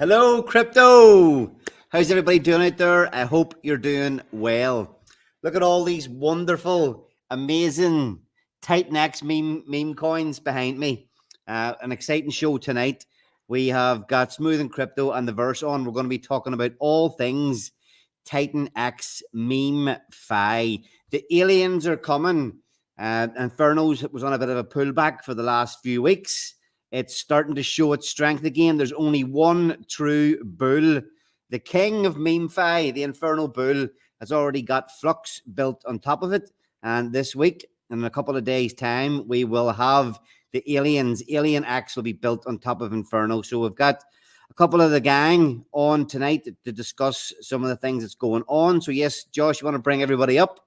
Hello, crypto. How's everybody doing out there? I hope you're doing well. Look at all these wonderful, amazing Titan X meme coins behind me. An exciting show tonight. We have got Smooth and Crypto and the Verse on. We're going to be talking about all things Titan X meme fi. The aliens are coming. Inferno's was on a bit of a pullback for the last few weeks. It's starting to show its strength again. There's only one true bull. The king of MemeFi, the Infernal Bull, has already got Flux built on top of it. And this week, in a couple of days' time, we will have the aliens. Alien X will be built on top of Inferno. So we've got a couple of the gang on tonight to discuss some of the things that's going on. So yes, Josh, you want to bring everybody up?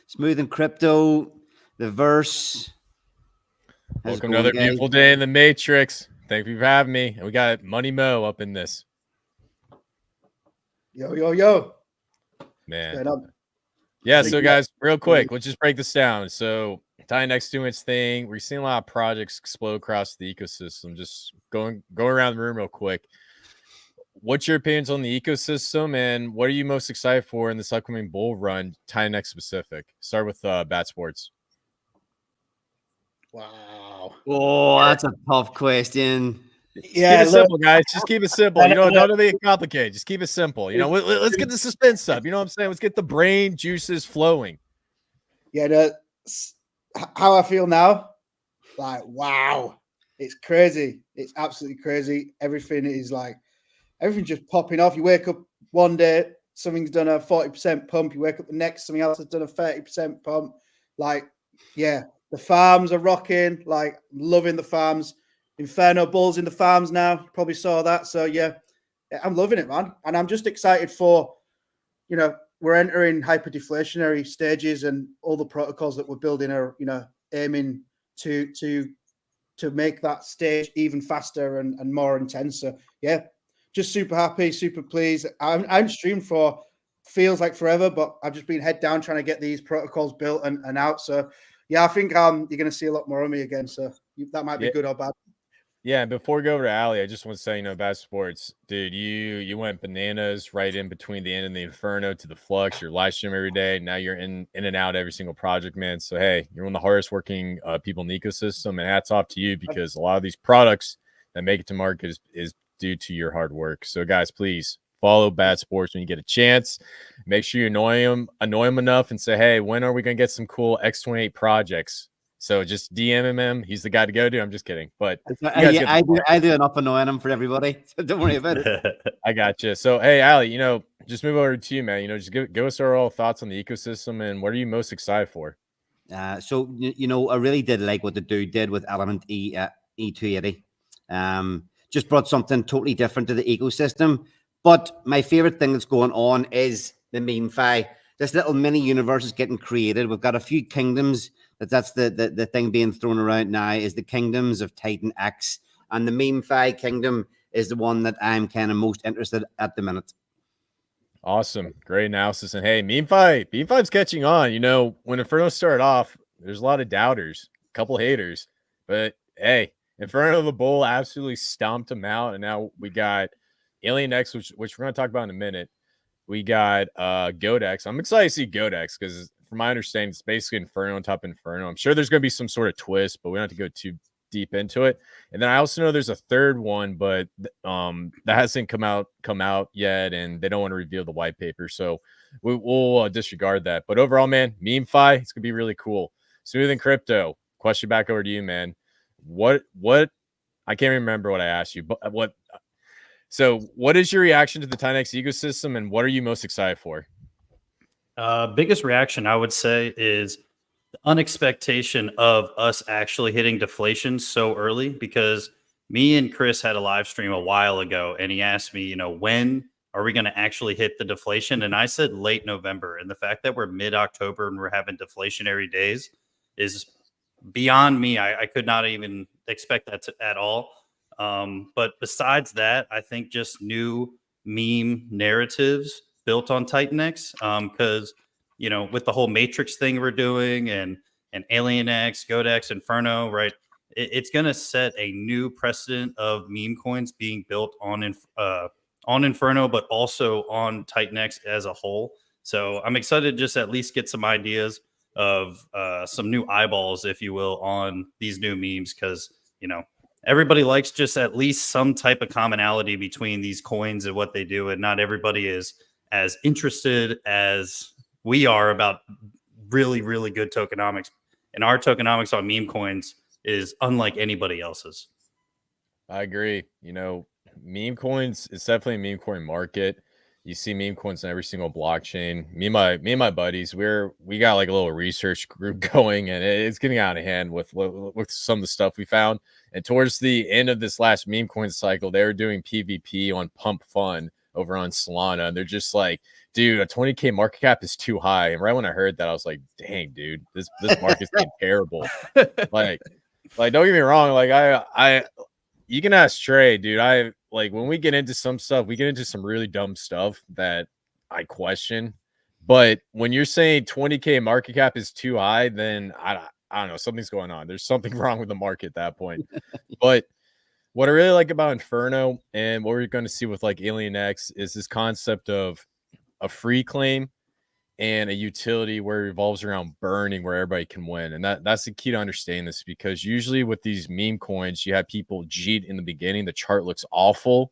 Smooth and Crypto, the Verse. Welcome to another beautiful day in the Matrix. Thank you for having me. And we got Money Mo up in this. Yo. Man. Yeah, so guys, real quick, let's just break this down. So Titan X doing its thing. We're seeing a lot of projects explode across the ecosystem. Just go around the room real quick. What's your opinions on the ecosystem, and what are you most excited for in this upcoming bull run, Titan X specific? Start with Bat Sports. Wow. Oh, that's a tough question. Yeah, keep it simple, guys. Just keep it simple. You know, don't make it complicated. Just keep it simple. You know, let's get the suspense up. You know what I'm saying? Let's get the brain juices flowing. Yeah, how I feel now, like, wow. It's crazy. It's absolutely crazy. Everything just popping off. You wake up one day, something's done a 40% pump. You wake up the next, something else has done a 30% pump. Like, yeah. The farms are rocking, like loving the farms. Inferno Bulls in the farms now. Probably saw that. So yeah, I'm loving it, man. And I'm just excited for, we're entering hyper deflationary stages, and all the protocols that we're building are, aiming to make that stage even faster and more intense. So yeah, just super happy, super pleased. I'm streamed for feels like forever, but I've just been head down trying to get these protocols built and out. So yeah, I think you're going to see a lot more of me again. So that might be good or bad. Yeah, before we go over to Ali, I just want to say, Bat Sports, dude, you went bananas right in between the end of the Inferno to the Flux. You're live stream every day. Now you're in and out every single project, man. So hey, you're one of the hardest working people in the ecosystem, and hats off to you, because a lot of these products that make it to market is due to your hard work. So guys, please follow Bat Sports when you get a chance. Make sure you annoy him enough and say, hey, when are we going to get some cool X28 projects? So just DM him. He's the guy to go to. I'm just kidding. But I do enough annoying him for everybody. So don't worry about it. I got you. So, hey, Ali, just move over to you, man. Just give us our all thoughts on the ecosystem, and what are you most excited for? So, I really did like what the dude did with Element E280. Just brought something totally different to the ecosystem. But my favorite thing that's going on is the MemeFi. This little mini universe is getting created. We've got a few kingdoms. That's the thing being thrown around now, is the kingdoms of Titan X. And the MemeFi kingdom is the one that I'm kind of most interested at the minute. Awesome. Great analysis. And hey, MemeFi's catching on. When Inferno started off, there's a lot of doubters, a couple haters. But hey, Inferno the Bull absolutely stomped them out. And now we got Alien X, which we're going to talk about in a minute. We got Godex. I'm excited to see Godex, because from my understanding, it's basically Inferno on top of Inferno. I'm sure there's going to be some sort of twist, but we don't have to go too deep into it. And then I also know there's a third one, but that hasn't come out yet, and they don't want to reveal the white paper. So we'll disregard that. But overall, man, MemeFi, it's going to be really cool. Smooth and Crypto, question back over to you, man. What I can't remember what I asked you, but So what is your reaction to the Titan X ecosystem, and what are you most excited for? Biggest reaction, I would say, is the unexpectation of us actually hitting deflation so early, because me and Chris had a live stream a while ago, and he asked me, when are we going to actually hit the deflation? And I said late November. And the fact that we're mid-October and we're having deflationary days is beyond me. I could not even expect that at all. But besides that, I think just new meme narratives built on Titan X, because with the whole Matrix thing we're doing, and Alien X, Godex, Inferno, right? it's going to set a new precedent of meme coins being built on Inferno, but also on Titanx as a whole. So I'm excited to just at least get some ideas of some new eyeballs, if you will, on these new memes, because everybody likes just at least some type of commonality between these coins and what they do, and not everybody is as interested as we are about really, really good tokenomics. And our tokenomics on meme coins is unlike anybody else's. I agree. Meme coins, it's definitely a meme coin market. You see meme coins on every single blockchain. Me and my buddies, we got like a little research group going, and it's getting out of hand with some of the stuff we found. And towards the end of this last meme coin cycle, they were doing PvP on Pump Fun over on Solana, and they're just like, dude, a 20K market cap is too high. And right when I heard that, I was like, dang, dude, this market's getting terrible. Like, don't get me wrong, like you can ask Trey, dude. When we get into some stuff, we get into some really dumb stuff that I question. But when you're saying 20K market cap is too high, then I don't know, something's going on. There's something wrong with the market at that point. But what I really like about Inferno and what we're going to see with like Alien X is this concept of a free claim and a utility where it revolves around burning, where everybody can win. And that's the key to understanding this, because usually with these meme coins, you have people cheat in the beginning. The chart looks awful.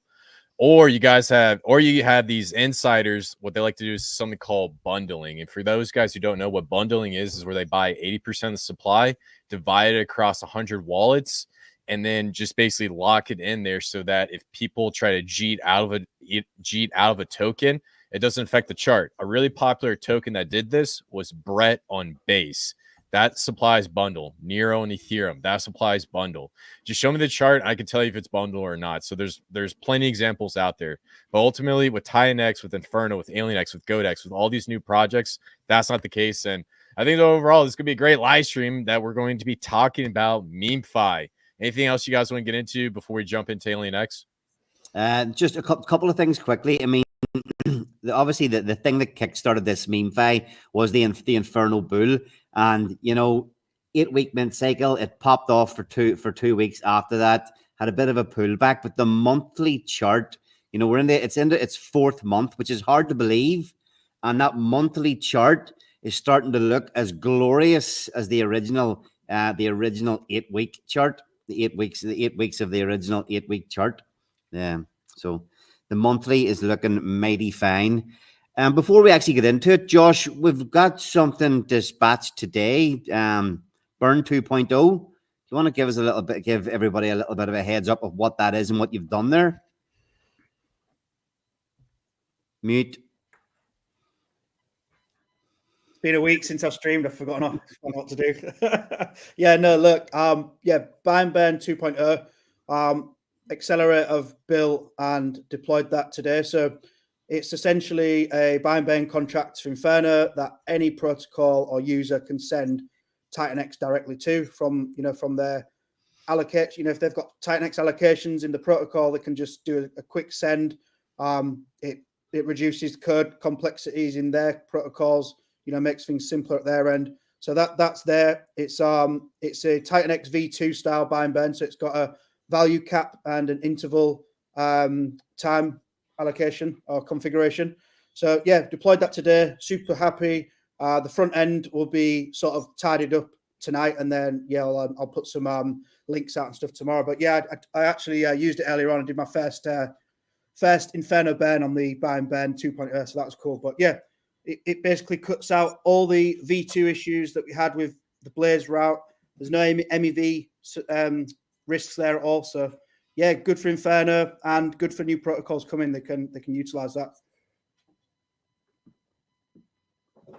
Or you have these insiders. What they like to do is something called bundling. And for those guys who don't know what bundling is where they buy 80% of the supply, divide it across 100 wallets, and then just basically lock it in there so that if people try to cheat out of a token, it doesn't affect the chart. A really popular token that did this was Brett on Base. That supplies bundle. Nero and Ethereum, that supplies bundle. Just show me the chart, I can tell you if it's bundle or not. So there's plenty of examples out there. But ultimately, with Titanx, with Inferno, with Alien X, with Godex, with all these new projects, that's not the case. And I think overall, this could be a great live stream that we're going to be talking about MemeFi. Anything else you guys want to get into before we jump into Alien X? Just a couple of things quickly. I mean, obviously the thing that kickstarted this MemeFi was the Inferno Bull, and 8-week mint cycle. It popped off for 2 weeks after that, had a bit of a pullback, but the monthly chart, it's into its 4th month, which is hard to believe, and that monthly chart is starting to look as glorious as the original 8-week chart, the 8 weeks of the original 8-week chart. Yeah, so the monthly is looking mighty fine. Before we actually get into it, Josh, we've got something dispatched today. Burn 2.0. Do you want to give everybody a little bit of a heads up of what that is and what you've done there? Mute. It's been a week since I've streamed. I've forgotten what to do. Yeah, no, look. Buy and Burn 2.0. Accelerate have built and deployed that today. So it's essentially a buy and burn contract for Inferno that any protocol or user can send Titanx directly to from their allocate. If they've got Titanx allocations in the protocol, they can just do a quick send. It reduces code complexities in their protocols, makes things simpler at their end. So that's there. It's a Titanx V2 style buy and burn. So it's got a value cap and an interval time allocation or configuration. So yeah, deployed that today. Super happy. The front end will be sort of tidied up tonight, and then I'll put some links out and stuff tomorrow. But yeah, I actually used it earlier on and did my first Inferno burn on the buy and burn 2.0. So that was cool. But yeah, it basically cuts out all the V2 issues that we had with the Blaze route. There's no MEV risks there at all. So yeah, good for Inferno and good for new protocols coming. They can utilize that.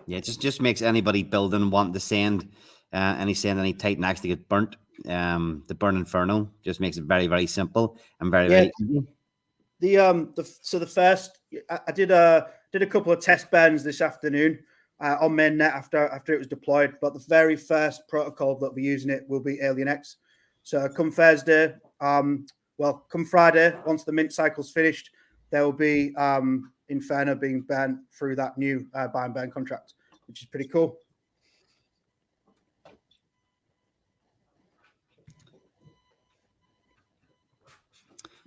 Yeah, it just makes anybody building want to send any Titanx to get burnt. The Burn Inferno just makes it very, very simple and very easy. The first I did a couple of test burns this afternoon on mainnet after it was deployed. But the very first protocol that we're using it will be Alien X. So come Thursday, come Friday, once the mint cycle's finished, there will be Inferno being banned through that new buy and burn contract, which is pretty cool.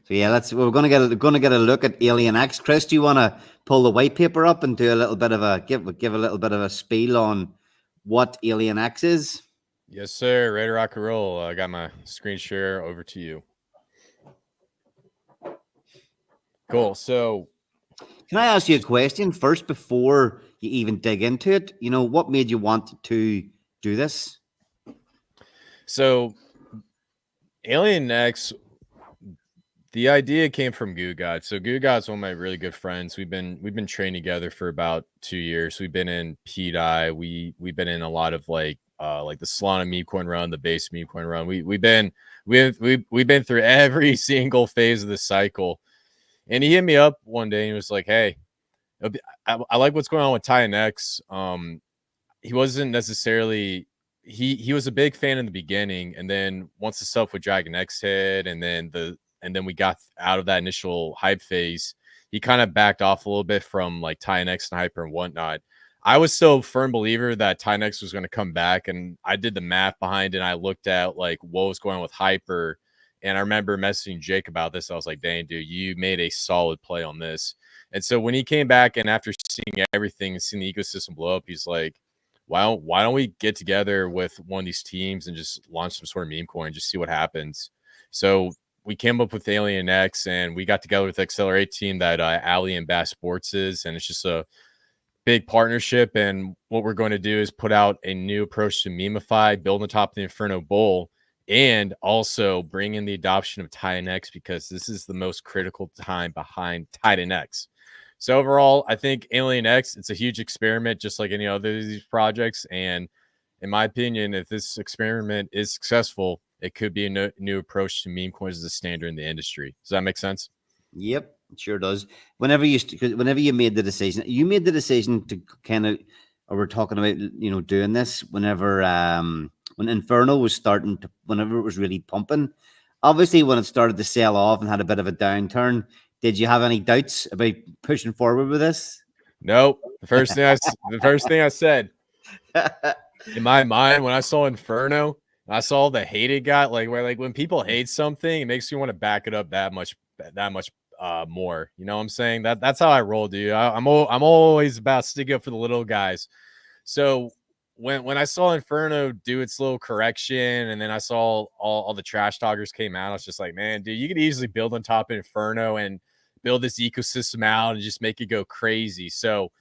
So yeah, we're gonna get a look at Alien X. Chris, do you want to pull the white paper up and do a little bit of a give a little bit of a spiel on what Alien X is? Yes, sir. Ready to rock and roll. I got my screen share over to you. Cool. So, can I ask you a question first before you even dig into it? You know, what made you want to do this? So Alien X, the idea came from Goo God. So Goo God's one of my really good friends. We've been training together for about 2 years. We've been in PDI. We've been in a lot of like the Solana meme coin run, the base meme coin run. We've been through every single phase of the cycle. And he hit me up one day and he was like, "Hey, I like what's going on with Titan X." He wasn't necessarily he was a big fan in the beginning, and then once the stuff with Dragon X hit, and then we got out of that initial hype phase, he kind of backed off a little bit from like Titan X and Hyper and whatnot. I was still a firm believer that Titan X was going to come back, and I did the math behind it. And I looked at like what was going on with Hyper. And I remember messaging Jake about this. I was like, dang, dude, you made a solid play on this. And so when he came back and after seeing everything and seeing the ecosystem blow up, he's like, why don't we get together with one of these teams and just launch some sort of meme coin, just see what happens. So we came up with Alien X and we got together with the Accelerate team that Ali and Bass Sports is. And it's just a big partnership. And what we're going to do is put out a new approach to Memify, build on top of the Inferno Bowl, and also bring in the adoption of Titan X, because this is the most critical time behind Titan X. So overall, I think Alien X, it's a huge experiment, just like any other of these projects. And in my opinion, if this experiment is successful, it could be a new approach to meme coins as a standard in the industry. Does that make sense? Yep, it sure does. Whenever you made the decision to kind of, or we're talking about, you know, doing this whenever when Inferno was starting to, whenever it was really pumping, obviously when it started to sell off and had a bit of a downturn, did you have any doubts about pushing forward with this? Nope. The first thing I said in my mind when I saw Inferno, I saw the hate it got, like where like when people hate something, it makes you want to back it up that much more. You know what I'm saying? That's how I roll, dude. I'm always about sticking up for the little guys. So when I saw Inferno do its little correction, and then I saw all the trash talkers came out, I was just like, man, dude, you could easily build on top of Inferno and build this ecosystem out and just make it go crazy. So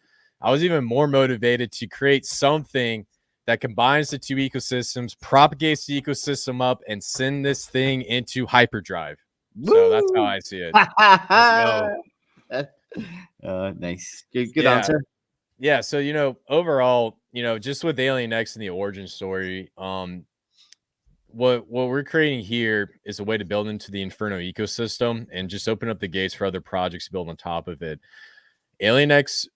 I was even more motivated to create something that combines the two ecosystems, propagates the ecosystem up, and send this thing into hyperdrive. Woo! So that's how I see it. Let's go. Nice. Good answer. Yeah. So, you know, overall, you know, just with Alien X and the origin story, what we're creating here is a way to build into the Inferno ecosystem and just open up the gates for other projects to build on top of it. Alien X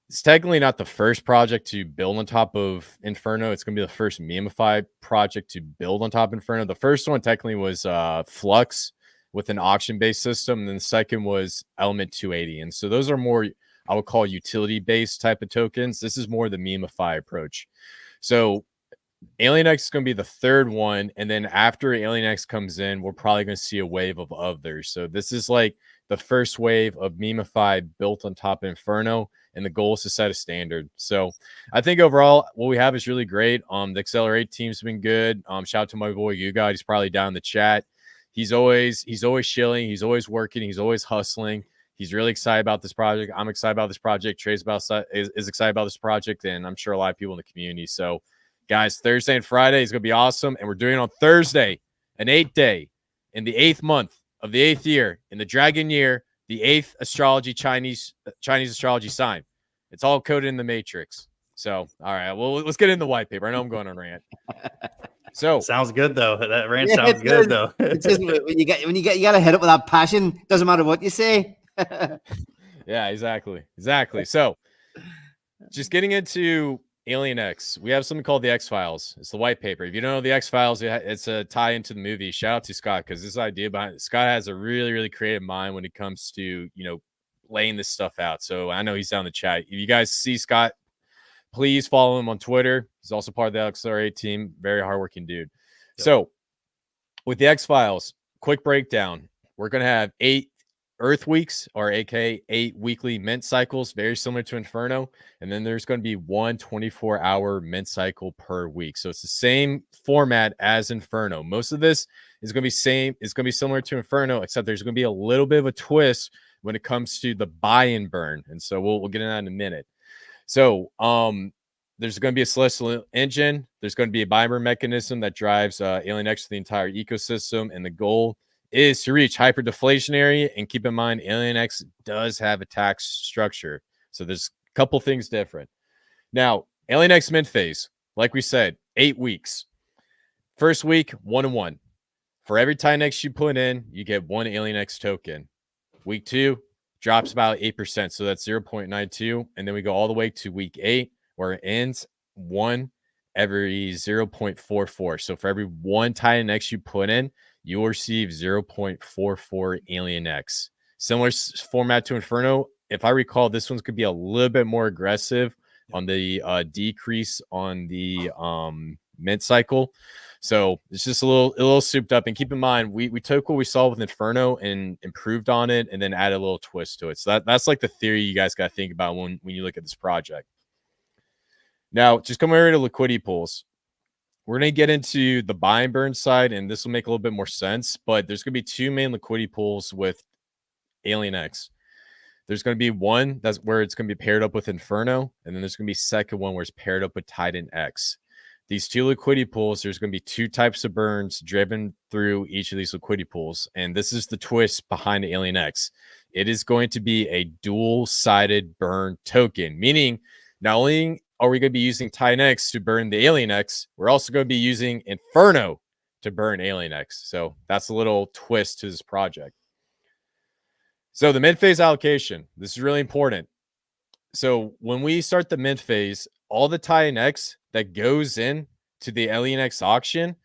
is technically not the first project to build on top of Inferno. It's going to be the first Memify project to build on top of Inferno. The first one technically was Flux with an auction-based system, and then the second was Element 280. And so those are more, I would call, utility-based type of tokens. This is more the Memify approach. So Alien X is going to be the third one, and then after Alien X comes in, we're probably going to see a wave of others. So this is like the first wave of Memify built on top of Inferno, and the goal is to set a standard. So I think overall what we have is really great. The Accelerate team's been good. Shout out to my boy Yuga. He's probably down in the chat. He's always chilling. He's always working. He's always hustling. He's really excited about this project. I'm excited about this project. Trey's is excited about this project, and I'm sure a lot of people in the community. So guys, Thursday and Friday is going to be awesome. And we're doing it on Thursday, an 8th day in the 8th month of the 8th year in the dragon year, the 8th astrology Chinese astrology sign. It's all coded in the matrix. So, all right, well, let's get in the white paper. I know I'm going on rant. So Sounds good though. That rant sounds good though. It's just when you got to hit it with that passion. Doesn't matter what you say. yeah, exactly. So just getting into Alien X, we have something called the X-Files. It's the white paper. If you don't know the X-Files, it's a tie into the movie. Shout out to Scott, because this idea behind it, Scott has a really, really creative mind when it comes to, you know, laying this stuff out. So I know he's down in the chat. If you guys see Scott, please follow him on Twitter. He's also part of the Accelerate team. Very hardworking dude. Yep. So with the X-Files, quick breakdown. we're going to have 8 Earth weeks, or aka 8 weekly mint cycles, very similar to Inferno. And then there's going to be 1 24-hour mint cycle per week. So it's the same format as Inferno. Most of this is going to be same. It's going to be similar to Inferno, except there's going to be a little bit of a twist when it comes to the buy and burn. And so we'll get into that in a minute. So there's going to be a celestial engine. There's going to be a buy and burn mechanism that drives Alien X to the entire ecosystem. And the goal is to reach hyperdeflationary. And keep in mind, Alien X does have a tax structure. So there's a couple things different. Now, Alien X mint phase, like we said, 8 weeks. First week, 1-1. For every Titan X you put in, you get 1 Alien X token. Week 2 drops about 8%. So that's 0.92. And then we go all the way to week 8, where it ends 1 every 0.44. So for every 1 Titan X you put in, you will receive 0.44 Alien X. Similar format to Inferno. If I recall, this one's could be a little bit more aggressive on the decrease on the mint cycle. So it's just a little souped up. And keep in mind, we took what we saw with Inferno and improved on it, and then added a little twist to it. So that's like the theory you guys got to think about when you look at this project. Now, just coming over to liquidity pools. We're going to get into the buy and burn side, and this will make a little bit more sense. But there's going to be 2 main liquidity pools with Alien X. There's going to be one that's where it's going to be paired up with Inferno, and then there's going to be second one where it's paired up with Titan X. These 2 liquidity pools, there's going to be 2 types of burns driven through each of these liquidity pools. And this is the twist behind the Alien X. It is going to be a dual-sided burn token, meaning not only are we going to be using Titan X to burn the Alien X, we're also going to be using Inferno to burn Alien X. So that's a little twist to this project. So the mint phase allocation, this is really important. So when we start the mint phase, all the Titan X that goes in to the Alien X auction,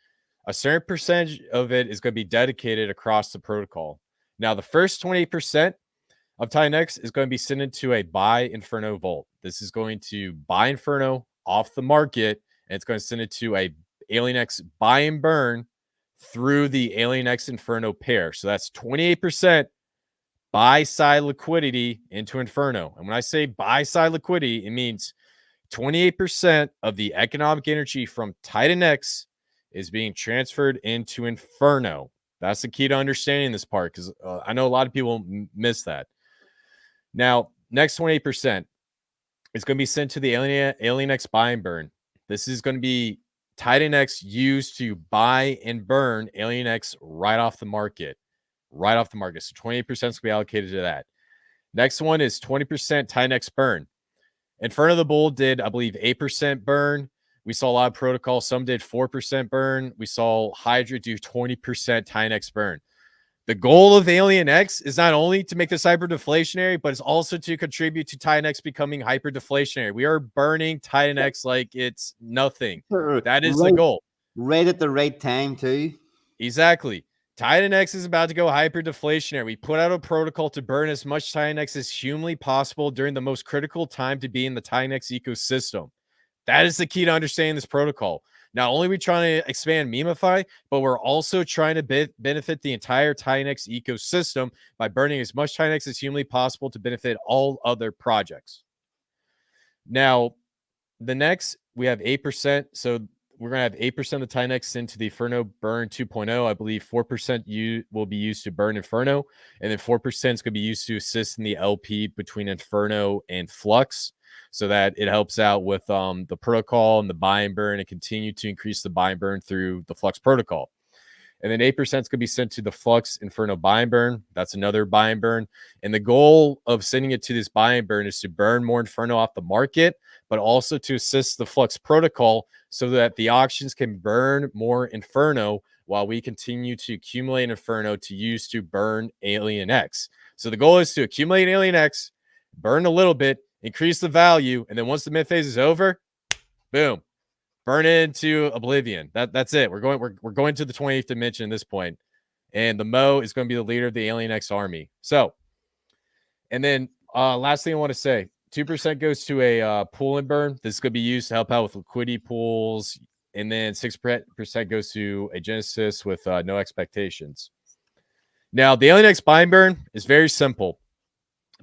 a certain percentage of it is going to be dedicated across the protocol. Now, the first 28% of Titan X is going to be sent into a buy Inferno vault. This is going to buy Inferno off the market, and it's going to send it to a Alien X buy and burn through the Alien X Inferno pair. So that's 28% buy side liquidity into Inferno. And when I say buy side liquidity, it means 28% of the economic energy from Titan X is being transferred into Inferno. That's the key to understanding this part, because I know a lot of people miss that. Now, next 28% is going to be sent to the Alien X buy and burn. This is going to be Titan X used to buy and burn Alien X right off the market. Right off the market. So 28% is going to be allocated to that. Next one is 20% Titan X burn. Inferno the Bull did, I believe, 8% burn. We saw a lot of protocols. Some did 4% burn. We saw Hydra do 20% Titan X burn. The goal of Alien X is not only to make this hyper-deflationary, but it's also to contribute to Titan X becoming hyper-deflationary. We are burning Titan X like it's nothing. That is the goal. Right at the right time, too. Exactly. Titan X is about to go hyper-deflationary. We put out a protocol to burn as much Titan X as humanly possible during the most critical time to be in the Titan X ecosystem. That is the key to understanding this protocol. Not only are we trying to expand Memify, but we're also trying to benefit the entire Titan X ecosystem by burning as much Titan X as humanly possible to benefit all other projects. Now, the next, we have 8%. So we're going to have 8% of the Titan X into the Inferno Burn 2.0. I believe 4% will be used to burn Inferno, and then 4% is going to be used to assist in the LP between Inferno and Flux, so that it helps out with the protocol and the buy and burn, and continue to increase the buy and burn through the Flux protocol. And then 8% is going to be sent to the Flux Inferno buy and burn. That's another buy and burn. And the goal of sending it to this buy and burn is to burn more Inferno off the market, but also to assist the Flux protocol so that the auctions can burn more Inferno while we continue to accumulate Inferno to use to burn Alien X. So the goal is to accumulate Alien X, burn a little bit, increase the value, and then once the mid phase is over, boom, burn it into oblivion. That's it. We're going to the 28th dimension at this point, and the Mo is going to be the leader of the Alien X army. So, and then last thing I want to say, 2% goes to a pool and burn. This is going to be used to help out with liquidity pools, and then 6% goes to a Genesis with no expectations. Now, the Alien X buy and burn is very simple,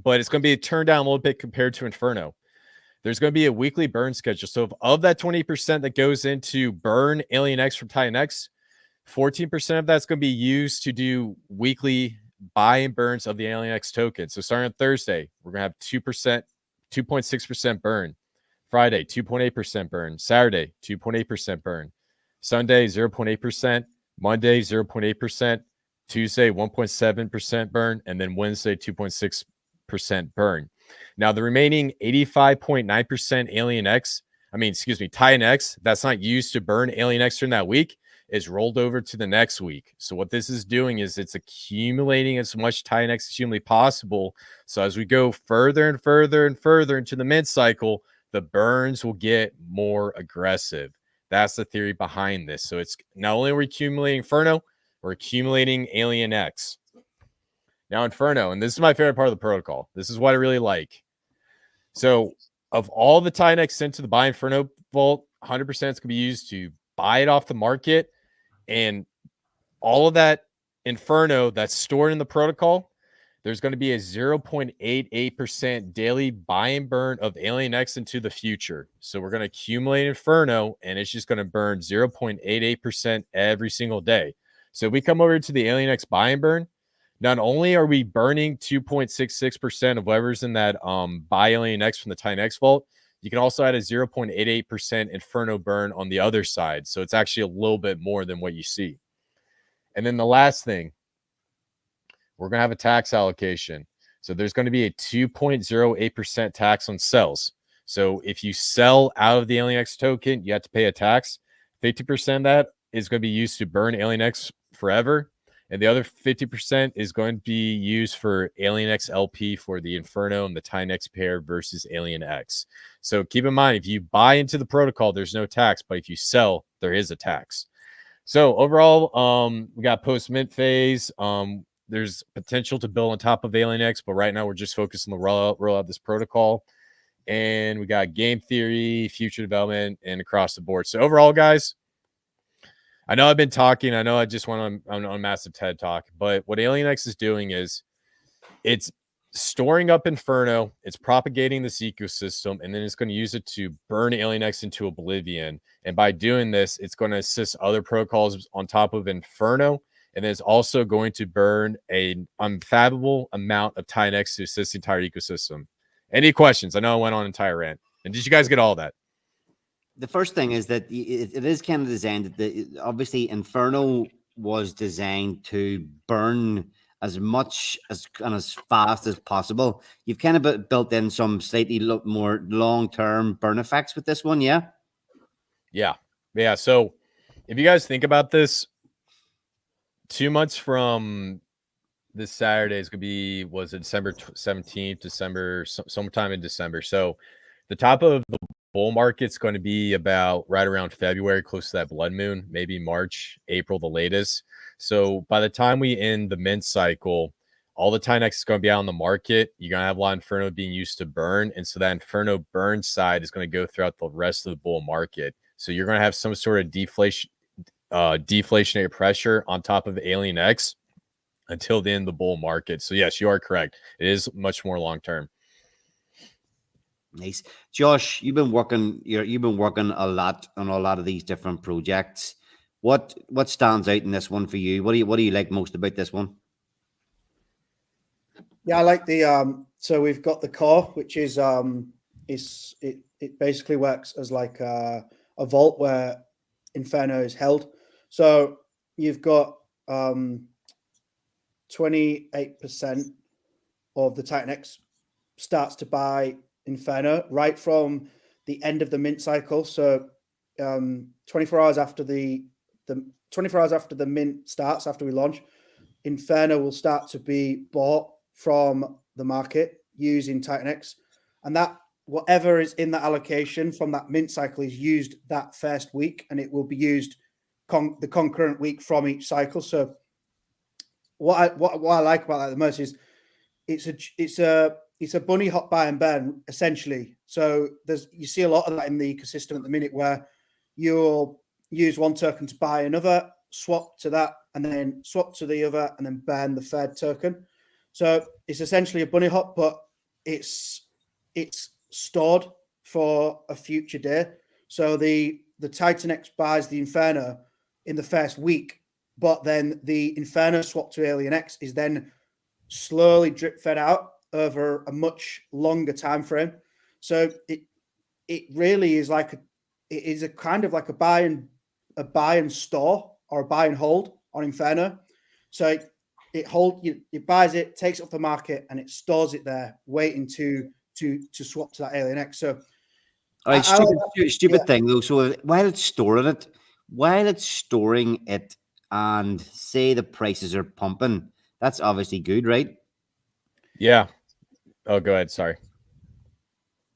but it's going to be turned down a little bit compared to Inferno. There's going to be a weekly burn schedule. So of that 20% that goes into burn Alien X from Titan X, 14% of that's going to be used to do weekly buy and burns of the Alien X token. So starting on Thursday, we're going to have 2%, 2.6% burn. Friday, 2.8% burn. Saturday, 2.8% burn. Sunday, 0.8%. Monday, 0.8%. Tuesday, 1.7% burn. And then Wednesday, 2.6% burn. Now, the remaining 85.9% Titan X, that's not used to burn Alien X during that week, is rolled over to the next week. So what this is doing is it's accumulating as much Titan X as humanly possible. So as we go further and further and further into the mid cycle, the burns will get more aggressive. That's the theory behind this. So it's not only are we accumulating Inferno, we're accumulating Alien X. Now Inferno, and this is my favorite part of the protocol. This is what I really like. So of all the Titan X sent to the buy Inferno vault, 100% is going to be used to buy it off the market. And all of that Inferno that's stored in the protocol, there's going to be a 0.88% daily buy and burn of Alien X into the future. So we're going to accumulate Inferno, and it's just going to burn 0.88% every single day. So if we come over to the Alien X buy and burn, not only are we burning 2.66% of whatever's in that buy Alien X from the Titan X vault, you can also add a 0.88% Inferno burn on the other side. So it's actually a little bit more than what you see. And then the last thing, we're going to have a tax allocation. So there's going to be a 2.08% tax on sells. So if you sell out of the Alien X token, you have to pay a tax. 50% of that is going to be used to burn Alien X forever. And the other 50% is going to be used for Alien X LP for the Inferno and the Titan X pair versus Alien X. So keep in mind, if you buy into the protocol, there's no tax, but if you sell, there is a tax. So overall, we got post-mint phase. There's potential to build on top of Alien X, but right now we're just focused on the roll out this protocol. And we got game theory, future development, and across the board. So overall, guys, I know I've been talking. I know I just went on a massive TED talk, but what Alien X is doing is it's storing up Inferno, it's propagating this ecosystem, and then it's going to use it to burn Alien X into oblivion. And by doing this, it's going to assist other protocols on top of Inferno, and then it's also going to burn an unfathomable amount of Titan X to assist the entire ecosystem. Any questions? I know I went on an entire rant. And did you guys get all that? The first thing is that it is kind of designed that obviously Inferno was designed to burn as much and as fast as possible. You've kind of built in some slightly more long-term burn effects with this one, yeah? Yeah. So if you guys think about this, 2 months from this Saturday is going to be, was it December 17th, sometime in December. So the top of the bull market's going to be about right around February, close to that blood moon, maybe March, April, the latest. So by the time we end the mint cycle, all the Titan X is going to be out on the market. You're going to have a lot of Inferno being used to burn. And so that Inferno burn side is going to go throughout the rest of the bull market. So you're going to have some sort of deflationary pressure on top of Alien X until the end of the bull market. So yes, you are correct. It is much more long-term. Nice. Josh, you've been working a lot on a lot of these different projects. What stands out in this one for you? What do you like most about this one? Yeah, I like the so we've got the core, which is it basically works as like a vault where Inferno is held. So you've got 28% of the Titan X starts to buy Inferno right from the end of the mint cycle. So 24 hours after the 24 hours after the mint starts, after we launch, Inferno will start to be bought from the market using Titan X, and that whatever is in that allocation from that mint cycle is used that first week, and it will be used the concurrent week from each cycle. So what I like about that the most is it's a bunny hop buy and burn essentially. So you see a lot of that in the ecosystem at the minute where you'll use one token to buy another swap to that, and then swap to the other, and then burn the third token. So it's essentially a bunny hop, but it's stored for a future day. So the Titan X buys the Inferno in the first week, but then the Inferno swap to Alien X is then slowly drip fed out over a much longer time frame. So it really is like it is a kind of like a buy and store or a buy and hold on Inferno. So it buys it, takes it off the market, and it stores it there, waiting to swap to that Alien X. So All right, stupid thing though. So while it's storing it, and say the prices are pumping, that's obviously good, right? Yeah. Oh, go ahead. Sorry.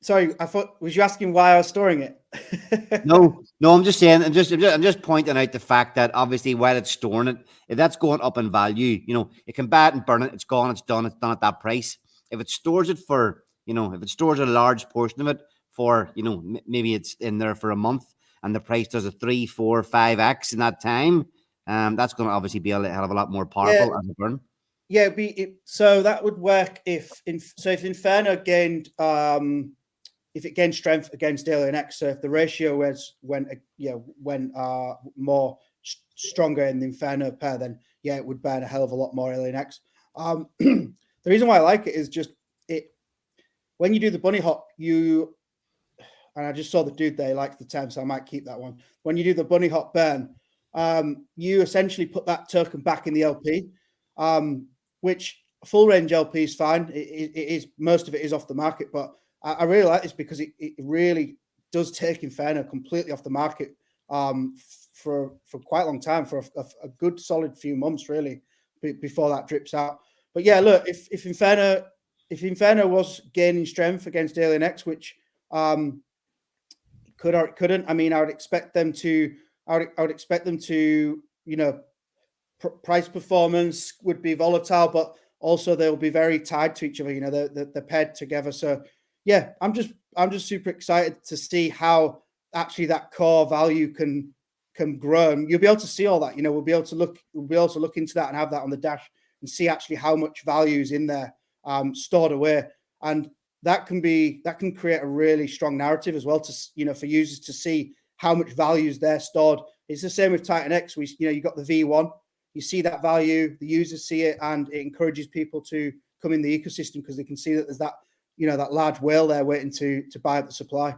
I thought, was you asking why I was storing it? No, I'm just saying, I'm just pointing out the fact that obviously while it's storing it, if that's going up in value, it can buy it and burn it. It's gone. It's done. It's done at that price. If it stores it for, if it stores a large portion of it for, maybe it's in there for a month and the price does a 3, 4, 5x in that time, that's going to obviously be a hell of a lot more powerful as a burn. Yeah, so that would work if Inferno gained if it gained strength against Alien X. So if the ratio went more stronger in the Inferno pair, then it would burn a hell of a lot more Alien X. The reason why I like it is just when you do the bunny hop, and I just saw the dude there likes the term, so I might keep that one. When you do the bunny hop burn, you essentially put that token back in the LP, which full range LP is fine. It is, most of it is off the market, but I really like this because it really does take Inferno completely off the market for quite a long time, for a good solid few months really before that drips out. But yeah, look, if Inferno was gaining strength against Alien X, which could or it couldn't, I mean, I would expect them to, price performance would be volatile, but also they'll be very tied to each other. They're paired together. So yeah, I'm just super excited to see how actually that core value can grow. And you'll be able to see all that. We'll be able to look into that and have that on the dash and see actually how much value is in there stored away. And that can create a really strong narrative as well for users to see how much value is there stored. It's the same with Titan X. You got the V1. You see that value, the users see it, and it encourages people to come in the ecosystem because they can see that there's that, that large whale there waiting to buy up the supply.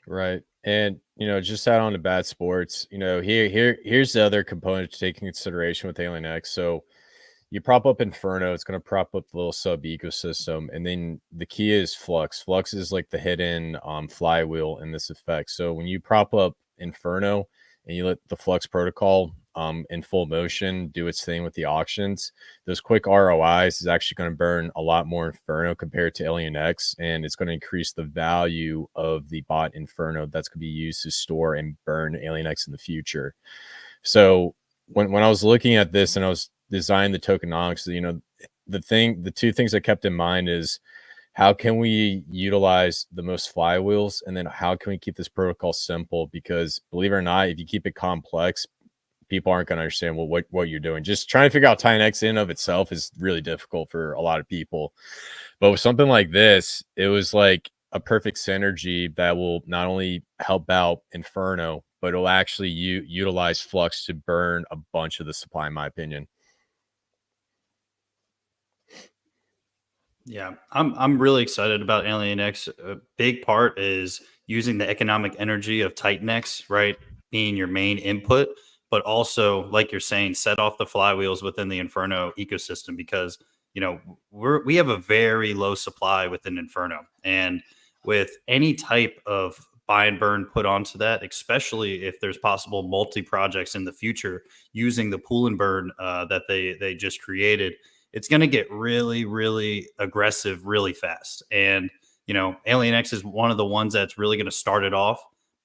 Right. And, just add on to Bad Sports, here's the other component to take into consideration with Alien X. So you prop up Inferno, it's going to prop up the little sub ecosystem. And then the key is Flux. Flux is like the hidden flywheel in this effect. So when you prop up Inferno and you let the Flux protocol in full motion do its thing with the auctions, those quick ROIs is actually going to burn a lot more Inferno compared to Alien X, and it's going to increase the value of the bot Inferno that's going to be used to store and burn Alien X in the future. So when I was looking at this and I was designing the tokenomics, the two things I kept in mind is how can we utilize the most flywheels, and then how can we keep this protocol simple? Because believe it or not, if you keep it complex, people aren't going to understand what you're doing. Just trying to figure out Titan X in of itself is really difficult for a lot of people. But with something like this, it was like a perfect synergy that will not only help out Inferno, but it'll actually utilize Flux to burn a bunch of the supply, in my opinion. Yeah, I'm really excited about Alien X. A big part is using the economic energy of Titan X, right, being your main input, but also, like you're saying, set off the flywheels within the Inferno ecosystem because, we have a very low supply within Inferno. And with any type of buy and burn put onto that, especially if there's possible multi-projects in the future using the pool and burn that they just created, it's going to get really, really aggressive really fast. And, Alien X is one of the ones that's really going to start it off.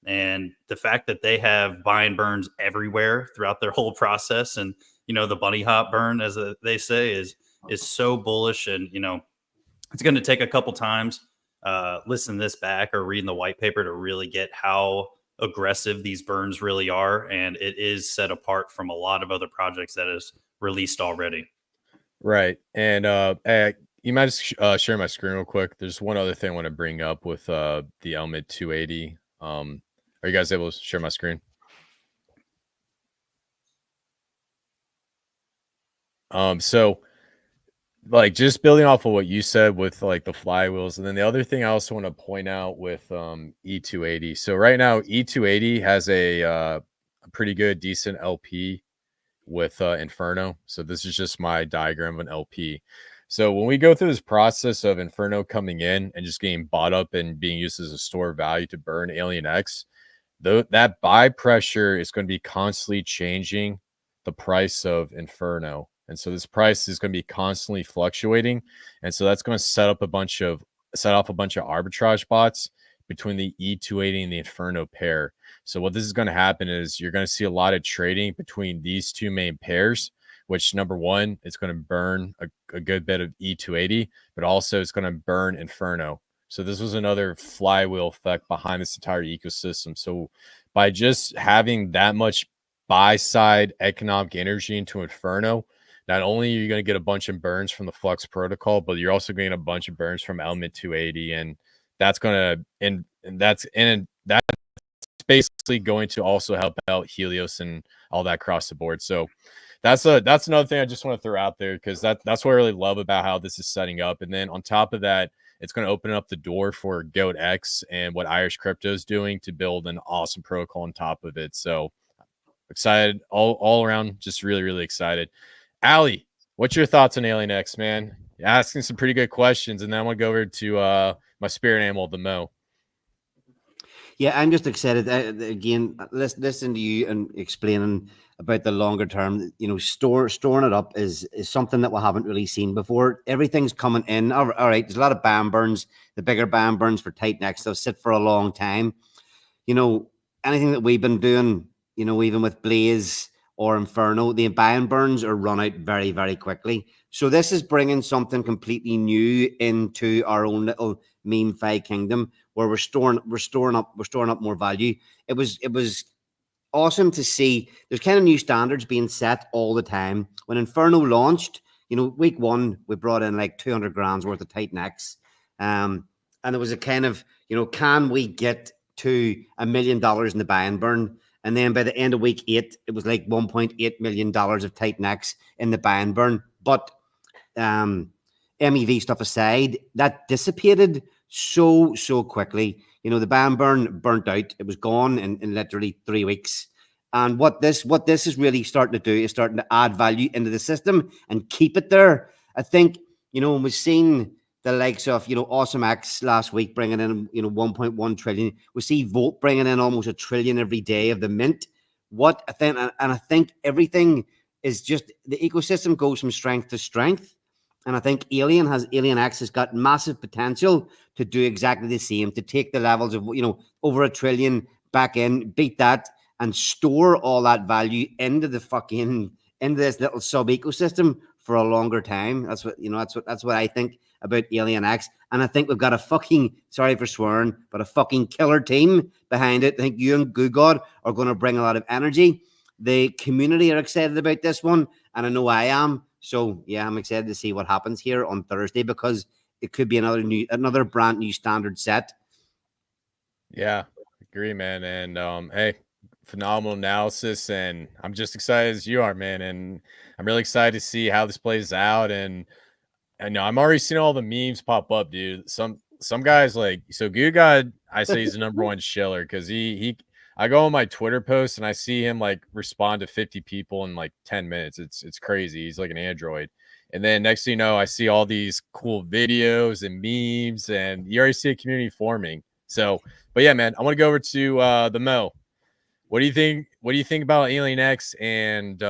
And the fact that they have buy and burns everywhere throughout their whole process, and the bunny hop burn, as they say, is so bullish. And it's going to take a couple times listen this back or reading the white paper to really get how aggressive these burns really are, and it is set apart from a lot of other projects that is released already. Right. And you might just share my screen real quick. There's one other thing I want to bring up with the Element 280. Are you guys able to share my screen? So like just building off of what you said with like the flywheels, and then the other thing I also want to point out with E280. So right now E280 has a pretty good decent LP with Inferno. So this is just my diagram of an LP. So when we go through this process of Inferno coming in and just getting bought up and being used as a store of value to burn Alien X, that buy pressure is going to be constantly changing the price of Inferno. And so this price is going to be constantly fluctuating. And so that's going to set off a bunch of arbitrage bots between the E280 and the Inferno pair. So what this is going to happen is you're going to see a lot of trading between these two main pairs, which number one, it's going to burn a good bit of E280, but also it's going to burn Inferno. So this was another flywheel effect behind this entire ecosystem. So by just having that much buy side economic energy into Inferno, not only are you going to get a bunch of burns from the Flux protocol, but you're also getting a bunch of burns from Element 280, and that's going to that's basically going to also help out Helios and all that across the board. So that's another thing I just want to throw out there, because that's what I really love about how this is setting up. And then on top of that, it's going to open up the door for Goat X and what Irish Crypto is doing to build an awesome protocol on top of it. So excited all around, just really, really excited. Ali, what's your thoughts on Alien X, man? You're asking some pretty good questions, and then I'm going to go over to my spirit animal, the Mo. Yeah, I'm just excited. Again, listening to you and explaining about the longer term, storing it up is something that we haven't really seen before. Everything's coming in. All right, there's a lot of BAM burns. The bigger BAM burns for Titan-X, they'll sit for a long time. Anything that we've been doing, even with Blaze or Inferno, the BAM burns are run out very, very quickly. So this is bringing something completely new into our own little meme-fi kingdom, where we're storing up more value. It was awesome to see. There's kind of new standards being set all the time. When Inferno launched, week one, we brought in like 200 grand's worth of Titan-X. And there was a kind of, can we get to $1 million in the buy and burn? And then by the end of week 8, it was like $1.8 million of Titan-X in the buy and burn. But MEV stuff aside, that dissipated so quickly. The buy and burn burnt out. It was gone in literally 3 weeks. And what this is really starting to do is starting to add value into the system and keep it there. I think, when we've seen the likes of, Awesome X last week bringing in, 1.1 trillion. We see Volt bringing in almost $1 trillion every day of the mint. I think everything is just, the ecosystem goes from strength to strength. And I think Alien X has got massive potential to do exactly the same, to take the levels of, over $1 trillion back in, beat that, and store all that value into this little sub ecosystem for a longer time. That's what I think about Alien X. And I think we've got a fucking, sorry for swearing, but a fucking killer team behind it. I think you and GooGod are going to bring a lot of energy. The community are excited about this one, and I know I am. So yeah, I'm excited to see what happens here on Thursday, because it could be another brand new standard set. Yeah, agree, man. And hey, phenomenal analysis, and I'm just excited as you are, man. And I'm really excited to see how this plays out. And I know I'm already seeing all the memes pop up, dude. Some guys like, so Good God, I say he's the number one shiller, because I go on my Twitter post and I see him like respond to 50 people in like 10 minutes. It's crazy. He's like an android. And then next thing you know, I see all these cool videos and memes, and you already see a community forming. So, but yeah, man, I want to go over to the Mo. What do you think? What do you think about Alien X, and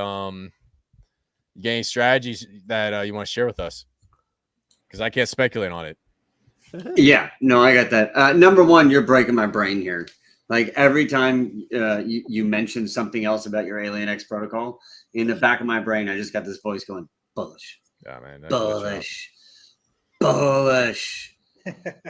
any strategies that you want to share with us? Because I can't speculate on it. Yeah, no, I got that. Number one, you're breaking my brain here. Like every time you mention something else about your Alien X protocol, in the back of my brain, I just got this voice going, bullish. Yeah, man. Bullish. Bullish.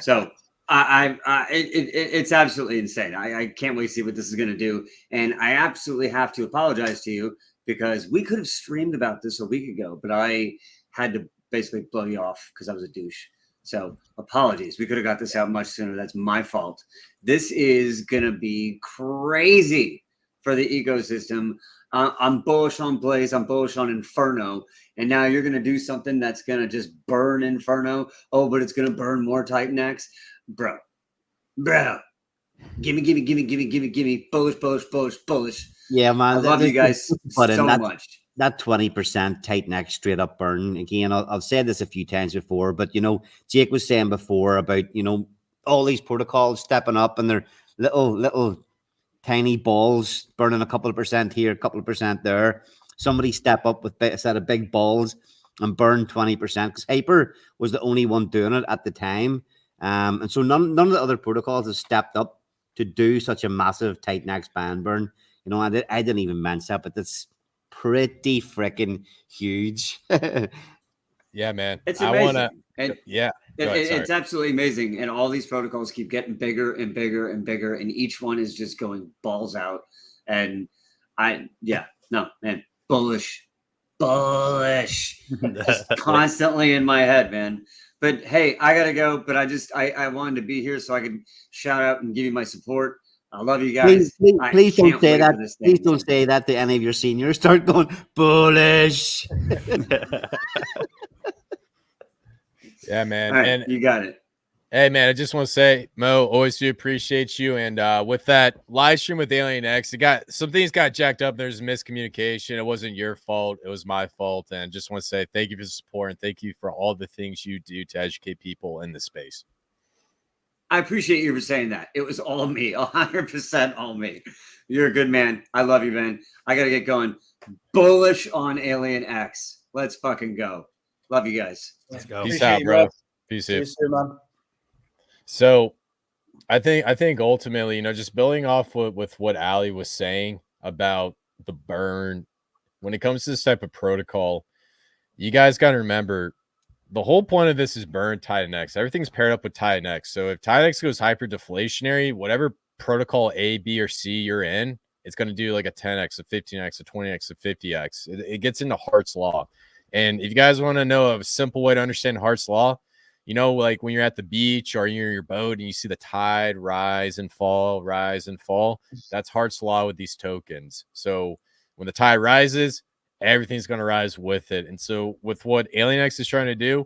So It's absolutely insane. I can't wait to see what this is going to do. And I absolutely have to apologize to you because we could have streamed about this a week ago, but I had to basically blow you off because I was a douche. So apologies. We could have got this out much sooner. That's my fault. This is going to be crazy for the ecosystem. I'm bullish on Blaze. I'm bullish on Inferno. And now you're going to do something that's going to just burn Inferno. Oh, but it's going to burn more Titan X. Bro. Gimme. Bullish. Yeah, man. I love you guys but so that, much. That 20% Titan X straight up burn. Again, I've said this a few times before, but Jake was saying before about all these protocols stepping up and they're little tiny balls burning a couple of percent here, a couple of percent there. Somebody step up with a set of big balls and burn 20% because Hyper was the only one doing it at the time. And so none of the other protocols have stepped up to do such a massive Titan X ban burn. I didn't even mention that, but that's pretty freaking huge. Yeah, man. It's I amazing. want to. Yeah. It's absolutely amazing. And all these protocols keep getting bigger and bigger and bigger. And each one is just going balls out. And bullish. Just constantly in my head, man. But hey, I got to go. But I wanted to be here so I could shout out and give you my support. I love you guys. Please don't say that. Please don't say that to any of your seniors. Start going bullish. Yeah, man. All right, and you got it. Hey, man, I just want to say, Mo, always do appreciate you. And with that live stream with Alien X, some things got jacked up. There's miscommunication. It wasn't your fault. It was my fault. And just want to say thank you for the support and thank you for all the things you do to educate people in this space. I appreciate you for saying that. It was all me, 100% all me. You're a good man. I love you, man. I got to get going. Bullish on Alien X. Let's fucking go. Love you guys. Let's go. Peace out, bro. Peace out. Man. So I think ultimately, just building off with what Ali was saying about the burn, when it comes to this type of protocol, you guys got to remember the whole point of this is burn Titan X. Everything's paired up with Titan X. So if Titan X goes hyper deflationary, whatever protocol A, B, or C you're in, it's going to do like a 10X, a 15X, a 20X, a 50X. It gets into Hart's Law. And if you guys want to know a simple way to understand Hart's Law, like when you're at the beach or you're in your boat and you see the tide rise and fall, that's Hart's Law with these tokens. So when the tide rises, everything's going to rise with it. And so with what Alien X is trying to do,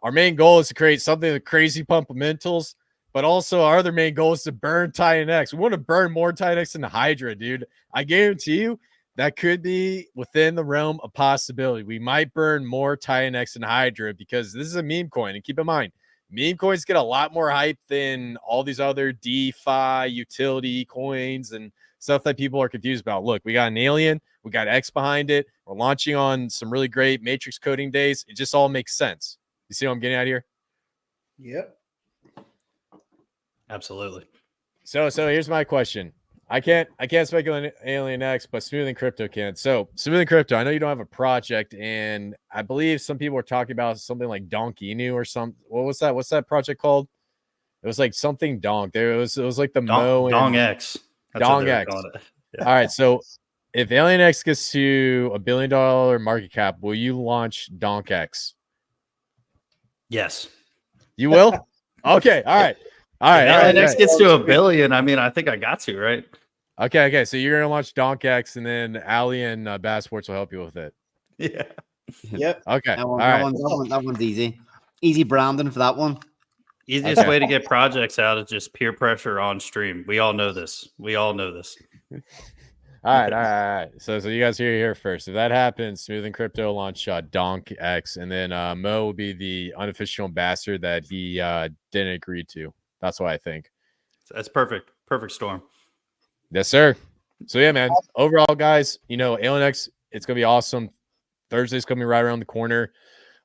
our main goal is to create something with crazy pumpamentals, but also our other main goal is to burn Titan X. We want to burn more Titan X than the Hydra, dude. I guarantee you that could be within the realm of possibility. We might burn more Titan X than Hydra because this is a meme coin. And keep in mind, meme coins get a lot more hype than all these other DeFi utility coins and stuff that people are confused about. Look, we got an alien, we got X behind it. We're launching on some really great matrix coding days. It just all makes sense. You see what I'm getting at here? Yep. Absolutely. So here's my question. I can't speculate Alien X, but Smooth and Crypto can. So Smooth and Crypto, I know you don't have a project, and I believe some people were talking about something like Donkey Inu or something. What's that project called? It was like something Donk. It was like the Dong X. Dong X. Yeah. All right. So if Alien X gets to $1 billion market cap, will you launch Donk X? Yes. You will? Okay. All right. Alien X gets to $1 billion. I mean, I think I got to, right? Okay. So you're gonna launch Donk X, and then Ali and Bass Sports will help you with it. Yeah. Yep. Okay. That one's easy. Easy branding for that one. Easiest way to get projects out is just peer pressure on stream. We all know this. All right. So you guys hear it here first. If that happens, Smooth and Crypto launch Donk X, and then Mo will be the unofficial ambassador that he didn't agree to. That's what I think. That's perfect. Perfect storm. Yes, sir. So yeah, man. Overall, guys, Alien X, it's gonna be awesome. Thursday's coming right around the corner.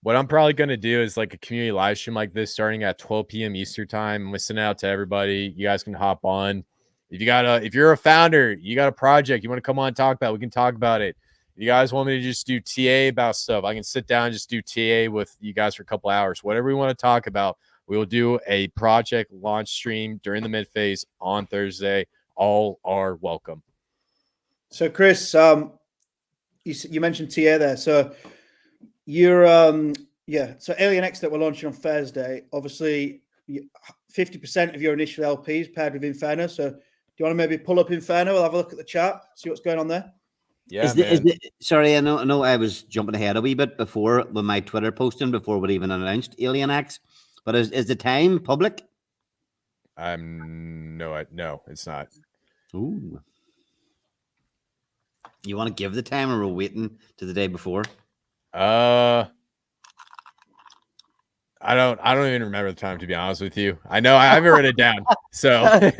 What I'm probably gonna do is like a community live stream like this, starting at 12 p.m. Eastern time. I'm gonna send it out to everybody. You guys can hop on. If you're a founder, you got a project, you want to come on and talk about it, we can talk about it. If you guys want me to just do TA about stuff, I can sit down and just do TA with you guys for a couple hours. Whatever we want to talk about, We will do a project launch stream during the mid phase on Thursday. All are welcome. So, Chris, you mentioned TA there. So, you're So Alien X that we're launching on Thursday. Obviously, 50% of your initial LPs paired with Inferno. So, do you want to maybe pull up Inferno? We'll have a look at the chart, see what's going on there. Yeah, man. Sorry, I know I was jumping ahead a wee bit before with my Twitter posting before we even announced Alien X. But is the time public? No, it's not. Ooh. You want to give the time, or we're waiting to the day before? I don't even remember the time, to be honest with you. I know I haven't written it down. So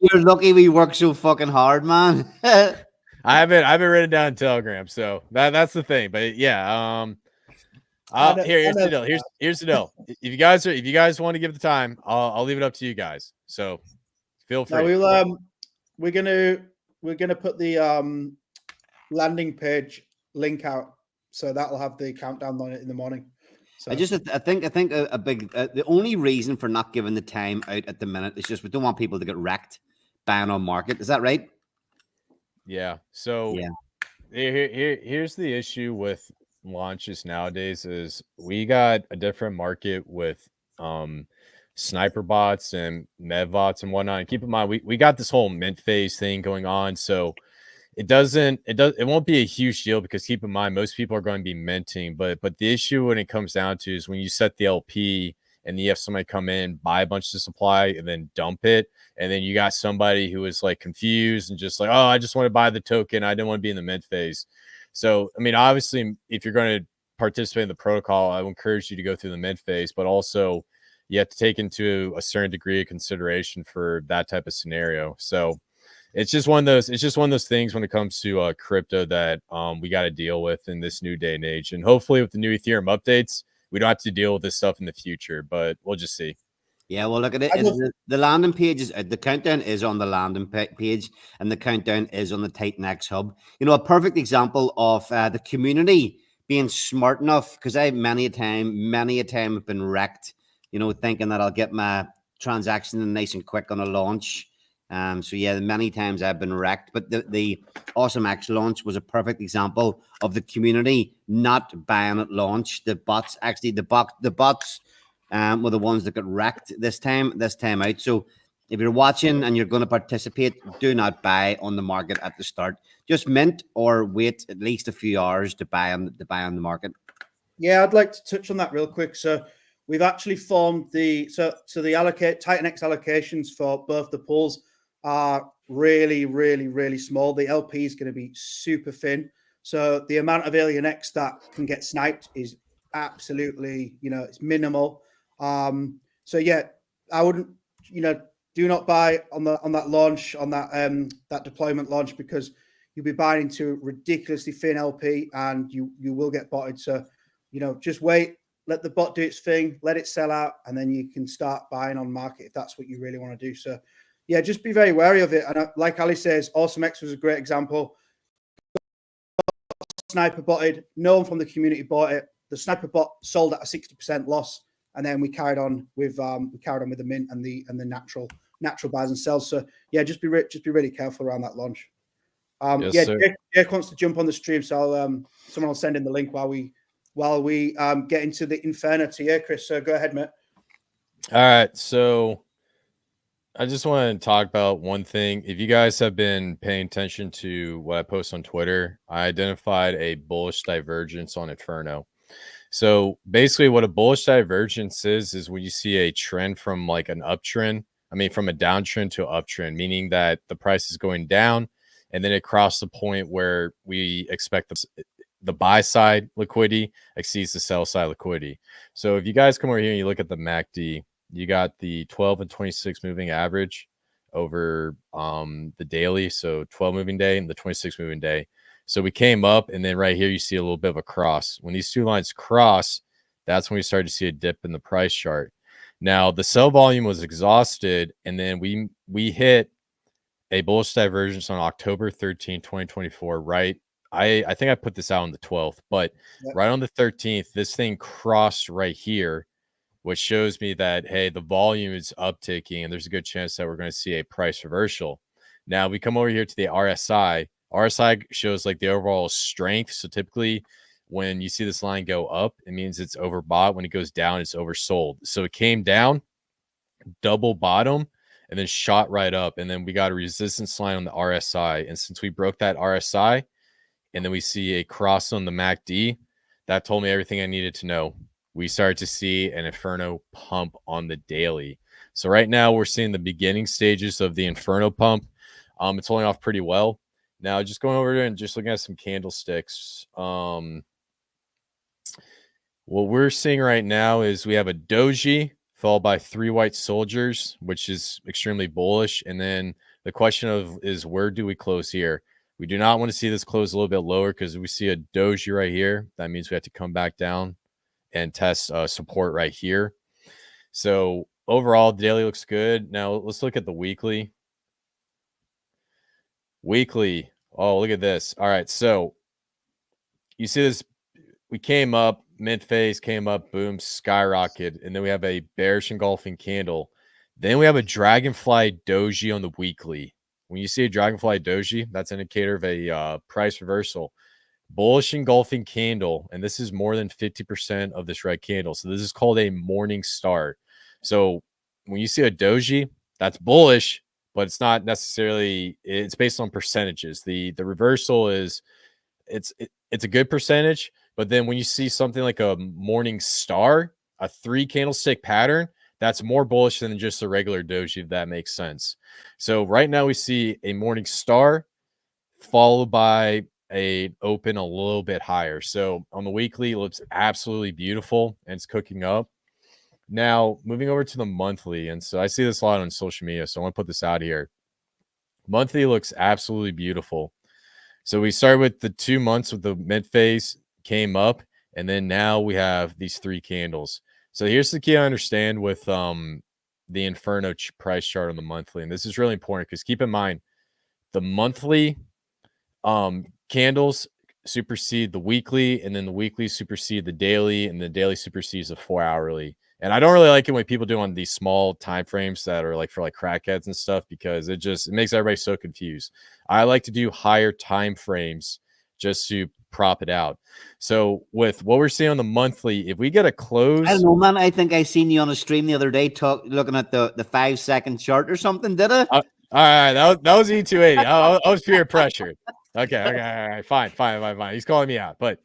You're lucky we work so fucking hard, man. I haven't written it down in Telegram. So that's the thing. But yeah, here's the deal. Here's the deal. If you guys want to give the time, I'll leave it up to you guys. So feel free. Now we're gonna put the landing page link out, so that'll have the countdown on it in the morning. So I think a big the only reason for not giving the time out at the minute is just we don't want people to get wrecked buying on market. Is that right? Yeah. So Yeah. Here's the issue with launches nowadays is we got a different market with sniper bots and med bots and whatnot. And keep in mind, we got this whole mint phase thing going on. So it won't be a huge deal because keep in mind, most people are going to be minting. But the issue when it comes down to is when you set the LP and you have somebody come in, buy a bunch of supply and then dump it. And then you got somebody who is like confused and just like, oh, I just want to buy the token. I didn't want to be in the mint phase. So, I mean, obviously, if you're going to participate in the protocol, I would encourage you to go through the mint phase, but also you have to take into a certain degree of consideration for that type of scenario. So it's just one of those things when it comes to crypto that we got to deal with in this new day and age. And hopefully with the new Ethereum updates, we don't have to deal with this stuff in the future, but we'll just see. Yeah, well, look at it. The landing page is the countdown is on the landing page, and the countdown is on the Titan X Hub. You know, a perfect example of the community being smart enough, because I many a time have been wrecked. You know, thinking that I'll get my transaction in nice and quick on a launch. So yeah, many times I've been wrecked. But the Awesome X launch was a perfect example of the community not buying at launch. The bots were the ones that got wrecked this time out. So if you're watching and you're going to participate, do not buy on the market at the start. Just mint or wait at least a few hours to buy on the market. Yeah, I'd like to touch on that real quick. So we've actually formed the Titan X allocations for both the pools are really, really, really small. The LP is going to be super thin. So the amount of Alien X that can get sniped is absolutely, it's minimal. So yeah, I wouldn't, do not buy on that launch, on that deployment launch, because you'll be buying into ridiculously thin LP and you will get botted. So, just wait, let the bot do its thing, let it sell out, and then you can start buying on market if that's what you really want to do. So yeah, just be very wary of it. And like Ali says, Awesome X was a great example. Sniper botted, no one from the community bought it. The sniper bot sold at a 60% loss. And then we carried on with the mint and the natural buys and sells. So yeah, just be really careful around that launch. Jake wants to jump on the stream, so someone will send in the link while we get into the Inferno TA, Chris. So go ahead, mate. All right, so I just want to talk about one thing. If you guys have been paying attention to what I post on Twitter, I identified a bullish divergence on Inferno. So basically what a bullish divergence is when you see a trend from like an uptrend, from a downtrend to an uptrend, meaning that the price is going down and then it crossed the point where we expect the buy side liquidity exceeds the sell side liquidity. So if you guys come over here and you look at the MACD, you got the 12 and 26 moving average over the daily. So 12 moving day and the 26 moving day. So we came up, and then right here you see a little bit of a cross. When these two lines cross, that's when we started to see a dip in the price chart. Now the sell volume was exhausted, and then we hit a bullish divergence on October 13, 2024. Right, I think I put this out on the 12th, but right on the 13th, this thing crossed right here, which shows me that, hey, the volume is upticking and there's a good chance that we're going to see a price reversal. Now we come over here to the RSI. RSI shows like the overall strength. So typically when you see this line go up, it means it's overbought. When it goes down, it's oversold. So it came down, double bottom, and then shot right up. And then we got a resistance line on the RSI. And since we broke that RSI, and then we see a cross on the MACD, that told me everything I needed to know. We started to see an Inferno pump on the daily. So right now we're seeing the beginning stages of the Inferno pump. It's holding off pretty well. Now just going over there and just looking at some candlesticks. What we're seeing right now is we have a doji followed by 3 white soldiers, which is extremely bullish. And then the question is where do we close here? We do not want to see this close a little bit lower because we see a doji right here. That means we have to come back down and test support right here. So overall, the daily looks good. Now let's look at the weekly. Weekly. Oh, look at this. All right. So you see this, we came up, mid phase came up, boom, skyrocketed. And then we have a bearish engulfing candle. Then we have a dragonfly doji on the weekly. When you see a dragonfly doji, that's an indicator of a price reversal. Bullish engulfing candle, and this is more than 50% of this red candle. So this is called a morning star. So when you see a doji, that's bullish, but it's not necessarily, it's based on percentages. The reversal is it's a good percentage, but then when you see something like a morning star, a 3 candlestick pattern, that's more bullish than just a regular doji, if that makes sense. So right now we see a morning star followed by a open a little bit higher. So on the weekly, it looks absolutely beautiful and it's cooking up. Now moving over to the monthly, and so I see this a lot on social media, so I want to put this out here. Monthly looks absolutely beautiful. So we started with the 2 months with the mid phase, came up, and then now we have these 3 candles. So here's the key I understand with the Inferno price chart on the monthly, and this is really important because keep in mind the monthly candles supersede the weekly, and then the weekly supersede the daily, and the daily supersedes the 4-hourly. And I don't really like it when people do on these small time frames that are like for like crackheads and stuff, because it makes everybody so confused. I like to do higher time frames just to prop it out. So with what we're seeing on the monthly, if we get a close, I don't know, man. I think I seen you on a stream the other day looking at the 5-second chart or something. Did I? all right, that was E280. I was peer pressured. Okay, all right, fine. He's calling me out, but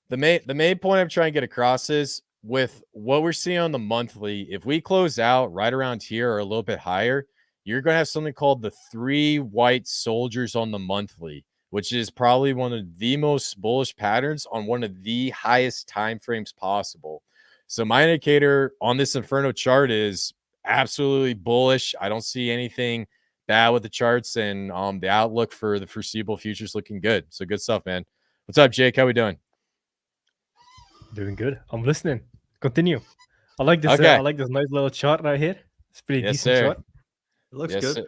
the main point I'm trying to get across is with what we're seeing on the monthly, if we close out right around here or a little bit higher, you're going to have something called the 3 white soldiers on the monthly, which is probably one of the most bullish patterns on one of the highest time frames possible. So my indicator on this Inferno chart is absolutely bullish. I don't see anything bad with the charts, and the outlook for the foreseeable future is looking good. So good stuff, man. What's up, Jake? How we doing? Doing good. I'm listening. Continue. I like this. Okay. I like this nice little chart right here. It's pretty Yes, decent sir. chart. It looks Yes, good. sir.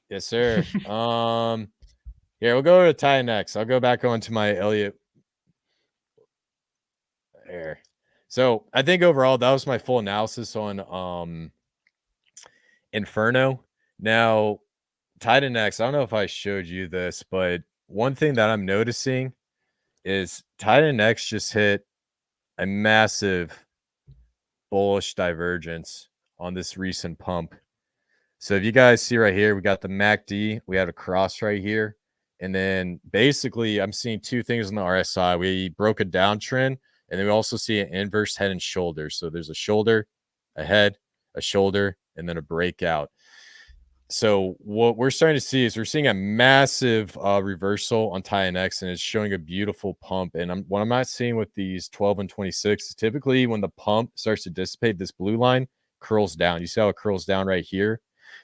Yes, sir. Here, we'll go to Ty next. I'll go back on to my Elliott. There. So I think overall that was my full analysis on Inferno. Now, Titan X, I don't know if I showed you this, but one thing that I'm noticing is Titan X just hit a massive bullish divergence on this recent pump. So if you guys see right here, we got the MACD, we have a cross right here. And then basically I'm seeing 2 things on the RSI. We broke a downtrend, and then we also see an inverse head and shoulder. So there's a shoulder, a head, a shoulder, and then a breakout. So what we're starting to see is we're seeing a massive reversal on Titan X, and it's showing a beautiful pump. And what I'm not seeing with these 12 and 26 is typically when the pump starts to dissipate, this blue line curls down. You see how it curls down right here?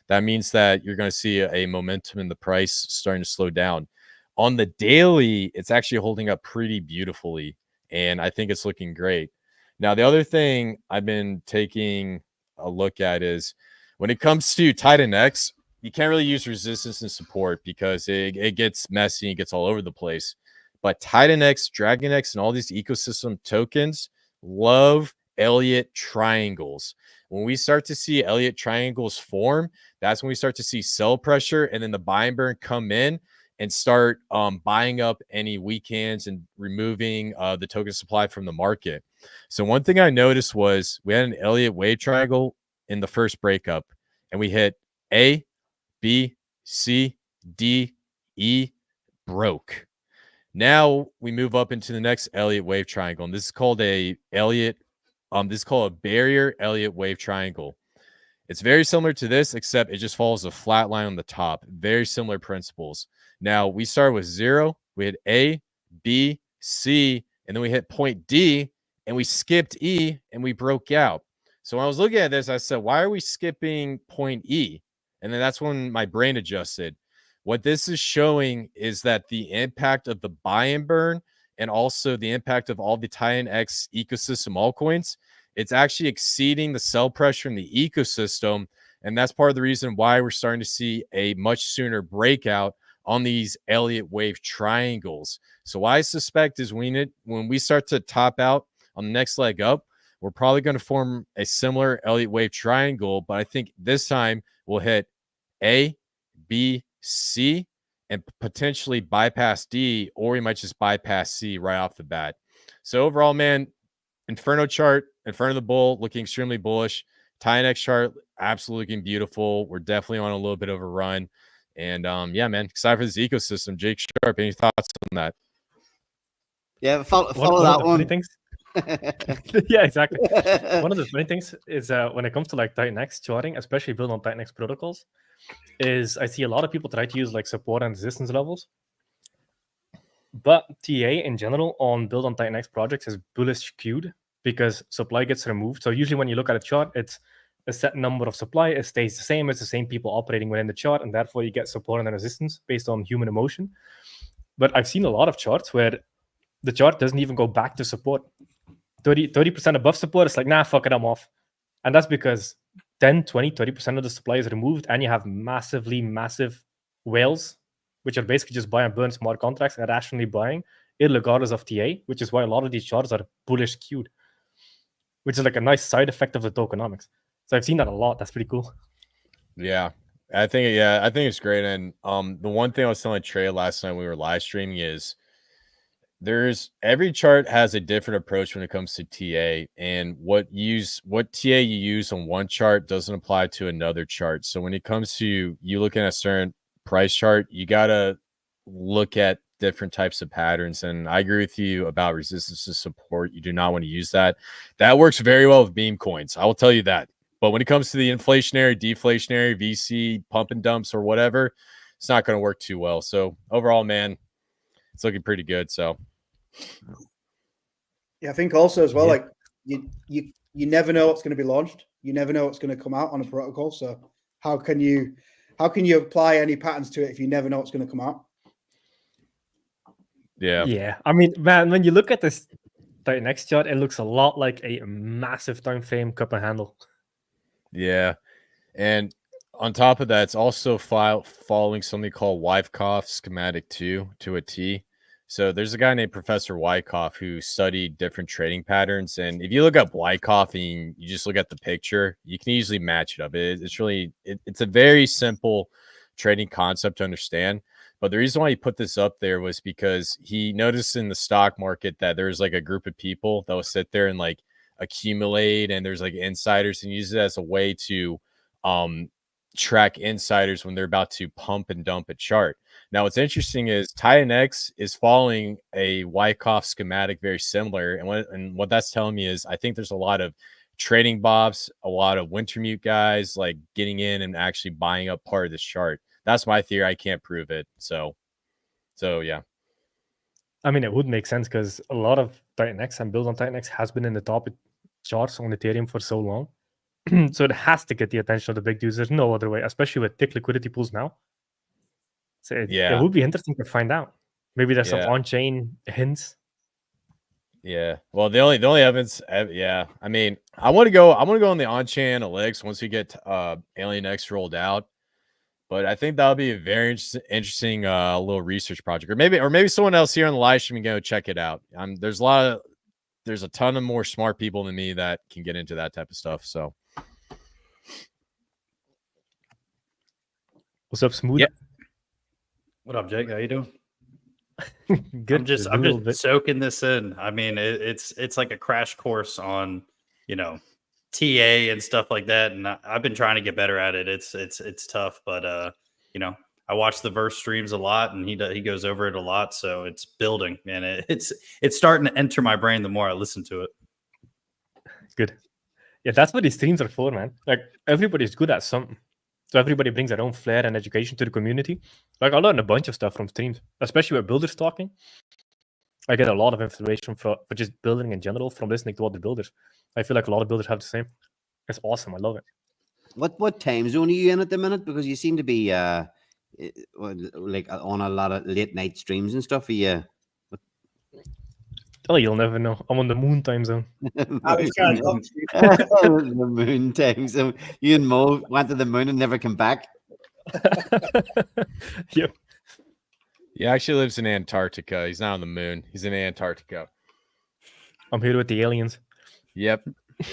That means that you're going to see a momentum in the price starting to slow down. On the daily, it's actually holding up pretty beautifully, and I think it's looking great. Now, the other thing I've been taking a look at is when it comes to Titan X, you can't really use resistance and support because it gets messy and gets all over the place. But Titan X, Dragon X, and all these ecosystem tokens love Elliott triangles. When we start to see Elliott triangles form, that's when we start to see sell pressure, and then the buy and burn come in and start buying up any weak hands and removing the token supply from the market. So one thing I noticed was we had an Elliott wave triangle in the first breakup, and we hit A, B, C, D, E, broke. Now we move up into the next Elliott wave triangle, and this is called a barrier Elliott wave triangle. It's very similar to this, except it just follows a flat line on the top. Very similar principles. Now we start with 0, we hit A, B, C, and then we hit point D, and we skipped E, and we broke out. So when I was looking at this, I said, why are we skipping point E? And then that's when my brain adjusted. What this is showing is that the impact of the buy and burn, and also the impact of all the TIAN-X ecosystem altcoins, it's actually exceeding the sell pressure in the ecosystem. And that's part of the reason why we're starting to see a much sooner breakout on these Elliott wave triangles. So what I suspect is when we start to top out on the next leg up, we're probably going to form a similar Elliott wave triangle, but I think this time we'll hit A, B, C, and potentially bypass D, or we might just bypass C right off the bat. So overall, man, Inferno chart in front of the bull looking extremely bullish. TIAN-X chart absolutely looking beautiful. We're definitely on a little bit of a run. And yeah, man, excited for this ecosystem. Jake Sharp, any thoughts on that? Yeah, follow One that of the one. funny things. Yeah, exactly. One of the funny things is when it comes to like TIAN-X charting, especially built on TIAN-X protocols, is I see a lot of people try to use like support and resistance levels. But TA in general on build on TIAN-X projects is bullish skewed because supply gets removed. So usually when you look at a chart, it's a set number of supply. It stays the same. It's the same people operating within the chart, and therefore you get support and resistance based on human emotion. But I've seen a lot of charts where the chart doesn't even go back to support. 30% above support, it's like, nah, fuck it, I'm off. And that's because 10, 20, 30% of the supply is removed, and you have massive whales, which are basically just buy and burn smart contracts and rationally buying, irregardless of TA, which is why a lot of these charts are bullish skewed, which is like a nice side effect of the tokenomics. So I've seen that a lot. That's pretty cool. Yeah, I think it's great. And the one thing I was telling Trey last night when we were live streaming is every chart has a different approach when it comes to TA, and what TA you use on one chart doesn't apply to another chart. So when it comes to you looking at a certain price chart, you gotta look at different types of patterns. And I agree with you about resistance to support. You do not want to use that. That works very well with meme coins. I will tell you that. But when it comes to the inflationary, deflationary, VC, pump and dumps or whatever, it's not going to work too well. So overall, man, it's looking pretty good. So yeah, I think also as well, Yeah. like you never know what's going to be launched. You never know what's going to come out on a protocol. So how can you apply any patterns to it if you never know what's going to come out? Yeah. I mean, man, when you look at this TIAN-X chart, it looks a lot like a massive time frame cup and handle. Yeah. And on top of that, it's also following something called Wyckoff schematic 2 to a T. So there's a guy named Professor Wyckoff who studied different trading patterns. And if you look up Wyckoff and you just look at the picture, you can easily match it up. It's a very simple trading concept to understand. But the reason why he put this up there was because he noticed in the stock market that there's like a group of people that will sit there and like accumulate, and there's like insiders, and use it as a way to track insiders when they're about to pump and dump a chart. Now, what's interesting is TIAN-X is following a Wyckoff schematic very similar. And what that's telling me is I think there's a lot of trading bobs, a lot of Wintermute guys like getting in and actually buying up part of this chart. That's my theory. I can't prove it. So yeah. I mean, it would make sense because a lot of TIAN-X and build on TIAN-X has been in the top charts on Ethereum for so long. So it has to get the attention of the big dudes. There's no other way, especially with thick liquidity pools now. So it would be interesting to find out. Maybe there's some on-chain hints. Yeah. Well, the only evidence, yeah. I mean, I want to go on the on-chain analytics once we get AlienX rolled out. But I think that'll be a very interesting little research project, or maybe someone else here on the live stream can go check it out. There's a there's a ton of more smart people than me that can get into that type of stuff. So What's up, Smooth? Yeah. What up, Jake? How you doing? Good. I'm just a little bit. soaking this in. I mean, it's like a crash course on, you know, TA and stuff like that. And I've been trying to get better at it. It's tough, but you know, I watch the Verse streams a lot, and he goes over it a lot, so it's building, and it's starting to enter my brain the more I listen to it. Good. Yeah, that's what these streams are for, man. Like everybody's good at something. So everybody brings their own flair and education to the community. Like I learned a bunch of stuff from streams, especially with builders talking. I get a lot of information for just building in general from listening to other builders. I feel like a lot of builders have the same. It's awesome. I love it. What time zone are you in at the minute? Because you seem to be like on a lot of late night streams and stuff. Are you? Oh, you'll never know. I'm on the moon time zone. I was trying to talk to you. The moon time zone. You and Mo went to the moon and never come back. Yep. he actually lives in Antarctica. He's not on the moon. He's in Antarctica. I'm here with the aliens. Yep.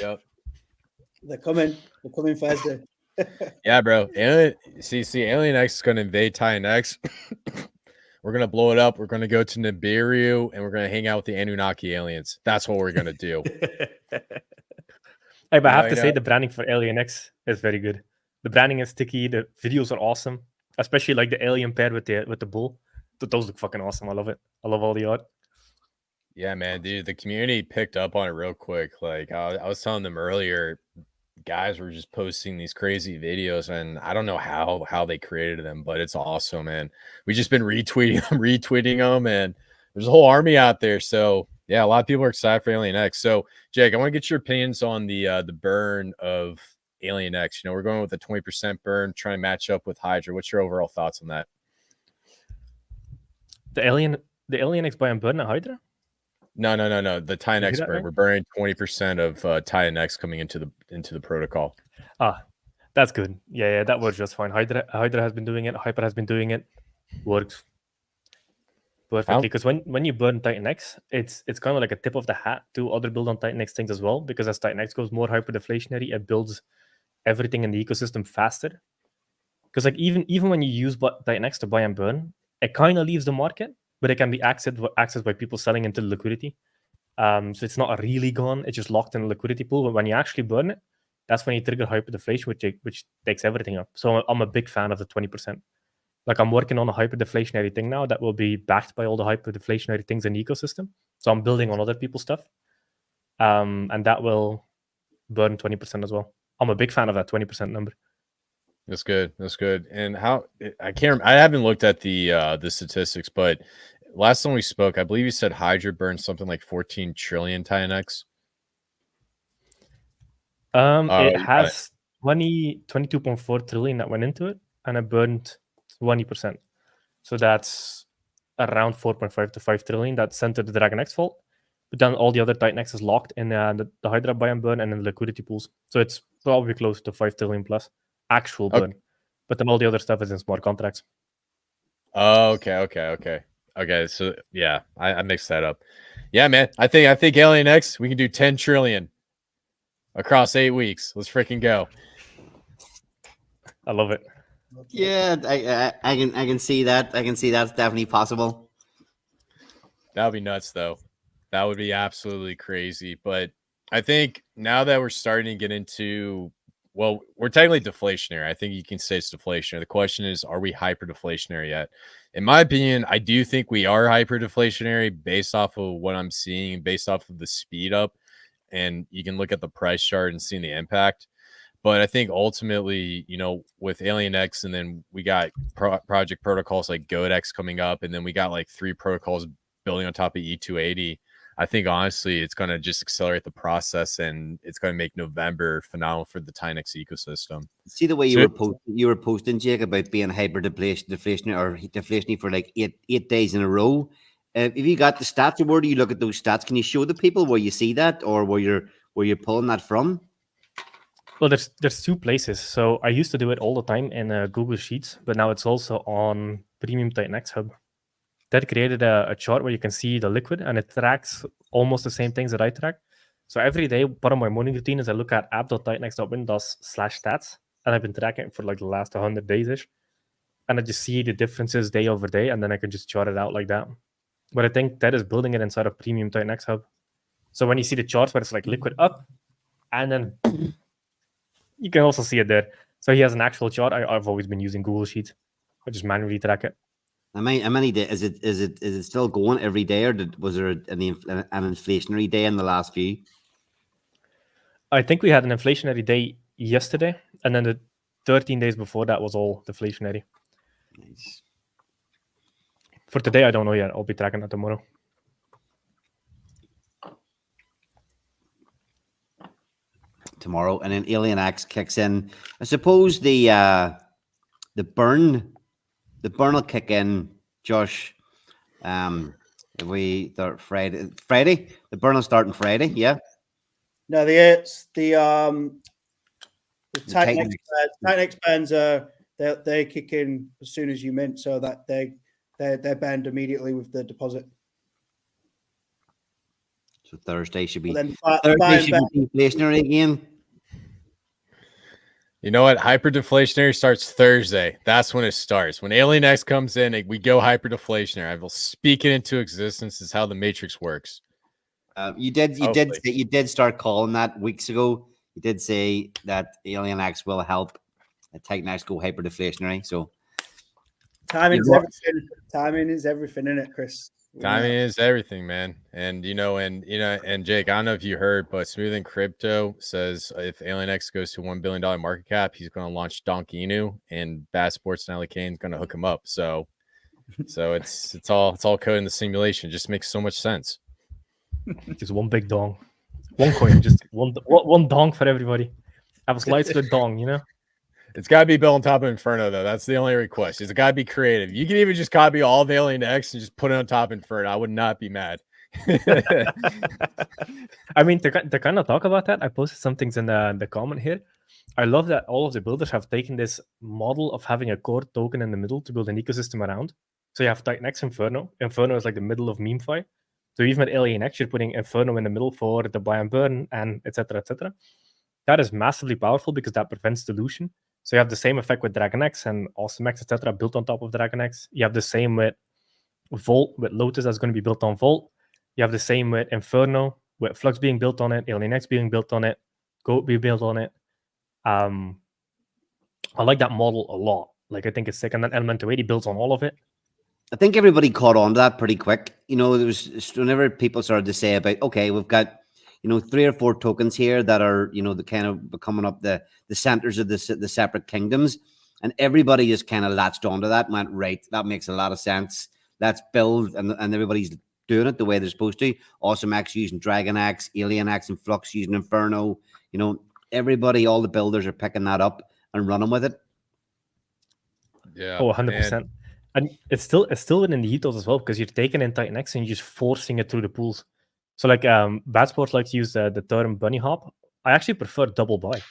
They're coming. They're coming Thursday. Yeah, bro. Alien X is going to invade Titan X. We're going to blow it up. We're going to go to Nibiru, and we're going to hang out with the Anunnaki aliens. That's what we're going to do. Hey, but I have Yeah, to yeah. say the branding for Alien X is very good. The branding is sticky. The videos are awesome, especially like the alien paired with the bull. Those look fucking awesome. I love it. I love all the art. Yeah, man, dude. The community picked up on it real quick. Like I was telling them earlier, guys were just posting these crazy videos, and I don't know how they created them, but it's awesome, man. We've just been retweeting them, and there's a whole army out there. So yeah, a lot of people are excited for Alien X. So Jake, I want to get your opinions on the burn of Alien X. You know, we're going with a 20% burn, trying to match up with Hydra. What's your overall thoughts on that? The Alien X by burn at Hydra. No. The Titan You X hear that burn. right? We're burning 20% of Titan X coming into the protocol. That's good. Yeah, that works just fine. Hydra has been doing it. Hyper has been doing it. Works perfectly. Because when you burn Titan X, it's kind of like a tip of the hat to other build on Titan X things as well. Because as Titan X goes more hyper deflationary, it builds everything in the ecosystem faster. Because like even when you use Titan X to buy and burn, it kind of leaves the market, but it can be accessed by people selling into the liquidity. So it's not really gone. It's just locked in the liquidity pool. But when you actually burn it, that's when you trigger hyperdeflation, which takes everything up. So I'm a big fan of the 20%. Like I'm working on a hyperdeflationary thing now that will be backed by all the hyperdeflationary things in the ecosystem. So I'm building on other people's stuff. And that will burn 20% as well. I'm a big fan of that 20% number. That's good. And I haven't looked at the statistics, but last time we spoke, I believe you said Hydra burned something like 14 trillion Titan X. It has 22.4 trillion that went into it, and it burned 20%. So that's around 4.5 to 5 trillion that sent to the Dragon X vault. But then all the other Titan X is locked in the Hydra buy and burn and in the liquidity pools. So it's probably close to 5 trillion plus actual burn. But then all the other stuff is in smart contracts. Oh, okay. So yeah, I mixed that up. Yeah, man. I think Alien X, we can do 10 trillion across 8 weeks. Let's freaking go. I love it. Yeah, I can see that. I can see that's definitely possible. That would be nuts, though. That would be absolutely crazy. But I think now that we're starting to get into, well, we're technically deflationary. I think you can say it's deflationary. The question is, are we hyper deflationary yet? In my opinion, I do think we are hyper deflationary based off of what I'm seeing, based off of the speed up. And you can look at the price chart and see the impact. But I think ultimately, you know, with Alien X, and then we got project protocols like Godex coming up, and then we got like 3 protocols building on top of E280. I think honestly, it's going to just accelerate the process, and it's going to make November phenomenal for the Titan X ecosystem. See the way you were posting, Jake, about being hyper deflationary or deflationary for like eight days in a row. If you got the stats, or where do you look at those stats? Can you show the people where you see that, or where you're pulling that from? Well, there's 2 places. So I used to do it all the time in Google Sheets, but now it's also on Premium Titan X Hub. That created a chart where you can see the liquid, and it tracks almost the same things that I track. So every day, part of my morning routine is I look at app.tightnex.win/stats, and I've been tracking it for like the last 100 days ish, and I just see the differences day over day, and then I can just chart it out like that. But I think that is building it inside of Premium Tightnex Hub. So when you see the charts where it's like liquid up, and then you can also see it there. So he has an actual chart. I've always been using Google Sheets. I just manually track it. How many days is it still going every day, or was there an inflationary day in the last few? I think we had an inflationary day yesterday, and then the 13 days before that was all deflationary. Nice. For today, I don't know yet. I'll be tracking that tomorrow. Tomorrow, and then Alien X kicks in. I suppose the burn will kick in, Josh. If we start Friday, the burn will start on Friday. Yeah. No, the Tightnex bands they kick in as soon as you mint, so that they're banned immediately with the deposit. So Thursday should be inflationary again. You know what? Hyperdeflationary starts Thursday. That's when it starts. When Alien X comes in, we go hyperdeflationary. I will speak it into existence. Is how the Matrix works. You did start calling that weeks ago. You did say that Alien X will help Tightnex go hyperdeflationary. So timing is everything. Timing is everything, isn't it, Chris? Timing is everything, man. And Jake, I don't know if you heard, but Smooth and Crypto says if Alien X goes to $1 billion market cap, he's going to launch Donkey Inu, and Bass Sports and Ali Kane's going to hook him up. So it's all code in the simulation. Just makes so much sense. Just one big dong, one coin, just one dong for everybody. Have a slice with dong, you know. It's got to be built on top of Inferno, though. That's the only request. It's got to be creative. You can even just copy all of Alien X and just put it on top of Inferno. I would not be mad. I mean, to kind of talk about that, I posted some things in the comment here. I love that all of the builders have taken this model of having a core token in the middle to build an ecosystem around. So you have Tightnex Inferno. Inferno is like the middle of MemeFi. So even with Alien X, you're putting Inferno in the middle for the buy and burn and etc. etc. That is massively powerful because that prevents dilution. So you have the same effect with Dragon X and Awesome X, etc., built on top of Dragon X. You have the same with Volt, with Lotus that's going to be built on Volt. You have the same with Inferno, with Flux being built on it, Alien X being built on it, Goat being built on it. I like that model a lot. Like, I think it's sick. And then Elemental 80 builds on all of it. I think everybody caught on to that pretty quick. You know, there was whenever people started to say about, okay, we've got 3 or 4 tokens here that are, the kind of becoming up the centers of the separate kingdoms. And everybody just kind of latched onto that and went, right, that makes a lot of sense. Let's build. And everybody's doing it the way they're supposed to. Awesome X using Dragon X, Alien X and Flux using Inferno. Everybody, all the builders are picking that up and running with it. Yeah. Oh, 100%. Man. And it's still within the ethos as well, because you're taking in Tightnex and you're just forcing it through the pools. So like Bad Sports likes to use the term bunny hop. I actually prefer double buy,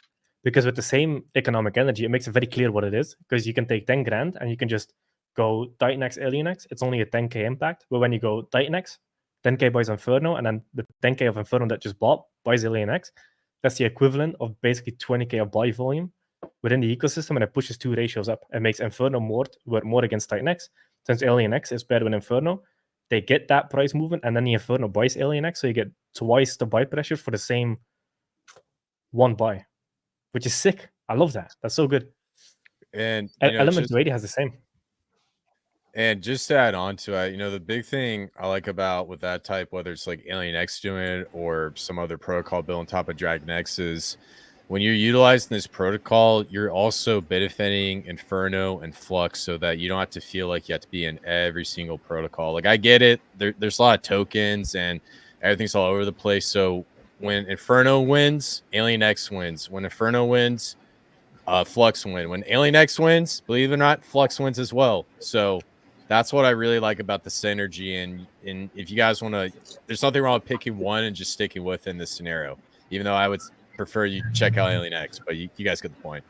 because with the same economic energy, it makes it very clear what it is, because you can take 10 grand and you can just go Tightnex, Alien X. It's only a 10K impact. But when you go Tightnex, 10K buys Inferno, and then the 10K of Inferno that just bought buys Alien X, that's the equivalent of basically 20K of buy volume within the ecosystem, and it pushes 2 ratios up. It makes Inferno worth more against Tightnex. Since Alien X is better than Inferno, they get that price movement, and then the Inferno buys Alien X, so you get twice the buy pressure for the same one buy, which is sick. I love that. That's so good. And Element 280 has the same. And just to add on to it, the big thing I like about with that type, whether it's like Alien X doing it or some other protocol built on top of Dragon X, is when you're utilizing this protocol, you're also benefiting Inferno and Flux, so that you don't have to feel like you have to be in every single protocol. Like, I get it. There's a lot of tokens and everything's all over the place. So when Inferno wins, Alien X wins. When Inferno wins, Flux wins. When Alien X wins, believe it or not, Flux wins as well. So that's what I really like about the synergy. And if you guys want to, there's nothing wrong with picking one and just sticking with in this scenario, even though I would prefer you check out Alien X, but you guys get the point.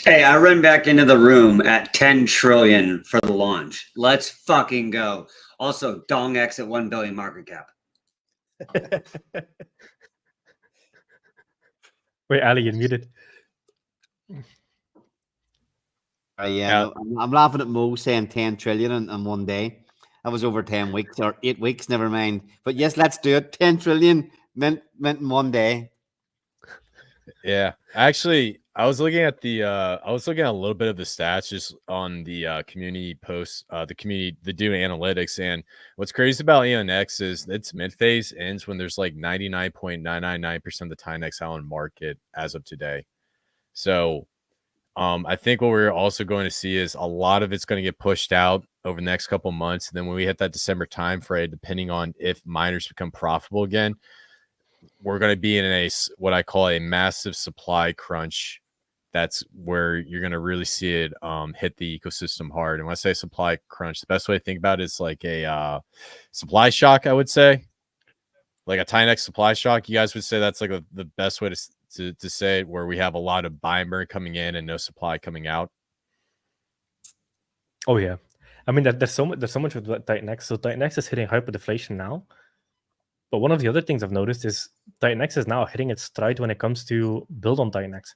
Hey, I run back into the room at 10 trillion for the launch. Let's fucking go. Also, Dong X at 1 billion market cap. Wait, Ali, you're muted. Yeah, Yeah. I'm laughing at Mo saying 10 trillion in one day. That was over 10 weeks or 8 weeks, never mind. But yes, let's do it. 10 trillion meant in one day. Yeah, actually, I was looking at a little bit of the stats just on the community posts, the doing analytics, and what's crazy about EonX is its mid phase ends when there's like 99.999% of the Tinex out on market as of today. So, I think what we're also going to see is a lot of it's going to get pushed out over the next couple months. And then when we hit that December time frame, depending on if miners become profitable again, we're going to be in what I call a massive supply crunch. That's where you're going to really see it hit the ecosystem hard. And when I say supply crunch, the best way to think about it is like a supply shock, I would say. Like a Tinex supply shock. You guys would say that's like the best way to say it, where we have a lot of buy and burn coming in and no supply coming out. Oh yeah, I mean there's so much with Titanx. So Titanx is hitting hyperdeflation now. But one of the other things I've noticed is Titanx is now hitting its stride when it comes to build on Titanx.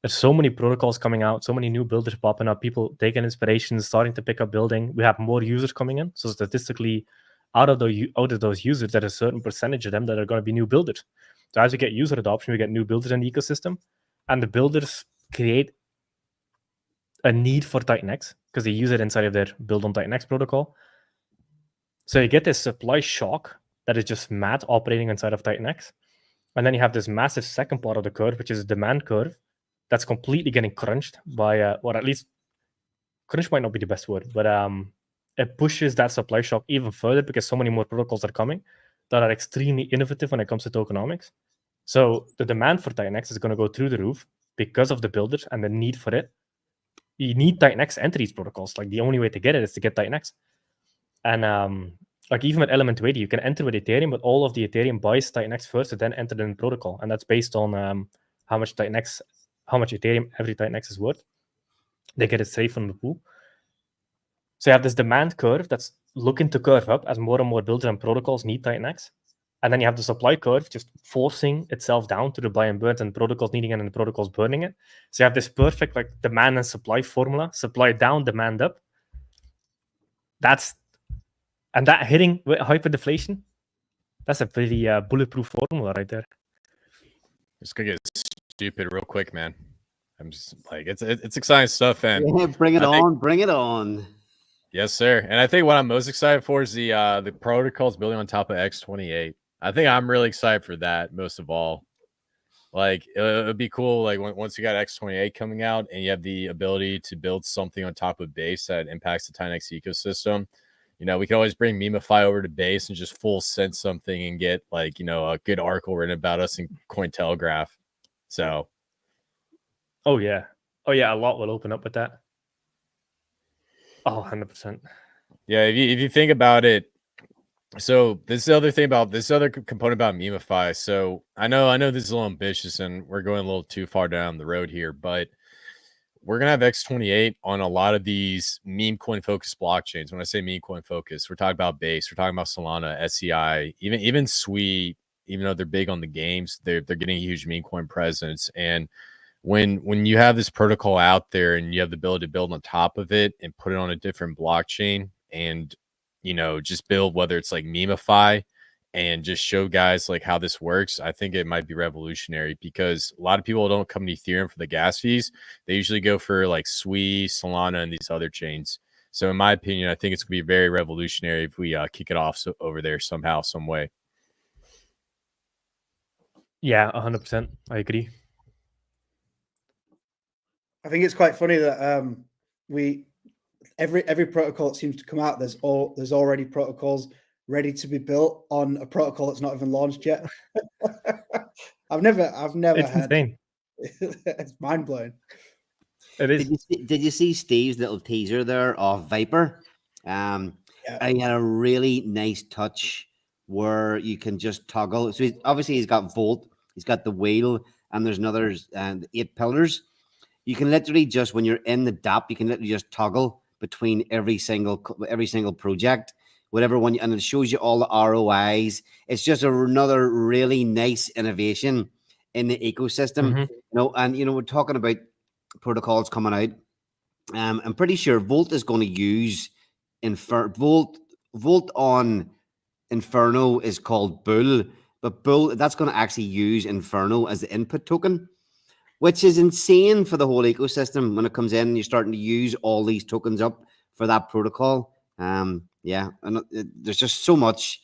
There's so many protocols coming out, so many new builders popping up, people taking inspiration, starting to pick up building. We have more users coming in. So statistically, out of those users, there's a certain percentage of them that are going to be new builders. So as we get user adoption, we get new builders in the ecosystem. And the builders create a need for Titanx because they use it inside of their build on Titanx protocol. So you get this supply shock that is just mad operating inside of Titanx. And then you have this massive second part of the curve, which is a demand curve that's completely getting crunched by, or at least crunch might not be the best word, but it pushes that supply shock even further because so many more protocols are coming that are extremely innovative when it comes to tokenomics. So the demand for Titanx is going to go through the roof because of the builders and the need for it. You need Titanx to enter these protocols. Like the only way to get it is to get Titanx. And like even with Element 280, you can enter with Ethereum, but all of the Ethereum buys Titanx first and then enter in the protocol. And that's based on how much Ethereum every Titanx is worth. They get it straight from the pool. So you have this demand curve that's looking to curve up as more and more builders and protocols need Titanx. And then you have the supply curve just forcing itself down to the buy and burn, and protocols needing it and the protocols burning it. So you have this perfect like demand and supply formula: supply down, demand up. That hitting with hyperdeflation, that's a pretty bulletproof formula right there. It's gonna get stupid real quick, man. I'm just like it's exciting stuff, and Yeah, bring it on. Yes, sir. And I think what I'm most excited for is the protocols building on top of X28. I think I'm really excited for that most of all. Like it'd be cool, like once you got X28 coming out and you have the ability to build something on top of base that impacts the Tinex ecosystem. You know, we can always bring Memify over to base and just full send something and get like, you know, a good article written about us in Cointelegraph. So. Oh yeah, a lot will open up with that. Oh, 100%. Yeah, if you think about it, so this is the other thing about this other component about Memify. So I know this is a little ambitious and we're going a little too far down the road here, but we're gonna have X28 on a lot of these meme coin focused blockchains. When I say meme coin focused, we're talking about Base, we're talking about Solana, SEI, even Sui. Even though they're big on the games, they're getting a huge meme coin presence. And when you have this protocol out there and you have the ability to build on top of it and put it on a different blockchain and, you know, just build, whether it's like Memify and just show guys like how this works, I think it might be revolutionary because a lot of people don't come to Ethereum for the gas fees. They usually go for like Sui, Solana, and these other chains. So in my opinion, I think it's going to be very revolutionary if we kick it off over there somehow, some way. Yeah, 100%. I agree. I think it's quite funny that every protocol that seems to come out, there's already protocols ready to be built on a protocol that's not even launched yet. I've never It's had. insane. It's mind blowing. It is. Did you see Steve's little teaser there of Viper? Yeah. I had a really nice touch where you can just toggle. So he's got Volt, he's got the wheel, and there's another 8 pillars. You can literally just, when you're in the DApp, you can literally just toggle between every single project whatever one, and it shows you all the ROIs. It's just another really nice innovation in the ecosystem. Mhm. And we're talking about protocols coming out. I'm pretty sure Volt is going to use Volt on Inferno is called Bull, but Bull, that's going to actually use Inferno as the input token, which is insane for the whole ecosystem when it comes in and you're starting to use all these tokens up for that protocol. Yeah, and there's just so much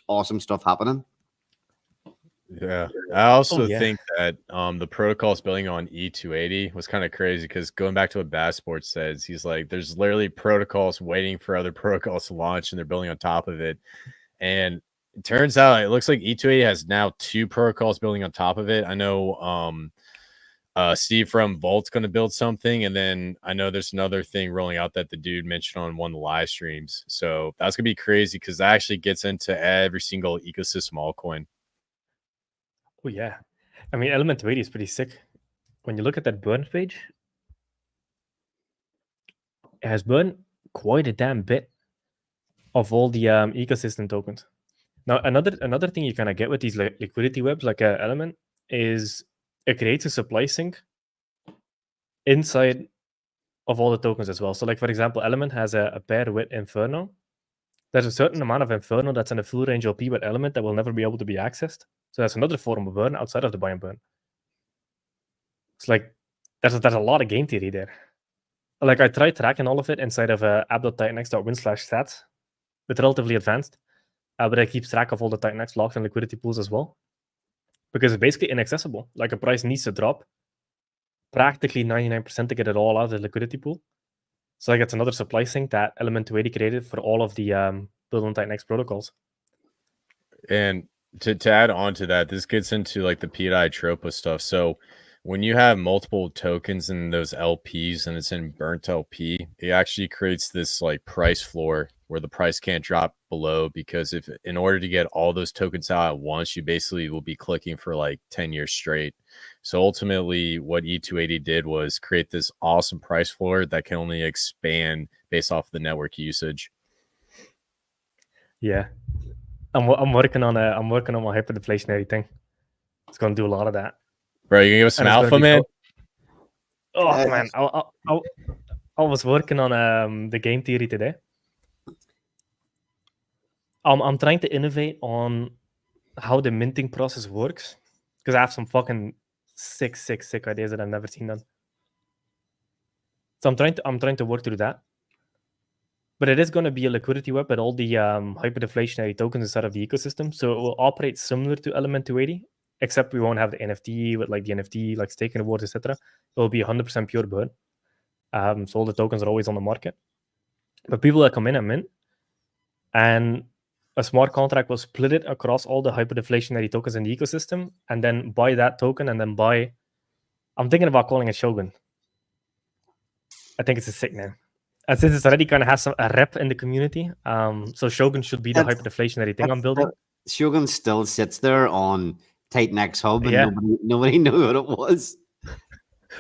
awesome stuff happening. Yeah, I also yeah. think that the protocols building on E280 was kind of crazy because going back to what Bass Sports says, he's like, there's literally protocols waiting for other protocols to launch, and they're building on top of it. And it turns out it looks like E280 has now 2 protocols building on top of it. I know Steve from Volt's going to build something, and then I know there's another thing rolling out that the dude mentioned on one of the live streams. So that's going to be crazy because that actually gets into every single ecosystem altcoin. Oh yeah, I mean, Element 280 is pretty sick. When you look at that burn page, it has burned quite a damn bit of all the ecosystem tokens. Now, another thing you kind of get with these liquidity webs like Element is it creates a supply sink inside of all the tokens as well. So, like for example, Element has a pair with Inferno. There's a certain amount of Inferno that's in a full range LP with Element that will never be able to be accessed. So that's another form of burn outside of the buy and burn. It's like there's a lot of game theory there. Like I tried tracking all of it inside of app.titanx.win/stats with relatively advanced, but it keeps track of all the Titanx locks and liquidity pools as well, because it's basically inaccessible. Like a price needs to drop practically 99% to get it all out of the liquidity pool. So like it's another supply sink that Element 280 created for all of the build on Titanx protocols. And to add on to that, this gets into like the PI Tropa stuff. So when you have multiple tokens in those LPs and it's in burnt LP, it actually creates this like price floor where the price can't drop below, because if in order to get all those tokens out at once, you basically will be clicking for like 10 years straight. So ultimately what E280 did was create this awesome price floor that can only expand based off the network usage. Yeah. I'm working on my hyperdeflationary thing. It's going to do a lot of that. Bro, you gonna give us some And it's gonna alpha, be man? Oh man, I was working on the game theory today. I'm trying to innovate on how the minting process works, because I have some fucking sick ideas that I've never seen done. So I'm trying to work through that. But it is going to be a liquidity web with all the hyperdeflationary tokens inside of the ecosystem. So it will operate similar to Element 280, except we won't have the NFT with like the NFT, like staking rewards, etc. It will be 100% pure burn. So all the tokens are always on the market. But people that come in and mint, and a smart contract will split it across all the hyperdeflationary tokens in the ecosystem, and then buy that token, and then buy. I'm thinking about calling it Shogun. I think it's a sick name. And since it's already kind of has a rep in the community, so Shogun should be the hyperdeflationary thing I'm building. Shogun still sits there on Titanx Hub, and Yeah. nobody knew what it was.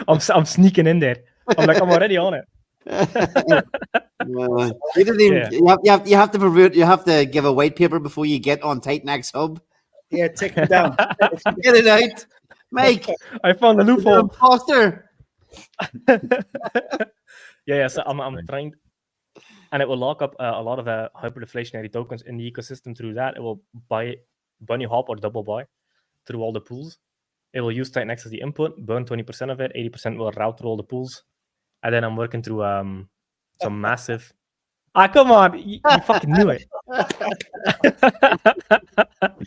I'm sneaking in there. I'm like, I'm already on it. You didn't even, you have to promote, you have to give a white paper before you get on Titanx Hub. Yeah, take it down. Get it out, Mike. I found the loophole. Imposter. Yeah. So I'm trying, and it will lock up a lot of hyperdeflationary tokens in the ecosystem. Through that, it will buy bunny hop or double buy through all the pools. It will use Titanx as the input, burn 20% of it, 80% will route through all the pools, and then I'm working through some massive. Come on, you fucking knew it.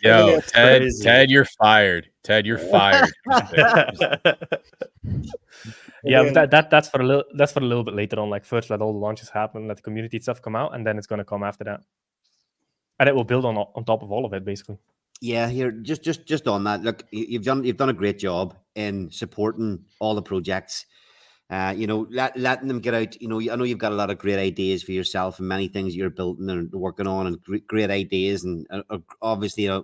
Yo, That's Ted, crazy. Ted, you're fired. Ted, you're fired. Yeah, but that's for a little bit later on. Like first, let all the launches happen, let the community stuff come out, and then it's going to come after that, and it will build on top of all of it, basically. Yeah, here just on that. Look, you've done a great job in supporting all the projects. Letting them get out. I know you've got a lot of great ideas for yourself and many things you're building and working on, and great ideas, and obviously a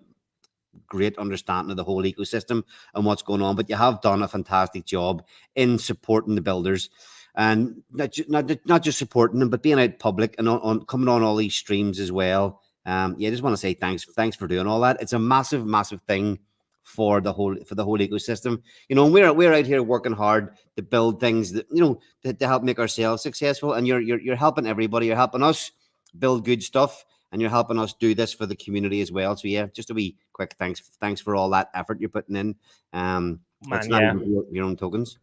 great understanding of the whole ecosystem and what's going on. But you have done a fantastic job in supporting the builders. and not just supporting them, but being out public and on coming on all these streams as well. Yeah, I just want to say thanks for doing all that. It's a massive thing for the whole ecosystem. You know, we're out here working hard to build things that, you know, to help make ourselves successful, and you're helping everybody. You're helping us build good stuff, and you're helping us do this for the community as well. So yeah, just a wee quick thanks for all that effort you're putting in. It's not even your own tokens.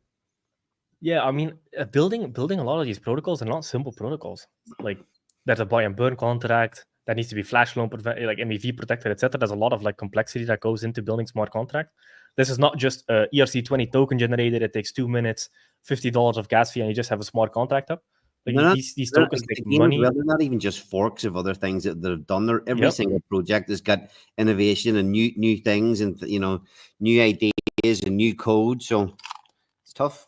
Yeah, I mean, building a lot of these protocols are not simple protocols. Like there's a buy and burn contract that needs to be flash loan like MEV protected, etc. There's a lot of like complexity that goes into building smart contract. This is not just a ERC20 token generated. It takes 2 minutes, $50 of gas fee, and you just have a smart contract up. Like these tokens take money. Well, they're not even just forks of other things that they've done. Every single project has got innovation and new things, and, you know, new ideas and new code. So it's tough.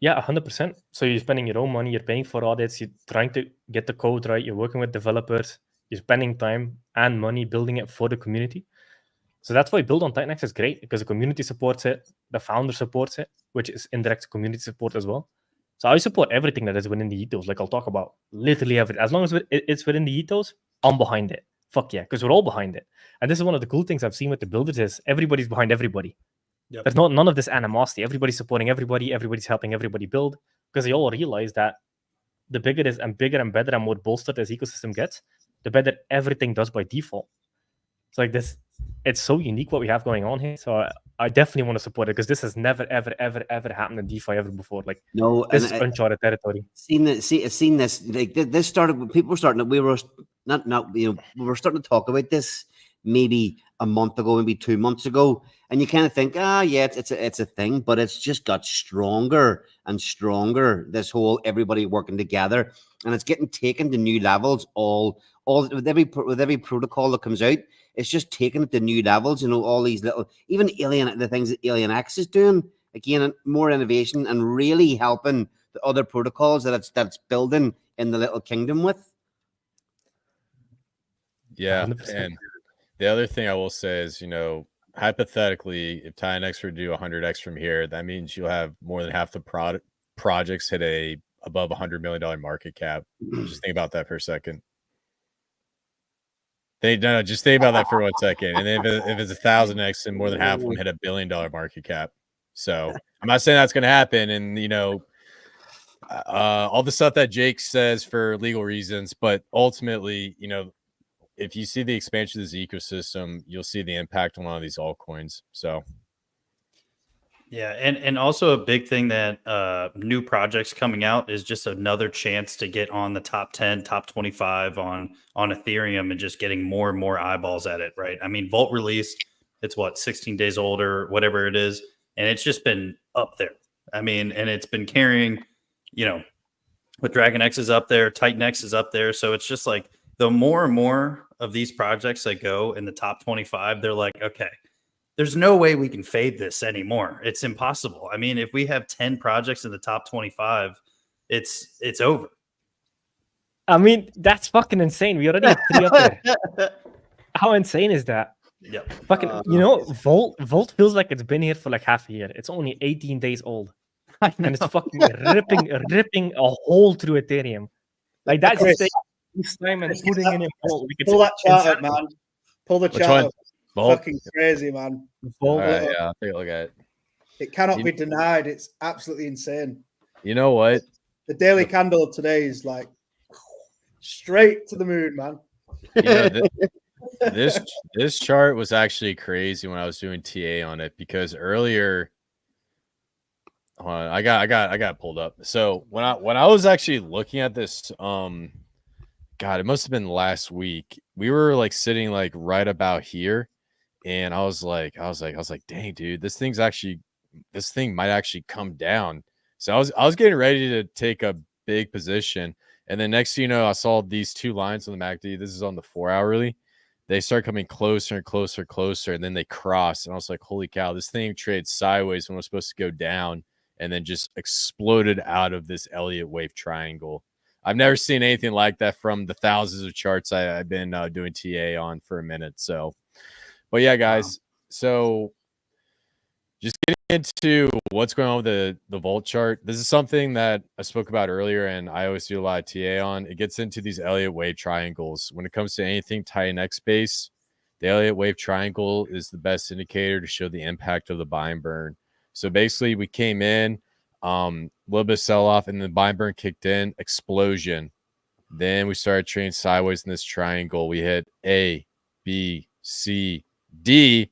Yeah, 100%. So you're spending your own money, you're paying for audits, you're trying to get the code right, you're working with developers, you're spending time and money building it for the community. So that's why Build on TitanX is great, because the community supports it, the founder supports it, which is indirect community support as well. So I support everything that is within the ethos. Like I'll talk about literally everything. As long as it's within the ethos, I'm behind it. Fuck yeah, because we're all behind it. And this is one of the cool things I've seen with the builders is everybody's behind everybody. Yep. There's none of this animosity. Everybody's supporting everybody. Everybody's helping everybody build, because they all realize that the bigger it is and bigger and better and more bolstered this ecosystem gets, the better everything does by default. It's like this. It's so unique what we have going on here. So I definitely want to support it, because this has never, ever happened in DeFi ever before. Like, no, this is uncharted territory. Seen this. Like this started when people were starting. We were we were starting to talk about this maybe a month ago, maybe 2 months ago, and you kind of think, yeah, it's a thing, but it's just got stronger and stronger. This whole everybody working together, and it's getting taken to new levels. All with every protocol that comes out, it's just taking it to new levels. You know, all these little, even the things that AlienX is doing, again, more innovation and really helping the other protocols that it's building in the little kingdom with. Yeah, 100%. And the other thing I will say is, you know, hypothetically, if TitanX were to do 100x from here, that means you'll have more than half the projects hit above $100 million market cap. Just think about that for a second. Just think about that for 1 second. And then if it's 1,000x, and more than half of them hit $1 billion market cap. So I'm not saying that's going to happen. And, you know, all the stuff that Jake says for legal reasons, but ultimately, you know, if you see the expansion of this ecosystem, you'll see the impact on a lot of these altcoins. So, yeah, and also a big thing that new projects coming out is just another chance to get on the top 10, top 25 on Ethereum, and just getting more and more eyeballs at it, right? I mean, Vault released, it's what, 16 days old or whatever it is, and it's just been up there. I mean, and it's been carrying, you know, with DragonX is up there, TitanX is up there, so it's just like the more and more of these projects that go in the top 25, they're like, okay, there's no way we can fade this anymore. It's impossible. I mean, if we have 10 projects in the top 25, it's over. I mean, that's fucking insane. We already have 3 up there. How insane is that? Yeah. Fucking, you know, Volt feels like it's been here for like half a year. It's only 18 days old. And it's fucking ripping a hole through Ethereum. Like that's Chris, this time and putting in a Volt. Pull that chart up, man. Pull the chart up. Volt? Fucking crazy, man. All right, yeah, I'll take a look at it. It cannot be denied. It's absolutely insane. You know what? The daily candle today is like straight to the moon, man. You know, this chart was actually crazy when I was doing TA on it, because earlier, I got pulled up. So when I was actually looking at this, God, it must have been last week. We were like sitting like right about here. And I was like, dang, dude, this thing might actually come down. So I was getting ready to take a big position. And then next thing you know, I saw these 2 lines on the MACD. This is on the 4-hourly. They start coming closer and closer and closer. And then they cross. And I was like, holy cow, this thing trades sideways when it was supposed to go down, and then just exploded out of this Elliott wave triangle. I've never seen anything like that from the thousands of charts I've been doing TA on for a minute. So, but yeah, guys. Wow. So just getting into what's going on with the Volt chart, this is something that I spoke about earlier, and I always do a lot of TA on. It gets into these Elliott wave triangles. When it comes to anything Titan X space, the Elliott wave triangle is the best indicator to show the impact of the buy and burn. So basically, we came in, a little bit of sell off, and the buy and burn kicked in, explosion. Then we started trading sideways in this triangle. We hit A, B, C, D.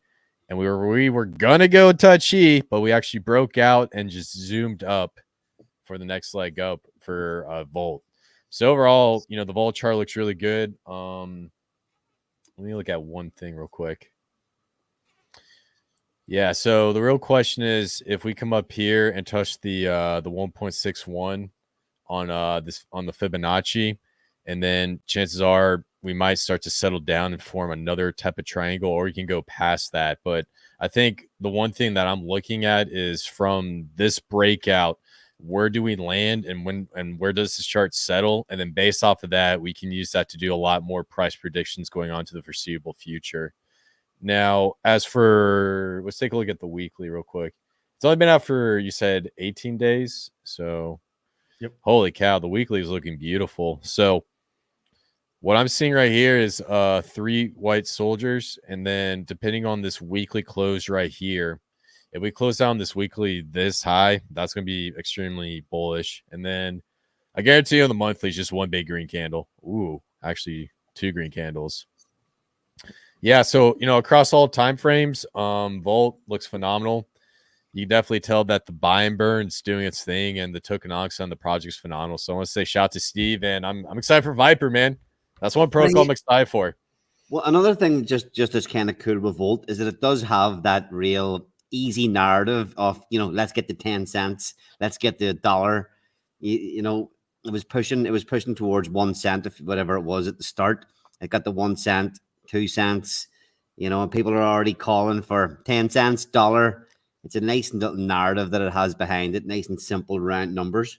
And we were gonna go touch E, but we actually broke out and just zoomed up for the next leg up for Volt. So overall, the Volt chart looks really good. Let me look at one thing real quick. Yeah, so the real question is if we come up here and touch the 1.61 on the Fibonacci, and then chances are we might start to settle down and form another type of triangle, or you can go past that. But I think the one thing that I'm looking at is from this breakout, where do we land and where does this chart settle? And then based off of that, we can use that to do a lot more price predictions going on to the foreseeable future. Now, as for, let's take a look at the weekly real quick. It's only been out for, you said 18 days. So, Yep. Holy cow, the weekly is looking beautiful. So, what I'm seeing right here is 3 white soldiers, and then depending on this weekly close right here, if we close down this weekly this high, that's going to be extremely bullish. And then I guarantee you on the monthly is just one big green candle. Ooh, actually 2 green candles. Yeah, so across all time frames, Volt looks phenomenal. You can definitely tell that the buy and burn's doing its thing, and the tokenomics on the project's phenomenal. So I want to say shout out to Steve, and I'm excited for Viper, man. That's one protocol I'm excited for. Well, another thing just as kind of cool with Volt is that it does have that real easy narrative of, let's get the 10 cents, let's get the $1. It was pushing towards 1 cent, if whatever it was at the start. It got the 1 cent, 2 cents, and people are already calling for 10 cents, $1. It's a nice little narrative that it has behind it, nice and simple round numbers.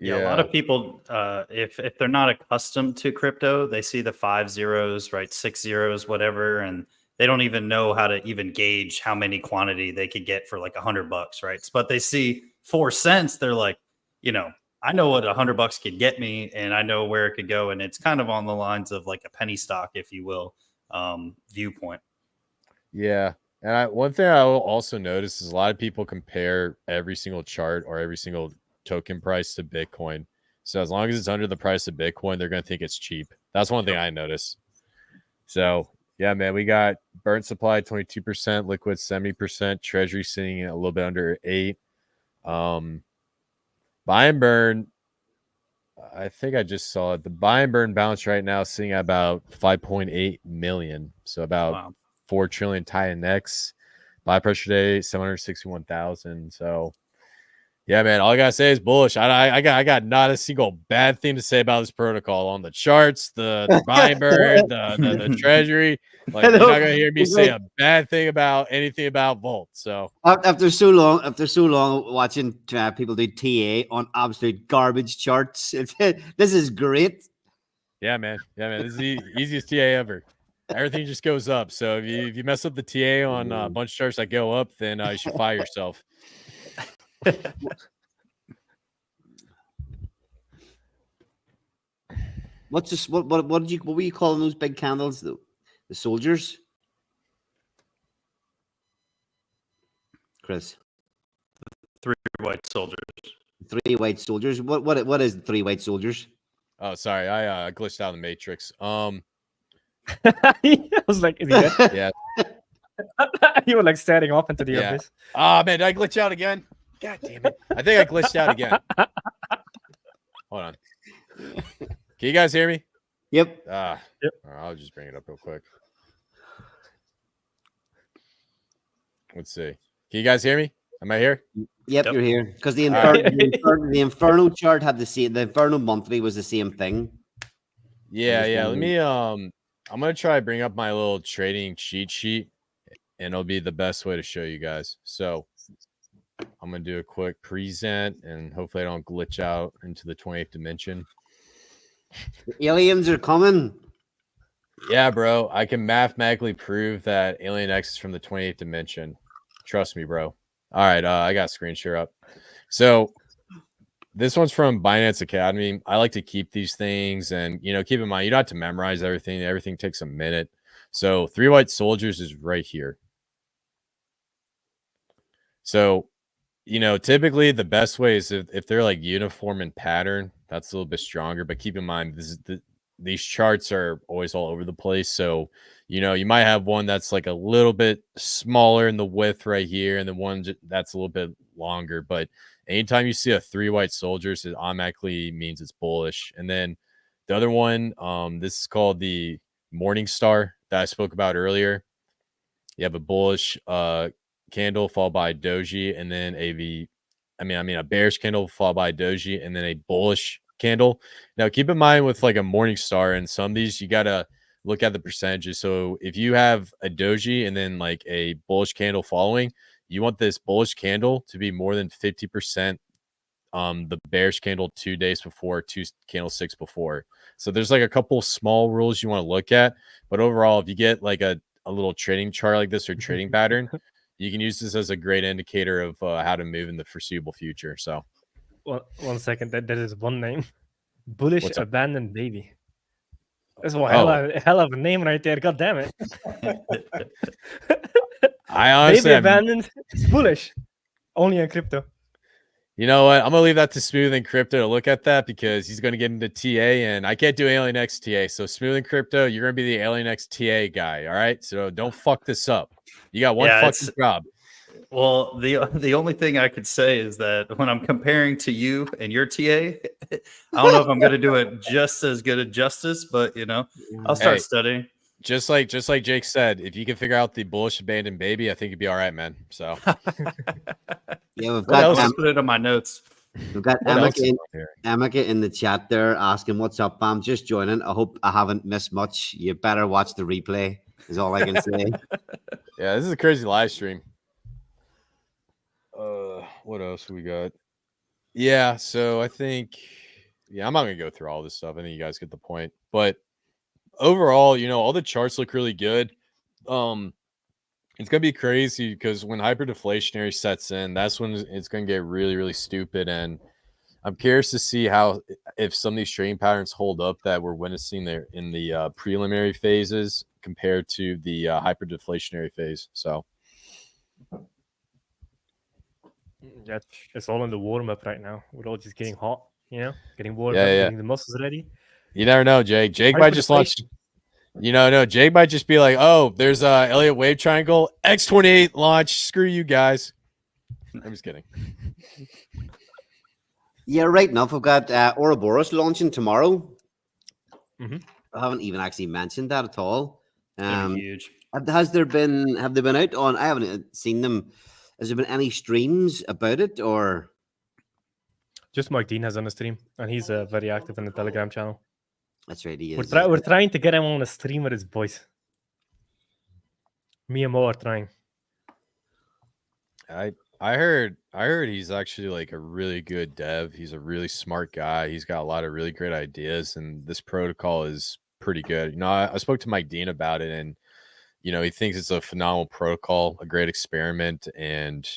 Yeah, a lot of people, if they're not accustomed to crypto, they see the 5 zeros, right, 6 zeros, whatever, and they don't even know how to even gauge how many quantity they could get for like $100, right? But they see 4 cents, they're like, I know what $100 could get me, and I know where it could go, and it's kind of on the lines of like a penny stock, if you will, viewpoint. Yeah, and one thing I will also notice is a lot of people compare every single chart or every single token price to Bitcoin. So as long as it's under the price of Bitcoin, they're going to think it's cheap. That's one thing I notice. So yeah, man, we got burnt supply 22%, liquid 70%, treasury sitting at a little bit under 8. Buy and burn, I think I just saw it. The buy and burn balance right now is sitting at about 5.8 million. So about 4 trillion Titan X. Buy pressure today 761,000. So yeah, man, all I gotta say is bullish. I got not a single bad thing to say about this protocol on the charts, the buy and burn, the treasury. Like, you're not gonna hear me say a bad thing about anything about Volt. So after so long watching people do TA on absolute garbage charts, this is great. Yeah, man. This is the easiest TA ever. Everything just goes up. So if you mess up the TA on a bunch of charts that go up, then you should fire yourself. What's this? What were you calling those big candles? The soldiers, Chris. 3 white soldiers. 3 white soldiers. What is the 3 white soldiers? Oh, sorry, I glitched out of the matrix. I was like, is he dead? Yeah. You were like staring off into the abyss. Oh man, did I glitch out again? God damn it! I think I glitched out again. Hold on. Can you guys hear me? Yep. Yep. All right, I'll just bring it up real quick. Let's see. Can you guys hear me? Am I here? Yep, you're here. Because the Inferno chart had the same. The Inferno monthly was the same thing. Yeah. Let me. I'm gonna try to bring up my little trading cheat sheet, and it'll be the best way to show you guys. So I'm gonna do a quick present, and hopefully I don't glitch out into the 28th dimension. The aliens are coming. Yeah, bro. I can mathematically prove that Alien X is from the 28th dimension. Trust me, bro. All right, I got screen share up. So this one's from Binance Academy. I like to keep these things, and keep in mind you don't have to memorize everything. Everything takes a minute. So 3 white soldiers is right here. So typically the best way is if they're like uniform in pattern, that's a little bit stronger. But keep in mind, these charts are always all over the place. So, you might have one that's like a little bit smaller in the width right here, and then one that's a little bit longer. But anytime you see a 3 white soldiers, it automatically means it's bullish. And then the other one, this is called the Morning Star that I spoke about earlier. You have a bullish candle followed by doji, and then a bearish candle followed by doji, and then a bullish candle. Now keep in mind with like a morning star and some of these, you gotta look at the percentages. So if you have a doji and then like a bullish candle following, you want this bullish candle to be more than 50% the bearish candle 2 days before, 2 candlesticks before. So there's like a couple small rules you want to look at, but overall if you get like a little trading chart like this or trading pattern, you can use this as a great indicator of how to move in the foreseeable future. So, one second. That is one name. Bullish What's up? Abandoned Baby. That's one hell of a name right there. God damn it. I honestly Baby Abandoned. It's bullish. Only on crypto. You know what? I'm gonna leave that to Smooth and Crypto to look at that because he's gonna get into TA, and I can't do Alien X TA. So Smooth and Crypto, you're gonna be the Alien X TA guy. All right. So don't fuck this up. You got one fucking job. Well, the only thing I could say is that when I'm comparing to you and your TA, I don't know if I'm going to do it just as good a justice, but I'll start studying. Just like Jake said, if you can figure out the bullish abandoned baby, I think you'd be all right, man. So yeah, we've I'll got just put it on my notes. We've got Emeka in the chat there asking, "What's up, fam? Just joining. I hope I haven't missed much. You better watch the replay." Is all I can say. Yeah, this is a crazy live stream. What else we got? Yeah, so I think, I'm not gonna go through all this stuff. I think you guys get the point. But overall, all the charts look really good. It's gonna be crazy because when hyperdeflationary sets in, that's when it's gonna get really, really stupid. And I'm curious to see if some of these trading patterns hold up that we're witnessing there in the preliminary phases compared to the hyperdeflationary phase. So yeah, it's all in the warm up right now. We're all just getting hot, getting warm up, Yeah. getting the muscles ready. You never know, Jake. Jake might just launch. No, Jake might just be like, "Oh, there's a Elliott Wave Triangle X28 launch. Screw you guys." I'm just kidding. Yeah, right enough. We've got Ouroboros launching tomorrow. Mm-hmm. I haven't even actually mentioned that at all. Huge. Have they been out on? I haven't seen them. Has there been any streams about it, or just Mike Dean has on a stream, and he's very active in the Telegram channel. That's right, he is. We're trying to get him on a stream with his voice. Me and Mo are trying. I heard he's actually like a really good dev. He's a really smart guy. He's got a lot of really great ideas, and this protocol is pretty good. I spoke to Mike Dean about it, and he thinks it's a phenomenal protocol, a great experiment, and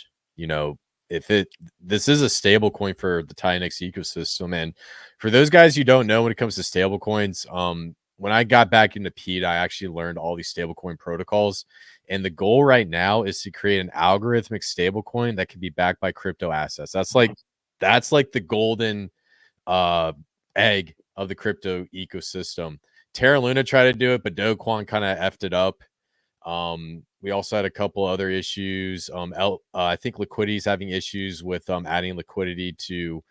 this is a stable coin for the TitanX ecosystem. And for those guys who don't know, when it comes to stable coins, when I got back into PETA, I actually learned all these stablecoin protocols. And the goal right now is to create an algorithmic stablecoin that can be backed by crypto assets. That's like the golden egg of the crypto ecosystem. Terra Luna tried to do it, but Do Kwon kind of effed it up. We also had a couple other issues. I think Liquidity is having issues with adding liquidity to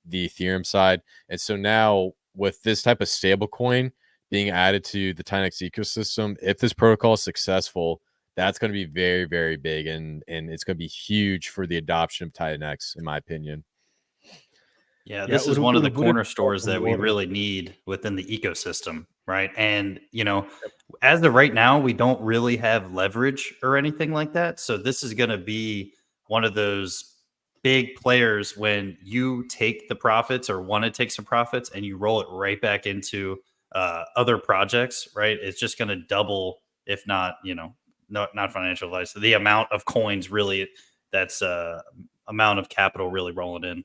the Ethereum side. And so now with this type of stablecoin being added to the TitanX ecosystem, if this protocol is successful, that's going to be very, very big, and it's going to be huge for the adoption of TitanX, in my opinion. Yeah, this is one of the corner stores that we really need within the ecosystem, right? And, as of right now, we don't really have leverage or anything like that. So this is going to be one of those big players when you take the profits or want to take some profits and you roll it right back into other projects, right? It's just going to double, if not, no, not financial advice. The amount of coins really, that's amount of capital really rolling in.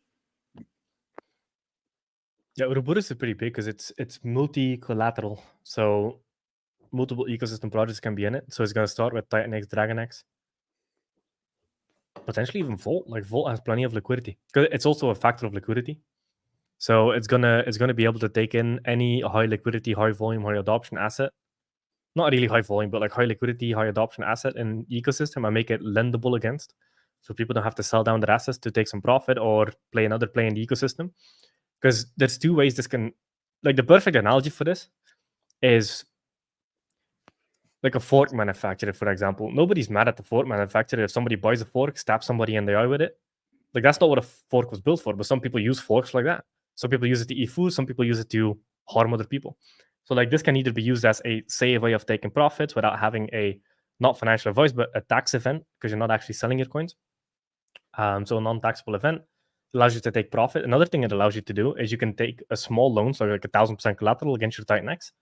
Yeah, Ouroboros is pretty big because it's multi-collateral. So multiple ecosystem projects can be in it. So it's gonna start with TitanX, DragonX, potentially even Volt. Like Volt has plenty of liquidity. 'Cause it's also a factor of liquidity. So it's gonna be able to take in any high liquidity, high volume, high adoption asset. Not really high volume, but like high liquidity, high adoption asset in ecosystem and make it lendable against. So people don't have to sell down their assets to take some profit or play another play in the ecosystem. Because there's two ways this can, like the perfect analogy for this is like a fork manufacturer, for example. Nobody's mad at the fork manufacturer if somebody buys a fork, stabs somebody in the eye with it. Like that's not what a fork was built for, but some people use forks like that. Some people use it to eat food, some people use it to harm other people. So like this can either be used as a safe way of taking profits without having a not financial advice, but a tax event because you're not actually selling your coins. So a non-taxable event allows you to take profit. Another thing it allows you to do is you can take a small loan, so like 1,000% collateral against your TitanX,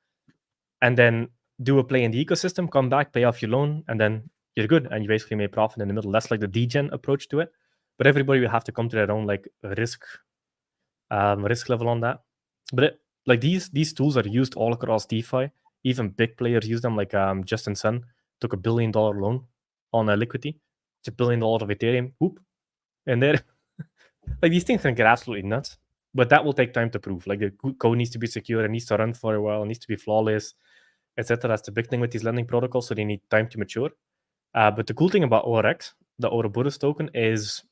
and then do a play in the ecosystem, come back, pay off your loan, and then you're good. And you basically make profit in the middle. That's like the degen approach to it. But everybody will have to come to their own like risk level on that. But like these tools are used all across DeFi. Even big players use them. Like Justin Sun took $1 billion loan on Liquidity. It's $1 billion of Ethereum. Whoop, and there. Like these things can get absolutely nuts. But that will take time to prove. Like the code needs to be secure. It needs to run for a while. It needs to be flawless, etc. That's the big thing with these lending protocols. So they need time to mature. But the cool thing about ORX, the Ouroboros token, is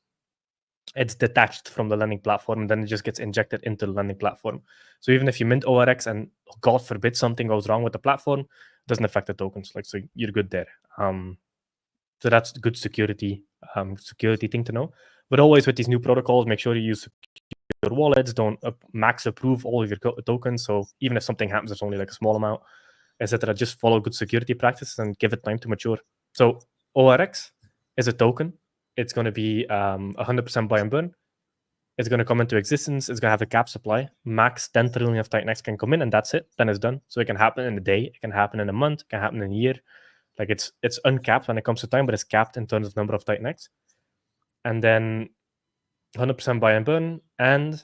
it's detached from the lending platform, and then it just gets injected into the lending platform. So even if you mint ORX and God forbid something goes wrong with the platform, it doesn't affect the tokens. Like so, you're good there. So that's good security thing to know. But always with these new protocols, make sure you use your wallets. Don't max approve all of your tokens. So even if something happens, it's only like a small amount, etc. Just follow good security practices and give it time to mature. So ORX is a token. It's going to be 100% buy and burn. It's going to come into existence. It's going to have a cap supply. Max 10 trillion of TitanX can come in, and that's it. Then it's done. So it can happen in a day. It can happen in a month. It can happen in a year. Like it's uncapped when it comes to time, but it's capped in terms of number of TitanX. And then 100% buy and burn. And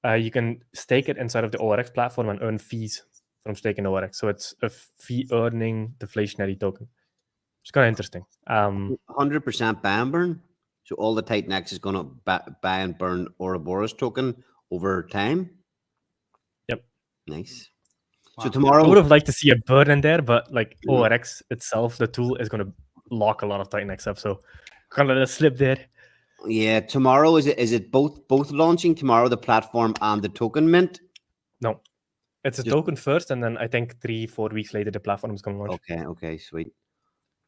you can stake it inside of the ORX platform and earn fees from staking ORX. So it's a fee-earning deflationary token. It's kind of interesting. 100% buy and burn. So all the TitanX is going to buy and burn Ouroboros token over time. Yep. Nice. Wow. So tomorrow, I would have liked to see a burn in there, but like ORX itself, the tool is going to lock a lot of TitanX up. So kind of let it slip there. Yeah, tomorrow is it both launching tomorrow, the platform and the token mint? No, it's a token first, and then I think 3-4 weeks later the platform is going to launch. Okay, sweet.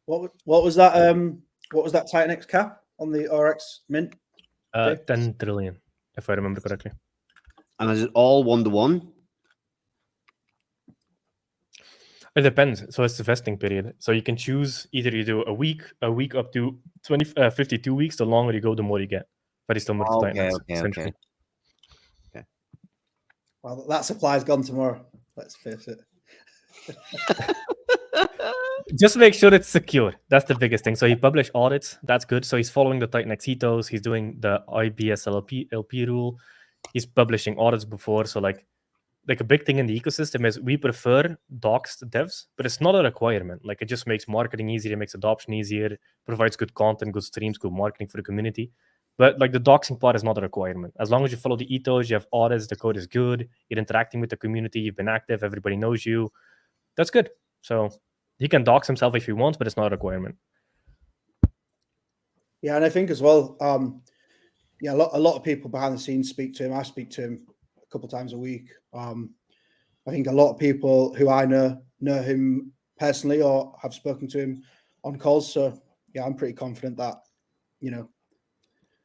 What was that? What was that TitanX cap on the ORX mint? 10 trillion, if I remember correctly. And is it all 1-to-1? It depends. So it's the vesting period. So you can choose either you do a week up to 52 weeks. The longer you go, the more you get. But it's still more TitanX, essentially. Okay. Well, that supply's gone tomorrow. Let's face it. Just make sure it's secure. That's the biggest thing. So he published audits. That's good. So he's following the TitanX ethos. He's doing the IBSLP LP rule. He's publishing audits before. So like a big thing in the ecosystem is we prefer doxed devs, but it's not a requirement. Like it just makes marketing easier, it makes adoption easier, provides good content, good streams, good marketing for the community. But like the doxing part is not a requirement. As long as you follow the ethos, you have audits, the code is good, you're interacting with the community, you've been active, everybody knows you. That's good. So he can dox himself if he wants, but it's not a requirement. Yeah, and I think as well, a lot of people behind the scenes speak to him. I speak to him a couple times a week. I think a lot of people who I know him personally or have spoken to him on calls. So yeah, I'm pretty confident that,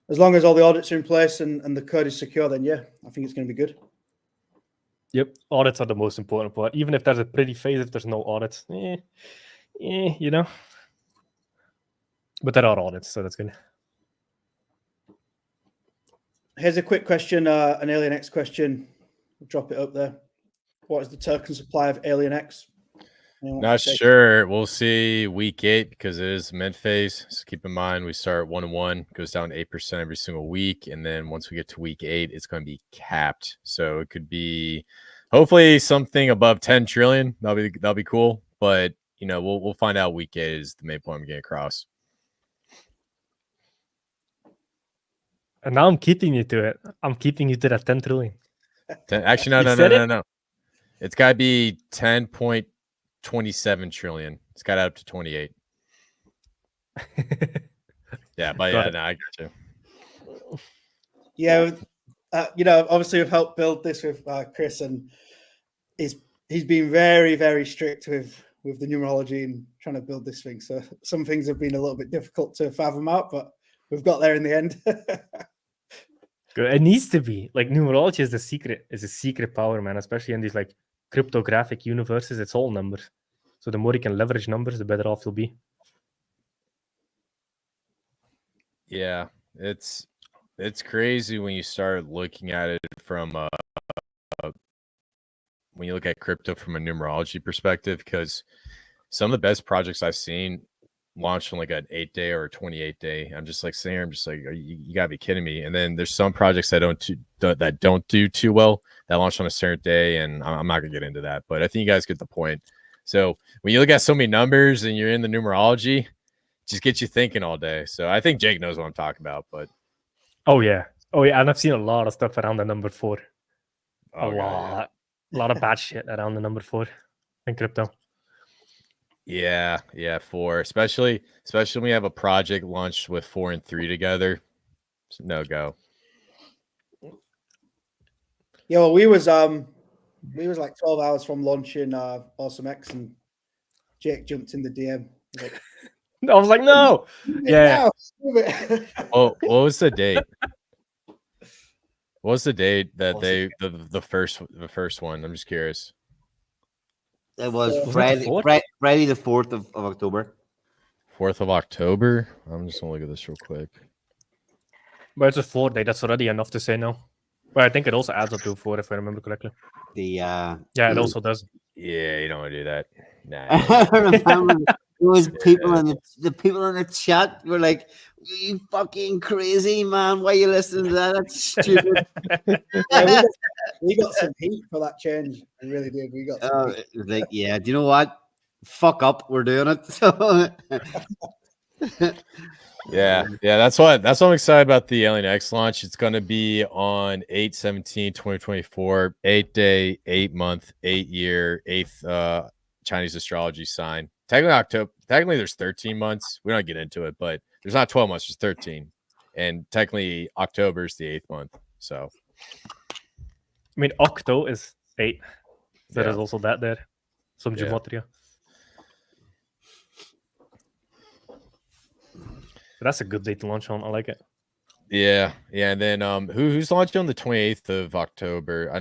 as long as all the audits are in place and the code is secure, then yeah, I think it's going to be good. Yep, audits are the most important part. Even if there's a pretty face, if there's no audits, But there are audits, so that's good. Here's a quick question, an AlienX question. We'll drop it up there. What is the token supply of AlienX? Anyone Not wants to take it? sure. We'll see week 8 because it is mid phase. So keep in mind we start 1-1, goes down 8% every single week, and then once we get to week 8, it's going to be capped. So it could be hopefully something above 10 trillion. That'll be cool. But we'll find out week 8 is the main point I'm getting across. And now I'm keeping you to it. I'm keeping you to that 10 trillion. Actually, You said it? no. It's got to be 10.27 trillion. It's got to add up to 28. Yeah, but Got it. no, I got you. Yeah, obviously we've helped build this with Chris, and he's been very, very strict with the numerology and trying to build this thing. So some things have been a little bit difficult to fathom out, but we've got there in the end. Good. It needs to be. Like, numerology is a secret power, man, especially in these like cryptographic universes. It's all numbers. So the more you can leverage numbers, the better off you'll be. Yeah, it's crazy when you start looking at it from when you look at crypto from a numerology perspective, because some of the best projects I've seen launched on like an 8-day or a 28-day. I'm just like sitting here, I'm just like, you gotta be kidding me. And then there's some projects that don't do too well that launch on a certain day, and I'm not gonna get into that, but I think you guys get the point. So when you look at so many numbers and you're in the numerology, just get you thinking all day. So I think Jake knows what I'm talking about, but Oh yeah. And I've seen a lot of stuff around the number 4. oh, God, A lot of bad shit around the number 4 in crypto. yeah, 4, especially when we have a project launched with 4 and 3 together. It's no go. Yeah, well, we was like 12 hours from launching Awesome X, and Jake jumped in the DM. Like, I was like, no. Yeah. Move it. Oh, what was the date? What was the date that What was the first one? I'm just curious. It was Was it the Friday, 4th? Friday the 4th of October. 4th of October. I'm just gonna look at this real quick. But it's a 4-day. That's already enough to say no. But I think it also adds up to 4 if I remember correctly. The Yeah, it also does. Yeah, you don't want to do that. Nah. I remember those people in the people in the chat were like, "You fucking crazy, man! Why are you listening to that? That's stupid." Yeah, we got some heat for that change. We really did. We got some heat. It was like, yeah, do you know what? Fuck up, we're doing it. So Yeah, that's what I'm excited about the Alien X launch. It's going to be on 8/17/2024, 8-day, 8-month, 8-year, 8th Chinese astrology sign. Technically there's 13 months. We don't get into it, but there's not 12 months, there's 13. And technically October is the 8th month. So I mean, Octo is 8. There Yeah. is also that there. Some Yeah. gematria. But that's a good date to launch on. I like it. yeah. And then who's launching on the 28th of October? I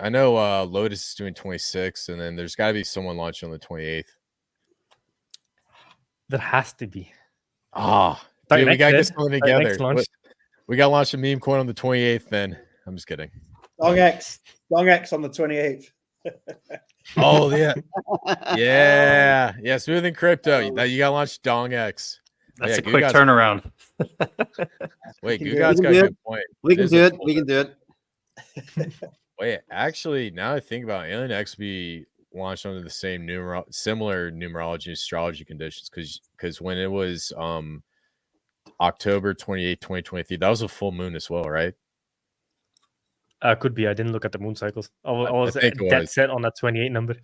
know Lotus is doing 26, and then there's got to be someone launching on the 28th. There has to be. Ah, Titan dude, we X gotta did. get something Titan X together. launched. We got to launch a meme coin on the 28th. Then I'm just kidding. Dong X on the 28th. Oh yeah, yeah. Smooth and crypto. You got to launch Dong X. That's Yeah, a quick Gugat's- turnaround. Wait, We can do it. Gugat's We got can a do good point. we can is do a it. full We can do it. Wait, actually, now I think about it, Alien X be launched under the same similar numerology astrology conditions because when it was October 28, 2023, that was a full moon as well, right? Could be. I didn't look at the moon cycles. I was think it dead was. set on that 28 number.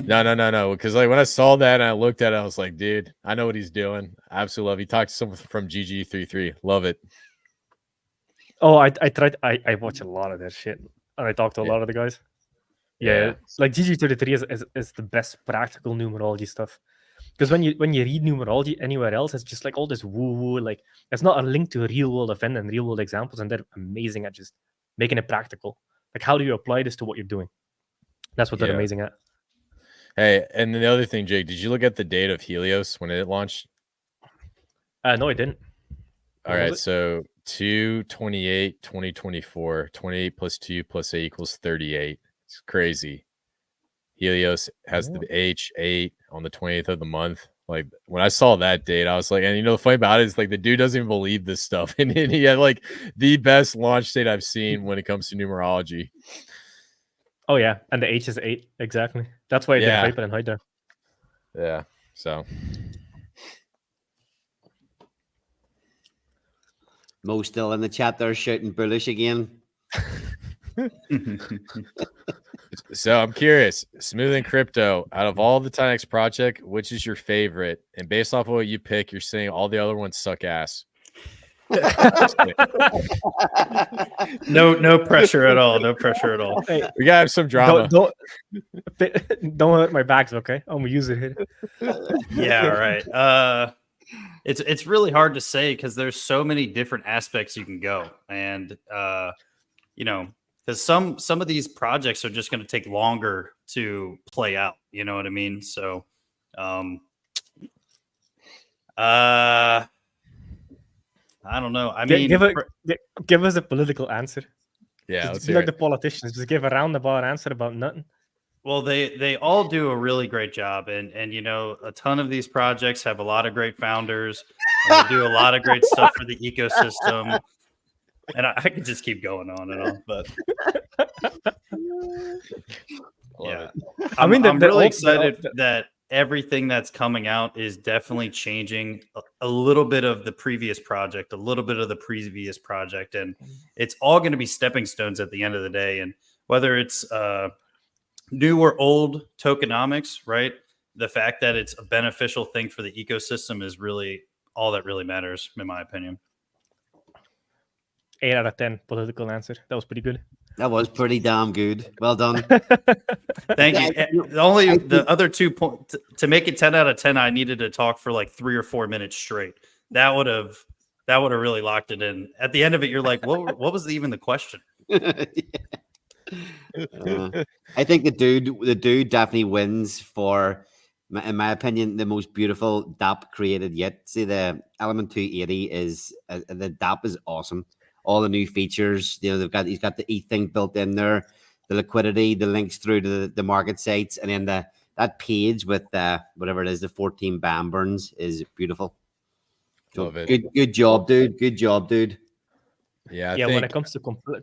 No. Because like when I saw that and I looked at it, I was like, dude, I know what he's doing. Absolutely love it. He talked to someone from GG33. Love it. Oh, I tried. I watch a lot of that shit, and I talk to a Yeah. lot of the guys. Yeah. Yeah, like GG33 is the best practical numerology stuff. Because when you read numerology anywhere else, it's just like all this woo woo. Like it's not a link to a real world event and real world examples, and they're amazing at just making it practical. Like how do you apply this to what you're doing? That's what they're Yeah. amazing at. Hey, and then the other thing, Jake, did you look at the date of Helios when it launched? No, I didn't. All What was right, it? so 2/28/2024, 28 plus 2 plus 8 equals 38. It's crazy. Helios has the H8 on the 20th of the month. Like when I saw that date, I was like, and the funny about it is like the dude doesn't even believe this stuff. And he had like the best launch date I've seen when it comes to numerology. Oh yeah, and the H is 8 exactly. That's why I did Hyper and Hydra. Yeah. So Mo still in the chat there shouting bullish again. So I'm curious, Smoothing Crypto, out of all the 10x project, which is your favorite? And based off of what you pick, you're saying all the other ones suck ass. No pressure at all. No pressure at all. Hey, We gotta have some drama. don't hurt my bags, okay? I'm gonna use it here. Yeah, right. It's really hard to say because there's so many different aspects you can go, and because some of these projects are just going to take longer to play out. You know what I mean? So, I don't know. I mean, give us a political answer. Yeah, Just let's be hear like the politicians. Just give a roundabout answer about nothing. well, they all do a really great job, and a ton of these projects have a lot of great founders, and they do a lot of great stuff for the ecosystem. And I could just keep going on and on, but yeah, I mean, I'm really excited that everything that's coming out is definitely changing a little bit of the previous project, a little bit of the previous project, and it's all going to be stepping stones at the end of the day. And whether it's new or old tokenomics, right? The fact that it's a beneficial thing for the ecosystem is really all that really matters, in my opinion. 8 out of 10 political answer. That was pretty good. That was pretty damn good. Well done. Thank you. The other 2 points to make it 10 out of 10, I needed to talk for like 3 or 4 minutes straight. That would have really locked it in. At the end of it, you're like, what was even the question? I think the dude definitely wins for, in my opinion, the most beautiful DApp created yet. See, the Element 280 is the DApp is awesome. All the new features, he's got the ETH thing built in there, the liquidity, the links through to the market sites, and then that page with whatever it is, the 14 BAM burns is beautiful. So Love it. Good job, dude. Good job, dude. Yeah, Yeah, when it comes to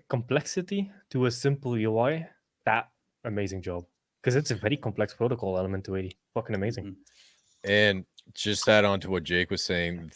complexity to a simple UI, that amazing job. Because it's a very complex protocol, Element 280. Fucking amazing. Mm-hmm. And just add on to what Jake was saying,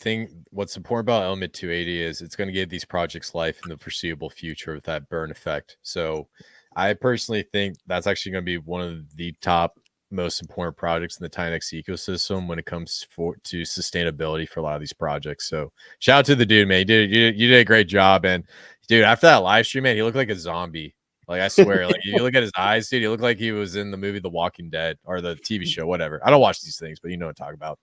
what's important about Element 280 is it's going to give these projects life in the foreseeable future with that burn effect. So I personally think that's actually going to be one of the top most important projects in the TinyX ecosystem when it comes to sustainability for a lot of these projects. So shout out to the dude, man. You did a great job. And dude, after that live stream, man, he looked like a zombie. Like, I swear, like, you look at his eyes, dude, he looked like he was in the movie The Walking Dead or the TV show, whatever. I don't watch these things, but you know what I'm talking about.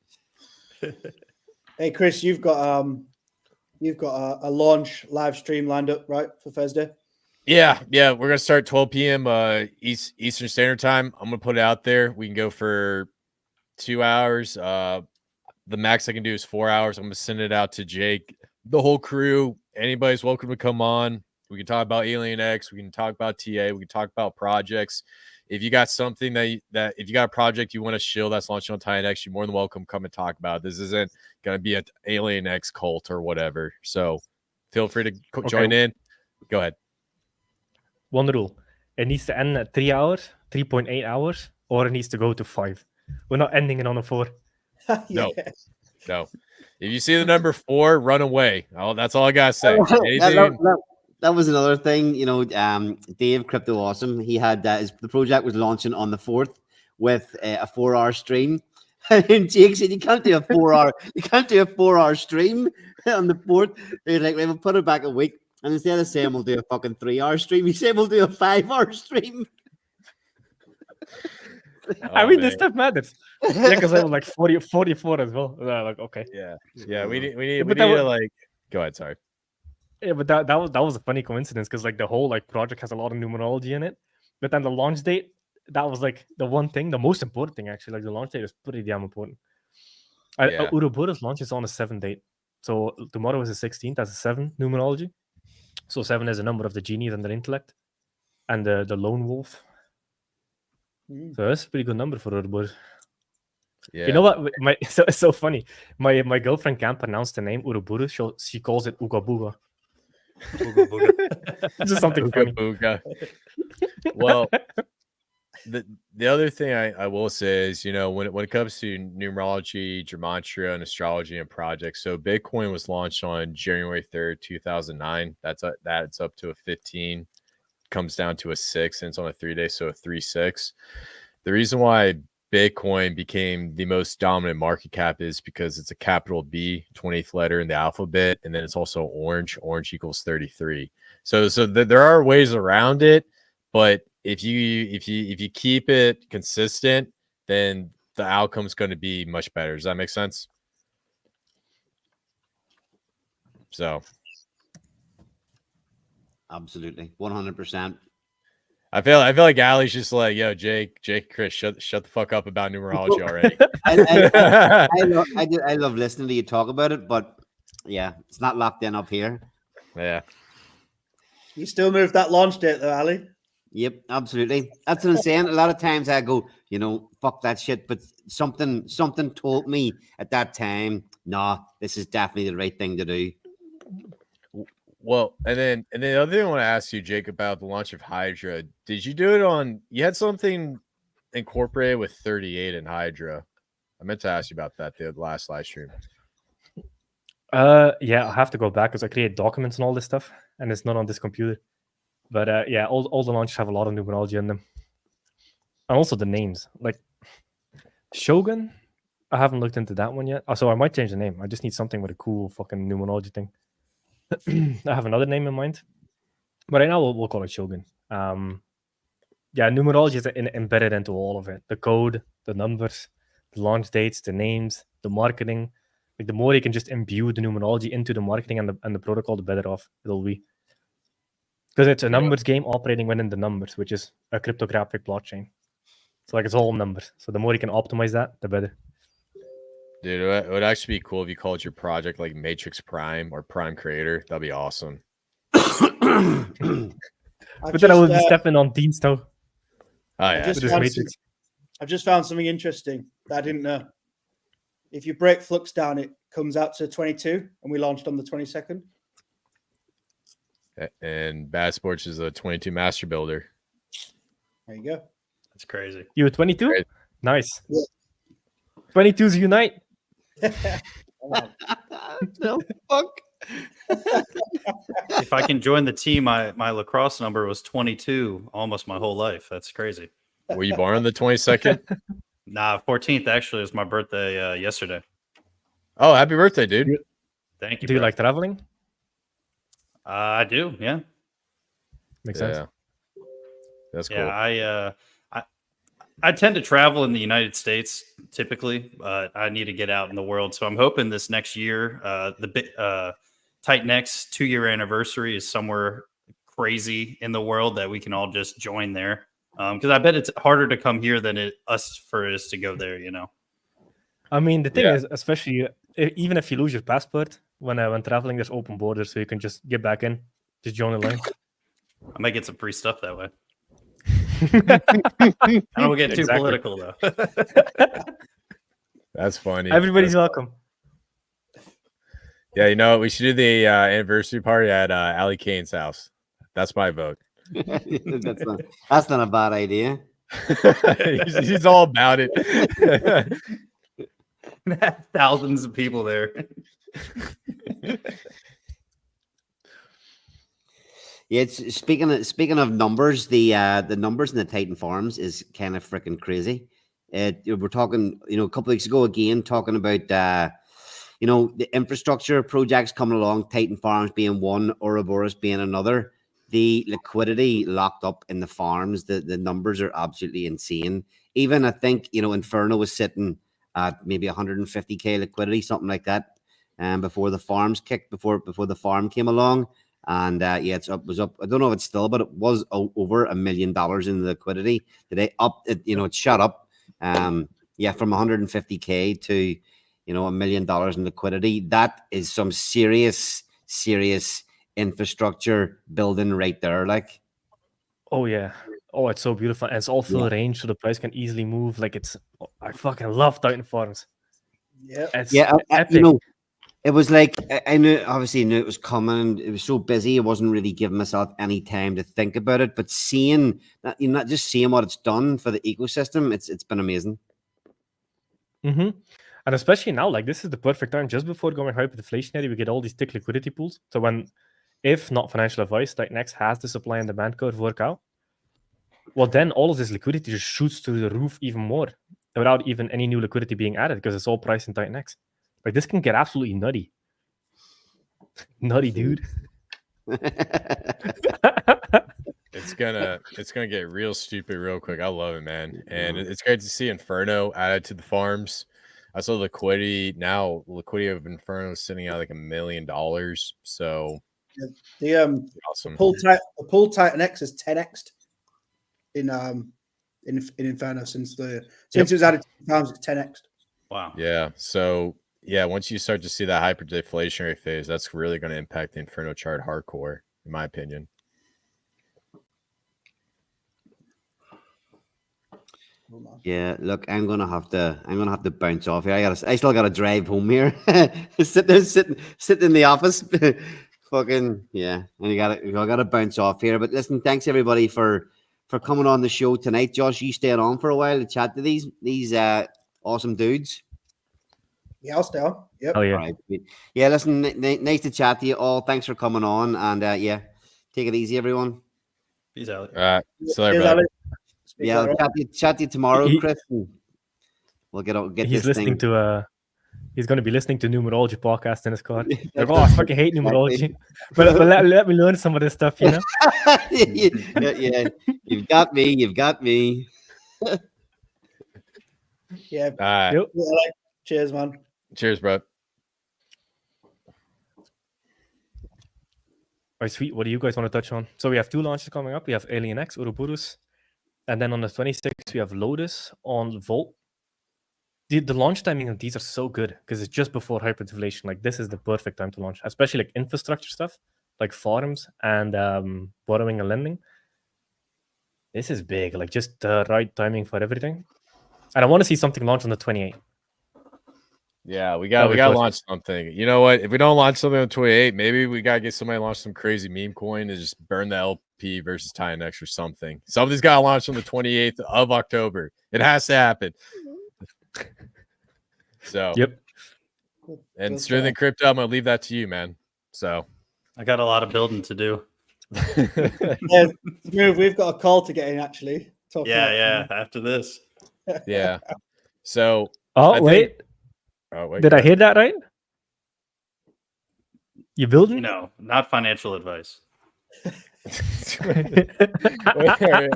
Hey, Chris, you've got a launch live stream lined up, right, for Thursday? Yeah, we're gonna start 12 p.m. Eastern Standard Time. I'm gonna put it out there. We can go for 2 hours. The max I can do is 4 hours. I'm gonna send it out to Jake, the whole crew. Anybody's welcome to come on. We can talk about Alien X. We can talk about TA. We can talk about projects. If you got something that if you got a project you want to shill that's launching on TinyX, you're more than welcome. Come and talk about it. This isn't going to be an Alien X cult or whatever. So feel free to join in. Go ahead. One rule. It needs to end at 3 hours, 3.8 hours, or it needs to go to 5. We're not ending it on a 4. No. If you see the number 4, run away. Oh, that's all I got to say. That was another thing, Dave Crypto Awesome. He had the project was launching on the 4th with a 4-hour stream. And Jake said, you can't do a 4-hour stream on the 4th. They're like, we'll put it back a week. And instead of saying we'll do a fucking 3-hour stream, he said we'll do a 5-hour stream. I mean, this stuff matters. Yeah, because I was like 44 as well. Like, okay. Yeah. We need to like. Go ahead. Sorry. Yeah, but that was a funny coincidence because like the whole like project has a lot of numerology in it, but then the launch date, that was like the one thing, the most important thing actually. Like the launch date is pretty damn important. Ouroboros launch is on the 7th date, so tomorrow is the 16th. That's a 7 numerology. So 7 is a number of the genies and their intellect, and the lone wolf. Mm. So that's a pretty good number for Ouroboros. Yeah. You know what? So it's so funny. My girlfriend can't pronounce the name Ouroboros. She calls it Ooga Booga. Booga booga. Just something Ooga funny. booga. Well, the other thing I will say is, when it comes to numerology, gematria, and astrology and projects, so Bitcoin was launched on January 3rd, 2009. That's up to a 15, comes down to a 6, and it's on a 3-day, so a 3-6. The reason why Bitcoin became the most dominant market cap is because it's a capital B, 20th letter in the alphabet, and then it's also orange. Orange equals 33. So there are ways around it, but if you keep it consistent, then the outcome's going to be much better. Does that make sense? So Absolutely, 100%. I feel like Ali's just like, yo, Jake, Chris, shut the fuck up about numerology already. I love listening to you talk about it, but yeah, it's not locked in up here. Yeah. You still move that launch date though, Ali. Yep, absolutely. That's what I'm saying. A lot of times I go, fuck that shit, but something told me at that time, nah, this is definitely the right thing to do. Well, and then the other thing I want to ask you, Jake, about the launch of Hydra. Did you do it on? You had something incorporated with 38 in Hydra. I meant to ask you about that the last live stream. Yeah, I have to go back because I create documents and all this stuff, and it's not on this computer. But yeah, all the launches have a lot of numerology in them, and also the names. Like Shogun, I haven't looked into that one yet. So I might change the name. I just need something with a cool fucking numerology thing. I have another name in mind, but right now we'll call it Shogun. Yeah, numerology is embedded into all of it. The code, the numbers, the launch dates, the names, the marketing. Like the more you can just imbue the numerology into the marketing and the protocol, the better off it'll be. Because it's a numbers game operating within the numbers, which is a cryptographic blockchain. So like it's all numbers. So the more you can optimize that, the better. Dude, it would actually be cool if you called your project like Matrix Prime or Prime Creator. That'd be awesome. But then I would be stepping on Dean's toe. Oh yeah. I've just found something interesting that I didn't know. If you break Flux down, it comes out to 22, and we launched on the 22nd. And Bad Sports is a 22 master builder. There you go. That's crazy. You were 22? Great. Nice. Yeah. 22s unite. No fuck. If I can join the team, my lacrosse number was 22 almost my whole life. That's crazy. Were you born on the 22nd? Nah, 14th actually was my birthday yesterday. Oh, happy birthday, dude. Thank you. Do you bro. like traveling? I do, yeah. Makes sense. Yeah. That's cool. Yeah, I tend to travel in the United States typically, but I need to get out in the world. So I'm hoping this next year, the Titanx 2-year anniversary is somewhere crazy in the world that we can all just join there. Because I bet it's harder to come here than it is to go there. I mean, the thing Yeah. is, especially even if you lose your passport when traveling, there's open borders, so you can just get back in, just join the line. I might get some free stuff that way. I don't want to get too Exactly. political though. That's funny. Everybody's welcome. Yeah, we should do the anniversary party at Ali Kane's house. That's my vote. That's not a bad idea. he's all about it. Thousands of people there. Yeah, it's speaking of numbers, the numbers in the Titan farms is kind of freaking crazy. We're talking, a couple weeks ago again, talking about the infrastructure projects coming along, Titan farms being one, Ouroboros being another. The liquidity locked up in the farms, the numbers are absolutely insane. Even I think Inferno was sitting at maybe 150k liquidity, something like that, before the farms kicked, before the farm came along. And yeah, it was up. I don't know if it's still, but it was over $1 million in liquidity today. It shot up. Yeah, from 150k to $1 million in liquidity. That is some serious infrastructure building right there. Like, Oh yeah, Oh, it's so beautiful. And it's all full range, so the price can easily move. Like I fucking love Titan Farms. Yeah. It's Yeah, epic. you know, it was like I knew, obviously knew it was coming. It was so busy, I wasn't really giving myself any time to think about it. But seeing that, not just seeing what it's done for the ecosystem, it's been amazing. And especially now, like this is the perfect time just before going hyperinflationary. We get all these thick liquidity pools. So if not financial advice, like Next has the supply and demand curve work out, well, then all of this liquidity just shoots through the roof even more without even any new liquidity being added because it's all priced in Titan X. Like this can get absolutely nutty. Nutty, dude. It's gonna get real stupid real quick. I love it, man. And it's great to see Inferno added to the farms. I saw liquidity of Inferno is sitting at like $1 million. So The awesome. the pull Titan X is 10x'd in Inferno since it was added to the farms. It's 10x'd. Wow. Yeah. So yeah, once you start to see that hyperdeflationary phase, that's really going to impact the Inferno chart hardcore, in my opinion. Yeah, look, I'm gonna have to bounce off here. I still gotta drive home here. Sitting in the office. Fucking yeah. And I gotta bounce off here. But listen, thanks everybody for coming on the show tonight. Josh, you staying on for a while to chat to these awesome dudes. Yeah, I'll stay on. Yep. Oh yeah. All right. Yeah, listen, nice to chat to you all. Thanks for coming on, and yeah, take it easy, everyone. Peace out. See you later, brother. Yeah, I'll chat to you tomorrow, Chris. We'll get He's this listening thing. to he's going to be listening to numerology podcast in his car. Like, oh, I fucking hate numerology, but let me learn some of this stuff, you know. yeah, you've got me. Yeah. Yep. Cheers, man. Cheers, bro. All right, sweet. What do you guys want to touch on? So we have 2 launches coming up. We have Alien X, Ouroboros, and then on the 26th we have Lotus on Volt. The launch timing of these are so good because it's just before hyperinflation. Like this is the perfect time to launch, especially like infrastructure stuff, like farms and borrowing and lending. This is big, like just the right timing for everything. And I want to see something launch on the 28th. Yeah, we got to launch something. You know what? If we don't launch something on 28, maybe we got to get somebody to launch some crazy meme coin and just burn the LP versus Titan X or something. Something's got to launch on the 28th of October. It has to happen. So, yep. And Smith and Crypto, I'm going to leave that to you, man. So, I got a lot of building to do. Yeah, Smooth, we've got a call to get in actually. Yeah. After this. Yeah. So, wait. Did I hear that right? You building? No, not financial advice. Wait,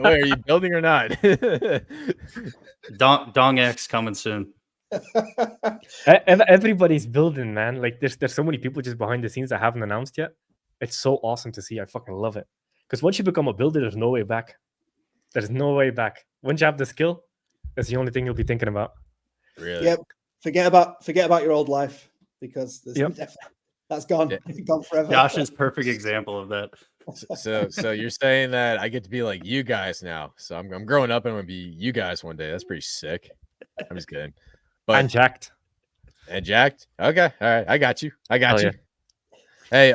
are you building or not? Dong X coming soon. Everybody's building, man. Like there's so many people just behind the scenes that haven't announced yet. It's so awesome to see. I fucking love it. Because once you become a builder, there's no way back. There's no way back. Once you have the skill, that's the only thing you'll be thinking about. Really? Yep. Forget about your old life because that's gone. Yeah. Gone forever. Josh is perfect example of that. So you're saying that I get to be like you guys now. So I'm growing up and I'm gonna be you guys one day. That's pretty sick. I'm just kidding. But And jacked. And jacked. Okay. All right. I got you. Oh, you. Hey,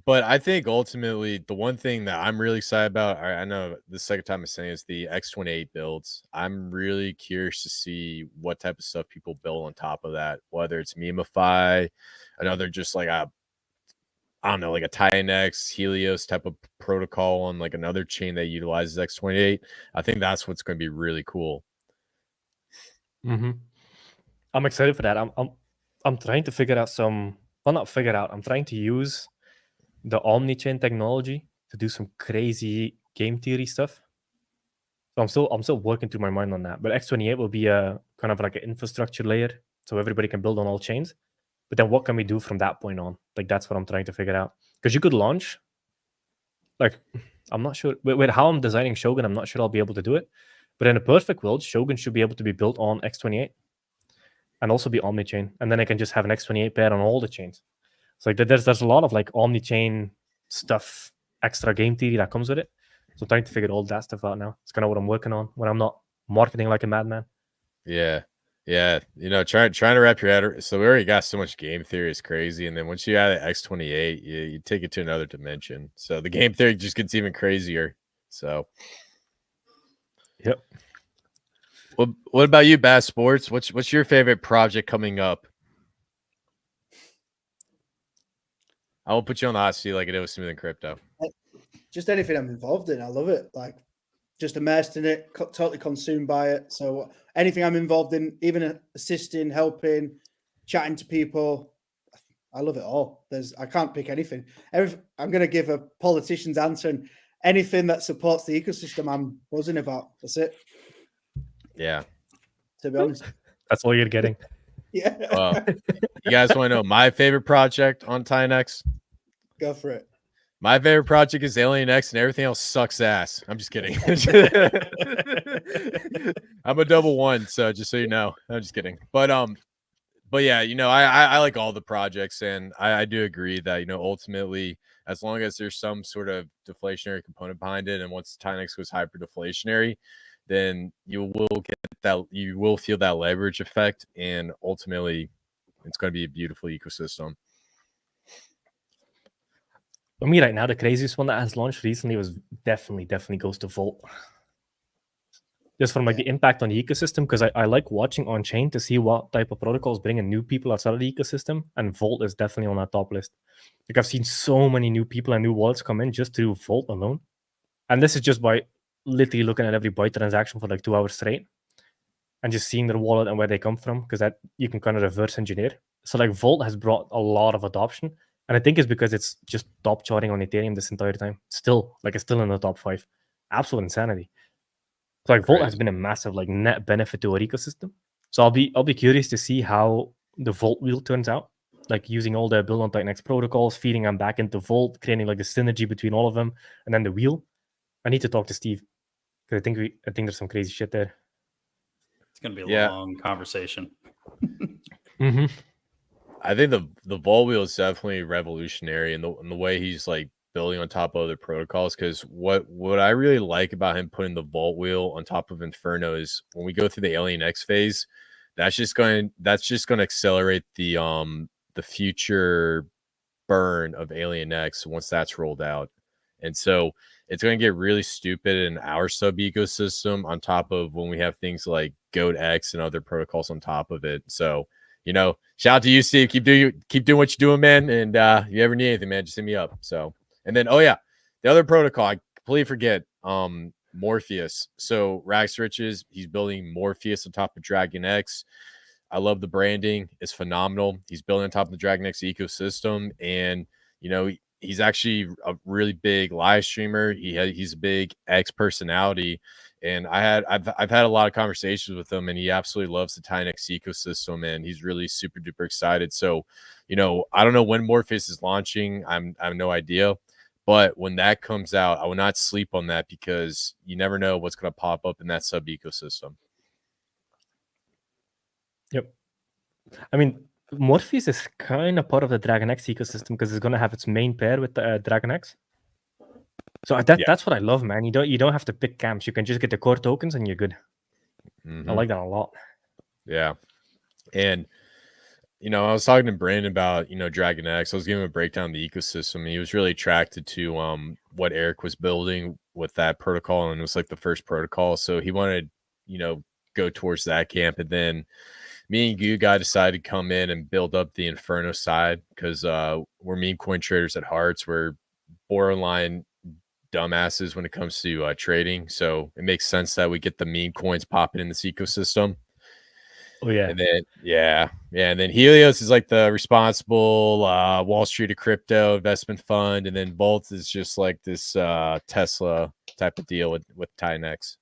but I think ultimately the one thing that I'm really excited about, I know the second time I'm saying, is the X28 builds. I'm really curious to see what type of stuff people build on top of that, whether it's Memify, another just like I don't know, like a Titan X, Helios type of protocol on like another chain that utilizes X28. I think that's what's going to be really cool. Mm-hmm. I'm excited for that. I'm trying to figure out I'm trying to use the Omnichain technology to do some crazy game theory stuff. So I'm still working through my mind on that. But X28 will be a kind of like an infrastructure layer, so everybody can build on all chains. But then what can we do from that point on? Like that's what I'm trying to figure out. Because you could launch, like I'm not sure with how I'm designing Shogun, I'm not sure I'll be able to do it. But in a perfect world, Shogun should be able to be built on X28 and also be Omnichain. And then I can just have an X28 pair on all the chains. So like there's a lot of like Omnichain stuff, extra game theory that comes with it. So I'm trying to figure all that stuff out now. It's kind of what I'm working on when I'm not marketing like a madman. Yeah. Yeah. You know, trying to wrap your head. So we already got so much game theory is crazy. And then once you add X28, you take it to another dimension. So the game theory just gets even crazier. So Yep. What about you, Bass Sports? What's your favorite project coming up? I will put you on the hot seat like it was Smooth and Crypto. Just anything I'm involved in, I love it. Like, just immersed in it, totally consumed by it. So anything I'm involved in, even assisting, helping, chatting to people, I love it all. I can't pick anything. I'm going to give a politician's answer, and anything that supports the ecosystem, I'm buzzing about. That's it. Yeah. To be honest. That's all you're getting. Yeah. Well, you guys want to know my favorite project on Tynex? Go for it. My favorite project is Alien X, and everything else sucks ass. I'm just kidding. I'm a double one, so just so you know, I'm just kidding. But yeah, you know, I like all the projects, and I do agree that, you know, ultimately, as long as there's some sort of deflationary component behind it, and once Tynex goes hyper deflationary, then you will feel that leverage effect, and ultimately, it's going to be a beautiful ecosystem. For me right now, the craziest one that has launched recently was definitely goes to Volt. Just from like the impact on the ecosystem, because I like watching on chain to see what type of protocols bring in new people outside of the ecosystem, and Volt is definitely on that top list. Like, I've seen so many new people and new wallets come in just through Volt alone, and this is just by literally looking at every Byte transaction for like 2 hours straight, and just seeing their wallet and where they come from, because that you can kind of reverse engineer. So like Volt has brought a lot of adoption, and I think it's because it's just top charting on Ethereum this entire time. Still, like, it's still in the top 5. Absolute insanity. So like Volt has been a massive like net benefit to our ecosystem. So I'll be curious to see how the Volt wheel turns out. Like, using all the build on Tynex protocols, feeding them back into Volt, creating like the synergy between all of them, and then the wheel. I need to talk to Steve, because I think there's some crazy shit there. It's gonna be a long conversation. Mm-hmm. I think the Volt wheel is definitely revolutionary in the way he's like building on top of other protocols. Because what I really like about him putting the Volt wheel on top of Inferno is when we go through the Alien X phase, that's just going to accelerate the future burn of Alien X once that's rolled out. And so it's going to get really stupid in our sub ecosystem on top of when we have things like Goat X and other protocols on top of it. So, you know, shout out to you, Steve. Keep doing what you're doing, man. And if you ever need anything, man, just hit me up. So, and then, oh yeah, the other protocol, I completely forget, Morpheus. So Rax Riches, he's building Morpheus on top of Dragon X. I love the branding. It's phenomenal. He's building on top of the Dragon X ecosystem. And, you know, he's actually a really big live streamer. He's a big X personality. And I've had a lot of conversations with him, and he absolutely loves the Tynex ecosystem, and he's really super duper excited. So, you know, I don't know when Morpheus is launching. I have no idea. But when that comes out, I will not sleep on that, because you never know what's going to pop up in that sub ecosystem. Yep. I mean, Morpheus is kind of part of the Dragon X ecosystem, because it's going to have its main pair with the Dragon X. So that's what I love, man. You don't have to pick camps. You can just get the core tokens and you're good. Mm-hmm. I like that a lot. Yeah. And, you know, I was talking to Brandon about, you know, Dragon X. I was giving him a breakdown of the ecosystem, and he was really attracted to what Eric was building with that protocol, and it was like the first protocol. So he wanted, you know, go towards that camp. And then me and Goo Guy decided to come in and build up the Inferno side, because we're meme coin traders at hearts. We're borderline dumbasses when it comes to trading. So it makes sense that we get the meme coins popping in this ecosystem. Oh yeah. And then and then Helios is like the responsible Wall Street of crypto investment fund, and then Volt is just like this Tesla type of deal with Tynex.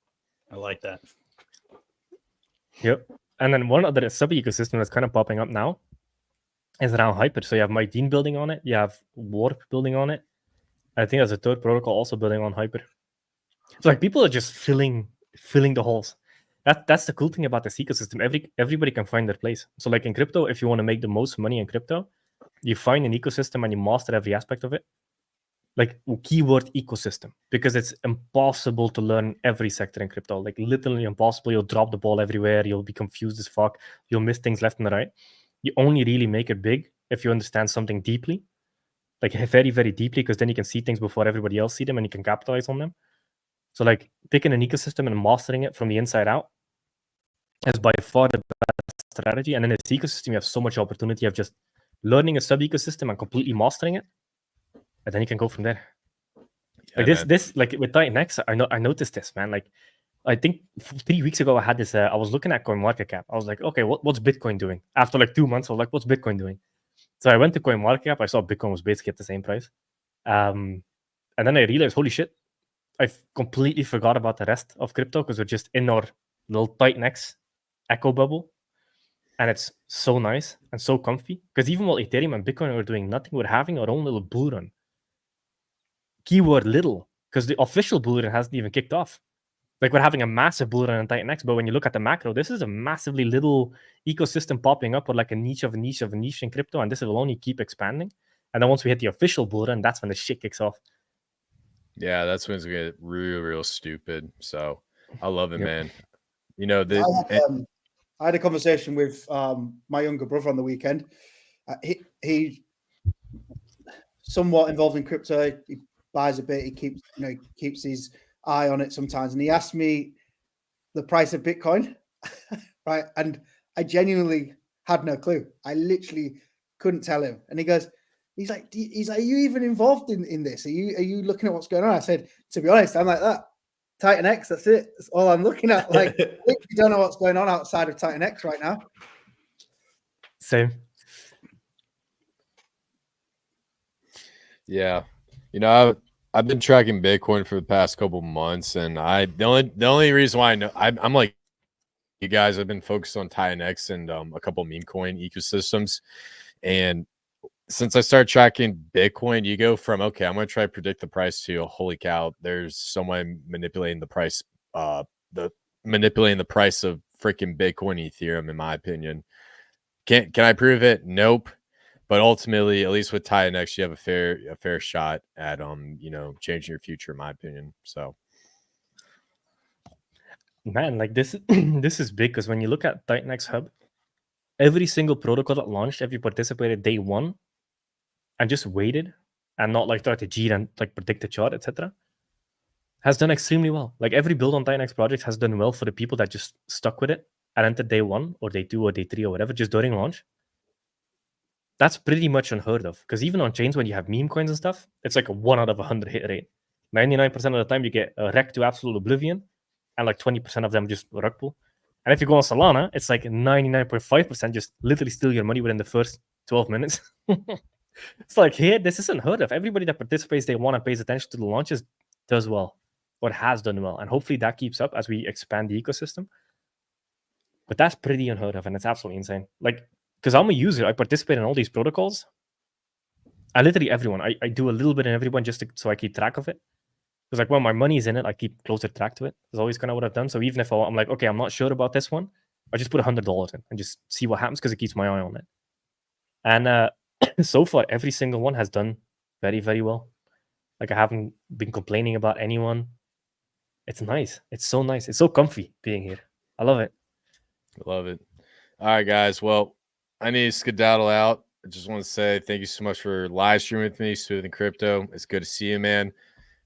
I like that. Yep. And then one other sub ecosystem that's kind of popping up now is around Hyper. So you have Mydean building on it, you have Warp building on it. I think there's a third protocol also building on Hyper. So like, people are just filling the holes. That's the cool thing about this ecosystem. Everybody can find their place. So like in crypto, if you want to make the most money in crypto, you find an ecosystem and you master every aspect of it. like keyword ecosystem, because it's impossible to learn every sector in crypto. Like literally impossible. You'll drop the ball everywhere. You'll be confused as fuck. You'll miss things left and right. You only really make it big if you understand something deeply, like very, very deeply, because then you can see things before everybody else see them and you can capitalize on them. So like picking an ecosystem and mastering it from the inside out is by far the best strategy. And in this ecosystem, you have so much opportunity of just learning a sub ecosystem and completely mastering it, and then you can go from there. Like this, like with TitanX, I noticed this, man. Like I think 3 weeks ago, I had this. I was looking at CoinMarketCap. I was like, okay, what's Bitcoin doing? After like 2 months, I was like, what's Bitcoin doing? So I went to CoinMarketCap. I saw Bitcoin was basically at the same price, and then I realized, holy shit, I completely forgot about the rest of crypto because we're just in our little TitanX echo bubble. And it's so nice and so comfy. Because even while Ethereum and Bitcoin are doing nothing, we're having our own little bull run. Keyword little, because the official bull run hasn't even kicked off. Like we're having a massive bull run on TitanX, but when you look at the macro, this is a massively little ecosystem popping up with like a niche of a niche of a niche in crypto, and this will only keep expanding. And then once we hit the official bull run, that's when the shit kicks off. Yeah, that's when it's gonna get real stupid. So I love it, man. You know, I had a conversation with my younger brother on the weekend. He somewhat involved in crypto. He buys a bit. He keeps his eye on it sometimes. And he asked me the price of Bitcoin, right? And I genuinely had no clue. I literally couldn't tell him. And he's like, are you even involved in this? Are you looking at what's going on? I said, to be honest, I'm like that. TitanX, that's it. That's all I'm looking at. Like, you don't know what's going on outside of TitanX right now. Same. Yeah, you know, I've been tracking Bitcoin for the past couple months, and the only reason why I know I'm like you guys. I've been focused on TitanX and a couple meme coin ecosystems, and since I started tracking Bitcoin, you go from okay, I'm going to try to predict the price to holy cow, there's someone manipulating the price, manipulating the price of freaking Bitcoin, Ethereum. In my opinion, can I prove it? Nope. But ultimately, at least with TitanX, you have a fair shot at changing your future, in my opinion. So, man, like this this is big because when you look at TitanX Hub, every single protocol that launched, if you participated day one and just waited and not like try to cheat and like predict the chart, etc., has done extremely well. Like every build on TitanX project has done well for the people that just stuck with it and entered day one or day two or day three or whatever, just during launch. That's pretty much unheard of because even on chains when you have meme coins and stuff, it's like a 1 out of 100 hit rate. 99% of the time you get a wreck to absolute oblivion, and like 20% of them just rug pull. And if you go on Solana, it's like 99.5% just literally steal your money within the first 12 minutes. It's like here, this is unheard of. Everybody that participates, they want and pays attention to the launches does well or has done well. And hopefully that keeps up as we expand the ecosystem. But that's pretty unheard of, and it's absolutely insane. Like, because I'm a user, I participate in all these protocols. I literally everyone. I do a little bit in everyone just so I keep track of it. Because like when my money is in it, I keep closer track to it. That's always kind of what I've done. So even if I'm like, okay, I'm not sure about this one, I just put $100 in and just see what happens because it keeps my eye on it. And so far, every single one has done very, very well. Like I haven't been complaining about anyone. It's nice. It's so nice. It's so comfy being here. I love it. Love it. All right, guys. Well, I need to skedaddle out. I just want to say thank you so much for live streaming with me, Smoothing Crypto. It's good to see you, man.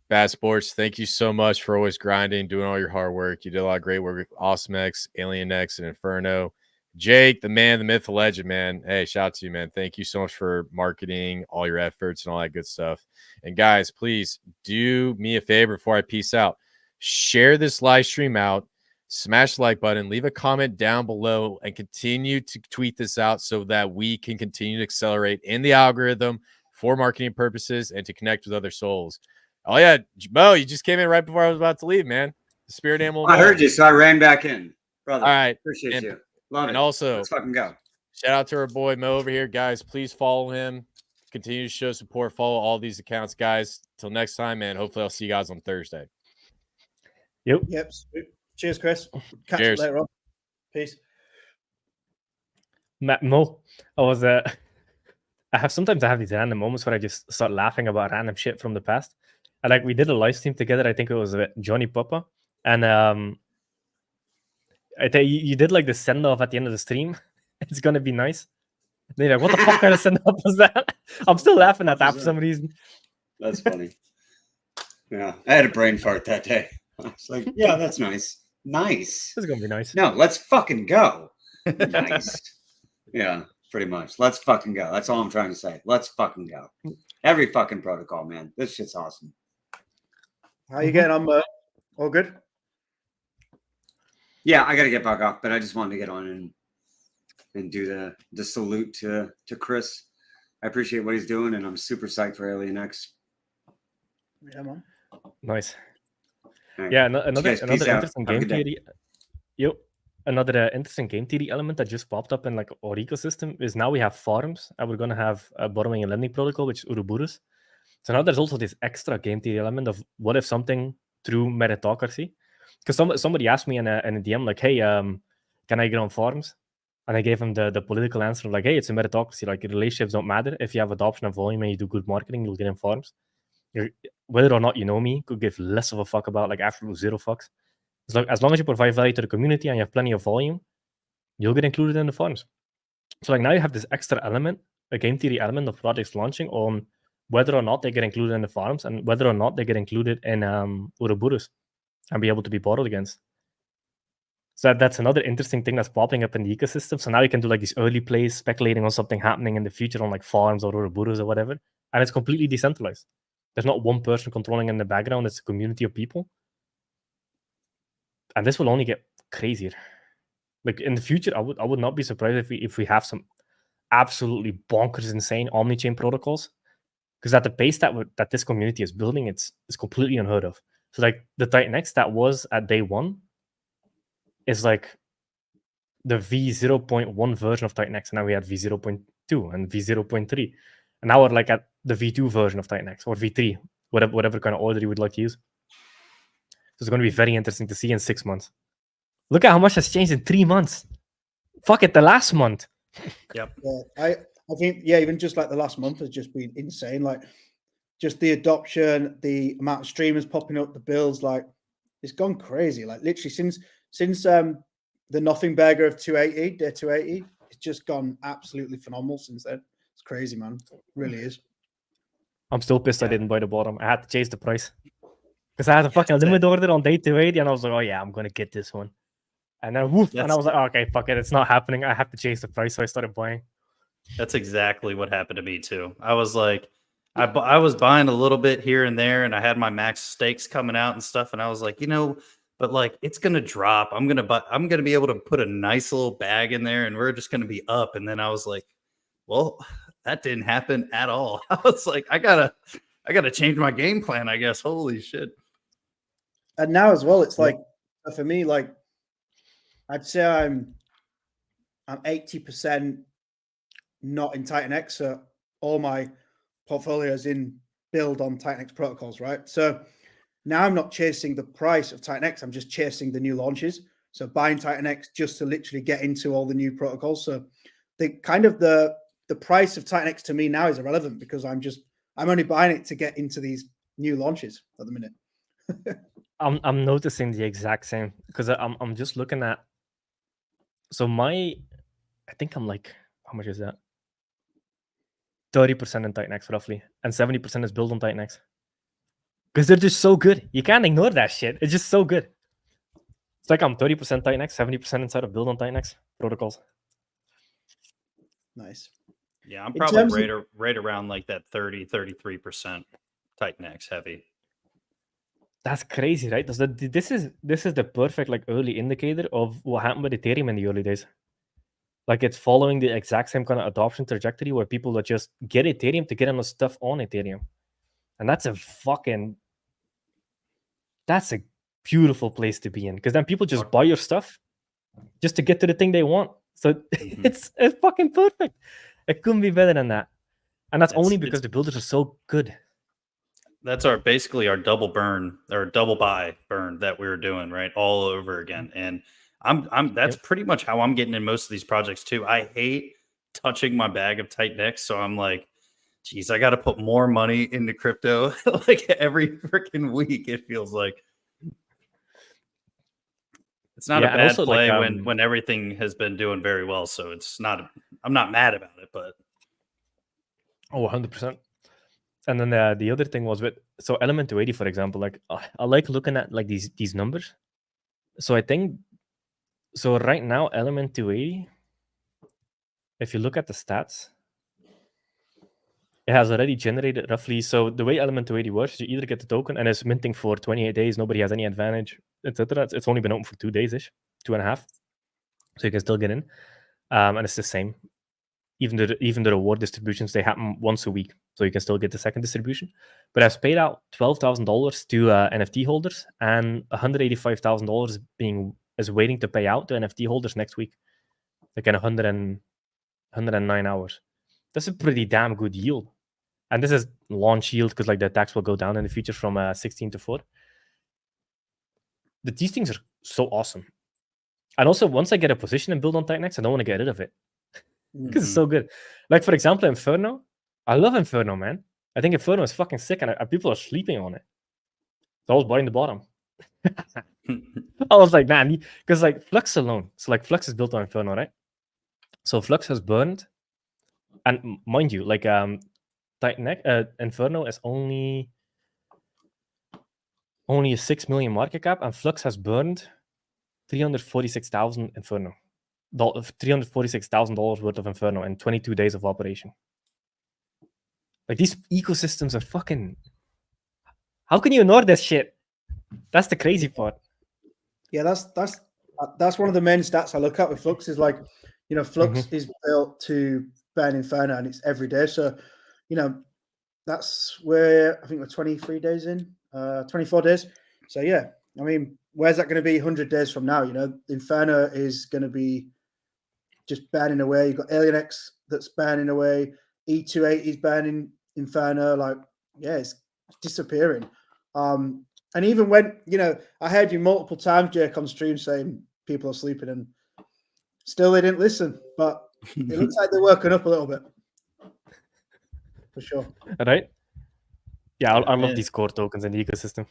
Bad Sports, thank you so much for always grinding, doing all your hard work. You did a lot of great work with AwesomeX, AlienX, and Inferno. Jake, the man, the myth, the legend, man. Hey, shout out to you, man. Thank you so much for marketing, all your efforts, and all that good stuff. And guys, please do me a favor before I peace out. Share this live stream out. Smash the like button, leave a comment down below, and continue to tweet this out so that we can continue to accelerate in the algorithm for marketing purposes and to connect with other souls. Oh, yeah, Mo, you just came in right before I was about to leave, man. The spirit animal. I heard you, so I ran back in. Brother, all right. Appreciate you. Love it. And also, let's fucking go. Shout out to our boy Mo over here. Guys, please follow him. Continue to show support. Follow all these accounts, guys. Till next time, man. Hopefully I'll see you guys on Thursday. Yep. Cheers, Chris. Catch Cheers. you later on. Peace. Mo, I was sometimes I have these random moments where I just start laughing about random shit from the past. And like we did a live stream together. I think it was with Johnny Papa, and I think you did like the send off at the end of the stream. It's gonna be nice. And then you're like, what the fuck kind of send off was that? I'm still laughing at that for some reason. That's funny. Yeah, I had a brain fart that day. I was like, yeah, that's nice. Nice. This is gonna be nice. No, let's fucking go. Nice. Yeah, pretty much. Let's fucking go. That's all I'm trying to say. Let's fucking go. Every fucking protocol, man. This shit's awesome. How you getting on, Mo? All good? Yeah, I gotta get back off, but I just wanted to get on and do the salute to Chris. I appreciate what he's doing, and I'm super psyched for Alien X. Yeah, man. Nice. All right. Yeah, Guys, peace out. interesting Have a game good day. theory. Yep. Another interesting game theory element that just popped up in like our ecosystem is now we have farms and we're gonna have a borrowing and lending protocol, which is Ouroboros. So now there's also this extra game theory element of what if something through meritocracy? Because somebody asked me in a DM like, "Hey, can I get on farms?" And I gave him the political answer of like, "Hey, it's a meritocracy. Like relationships don't matter. If you have adoption and volume and you do good marketing, you'll get in farms. Whether or not you know me, could give less of a fuck about, like absolute zero fucks. As long as you provide value to the community and you have plenty of volume, you'll get included in the farms. So like now you have this extra element, a game theory element of projects launching on whether or not they get included in the farms and whether or not they get included in Ouroboros and be able to be borrowed against. So that's another interesting thing that's popping up in the ecosystem. So now you can do like these early plays, speculating on something happening in the future on like farms or Ouroboros or whatever, and it's completely decentralized. There's not one person controlling in the background. It's a community of people. And this will only get crazier. Like in the future, I would not be surprised if we have some absolutely bonkers, insane omni-chain protocols. Because at the pace that this community is building, it's completely unheard of. So like the Titan X that was at day one is like the V0.1 version of Titan X. And now we had V0.2 and V0.3. And now we're like at the V2 version of Titan X or V3, whatever kind of order you would like to use. So it's going to be very interesting to see in 6 months. Look at how much has changed in 3 months. Fuck it, the last month. Yeah, I think, yeah, even just like the last month has just been insane. Like just the adoption, the amount of streamers popping up, the builds, like it's gone crazy. Like literally since the Nothing Burger of 280, day 280, it's just gone absolutely phenomenal since then. It's crazy, man. It really is. I'm still pissed I didn't buy the bottom. I had to chase the price. Because I had a fucking limit order on day 280 and I was like, oh yeah, I'm going to get this one. And then woof, and I was like, oh, okay, fuck it. It's not happening. I have to chase the price. So I started buying. That's exactly what happened to me too. I was like, I was buying a little bit here and there, and I had my max stakes coming out and stuff, and I was like, but like it's gonna drop. I'm gonna be able to put a nice little bag in there, and we're just gonna be up. And then I was like, well, that didn't happen at all. I was like, I gotta change my game plan, I guess. Holy shit! And now as well, it's like for me, like I'd say I'm 80% not in Titan X. So all my portfolios in build on Titan X protocols, right? So now I'm not chasing the price of Titan X. I'm just chasing the new launches. So buying Titan X just to literally get into all the new protocols. So the price of Titan X to me now is irrelevant because I'm only buying it to get into these new launches at the minute. I'm noticing the exact same because I'm just looking at. So I think I'm like, how much is that? 30% in Titan X roughly, and 70% is built on Titan X. Because they're just so good. You can't ignore that shit. It's just so good. It's like I'm 30% Titan X, 70% inside of build on Titan X protocols. Nice. Yeah, I'm probably right around like that 33% Titan X heavy. That's crazy, right? This is the perfect like early indicator of what happened with Ethereum in the early days. Like it's following the exact same kind of adoption trajectory where people that just get Ethereum to get enough stuff on Ethereum. And that's a beautiful place to be in. Because then people just buy your stuff just to get to the thing they want. So it's fucking perfect. It couldn't be better than that. And that's only because the builders are so good. That's basically our double burn or double buy burn that we were doing, right? All over again. And that's pretty much how I'm getting in most of these projects too. I hate touching my bag of tight necks. So I'm like, geez, I got to put more money into crypto like every freaking week. It feels like it's not Yeah, a and bad also, like, play when everything has been doing very well. So it's not. I'm not mad about it, but Oh, 100%. And then the other thing was with Element 280, for example, like I like looking at like these numbers. So I think right now Element 280, if you look at the stats, it has already generated roughly. So the way Element 280 works is you either get the token and it's minting for 28 days, nobody has any advantage, etc. It's only been open for 2 days ish, 2.5, so you can still get in, and it's the same. Even the reward distributions, they happen once a week, so you can still get the second distribution. But I've paid out $12,000 to NFT holders, and $185,000 is waiting to pay out to NFT holders next week, like in 109 hours. That's a pretty damn good yield. And this is launch yield because like the tax will go down in the future from 16 to 4. These things are so awesome. And also, once I get a position and build on TitanX, I don't want to get rid of it because it's so good. Like, for example, Inferno. I love Inferno, man. I think Inferno is fucking sick, and people are sleeping on it. So I was buying the bottom. I was like, man, because like Flux alone. So like Flux is built on Inferno, right? So Flux has burned, and mind you, like Inferno is only a 6 million market cap, and Flux has burned 346,000 Inferno. $346,000 worth of Inferno in 22 days of operation. Like, these ecosystems are fucking. How can you ignore this shit? That's the crazy part. Yeah, that's one of the main stats I look at with Flux is like, you know, Flux is built to burn Inferno and it's every day. So, you know, that's where I think we're 23 days in, 24 days. So yeah, I mean, where's that going to be 100 days from now? You know, Inferno is going to be just burning away. You've got AlienX that's burning away. E280 is burning Inferno. Like, yeah, it's disappearing. And even when, you know, I heard you multiple times, Jake, on stream saying people are sleeping and still they didn't listen. But it looks like they're working up a little bit. For sure. Right? Yeah, I love these core tokens in the ecosystem.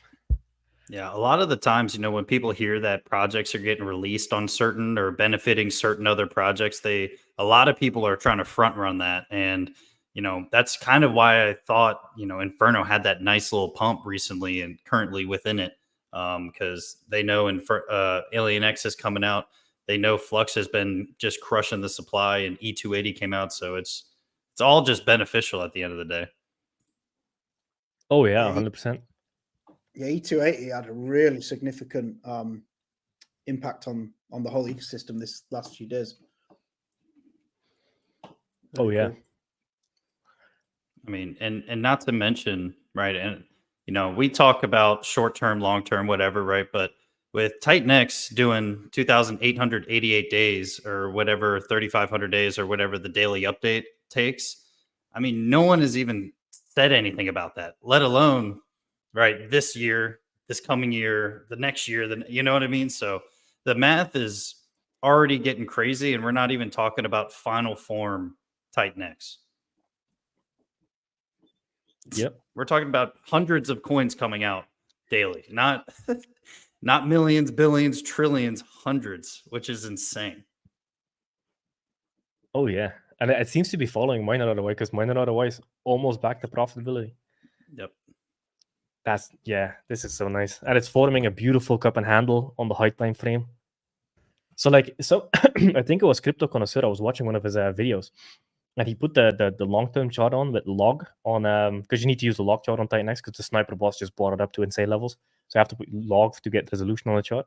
Yeah, a lot of the times, you know, when people hear that projects are getting released on certain or benefiting certain other projects, a lot of people are trying to front run that. And, you know, that's kind of why I thought, you know, Inferno had that nice little pump recently and currently within it, because they know AlienX is coming out. They know Flux has been just crushing the supply and E280 came out. So it's all just beneficial at the end of the day. Oh, yeah, 100%. Yeah, E280 had a really significant impact on the whole ecosystem this last few days. Very cool. I mean, and not to mention, right, and, you know, we talk about short-term, long-term, whatever, right, but with TitanX doing 2,888 days or whatever, 3,500 days or whatever the daily update takes, I mean, no one has even said anything about that, let alone, right, this year, this coming year, the next year, you know what I mean? So the math is already getting crazy, and we're not even talking about final form TitanX. Yep. We're talking about hundreds of coins coming out daily, not millions, billions, trillions, hundreds, which is insane. Oh, yeah. And it seems to be following Miner otherwise, because Miner otherwise almost back to profitability. Yep. This is so nice. And it's forming a beautiful cup and handle on the high time frame. So I think it was Crypto Connoisseur. I was watching one of his videos, and he put the long-term chart on with log on, because you need to use the log chart on TitanX because the sniper boss just brought it up to insane levels. So I have to put log to get resolution on the chart.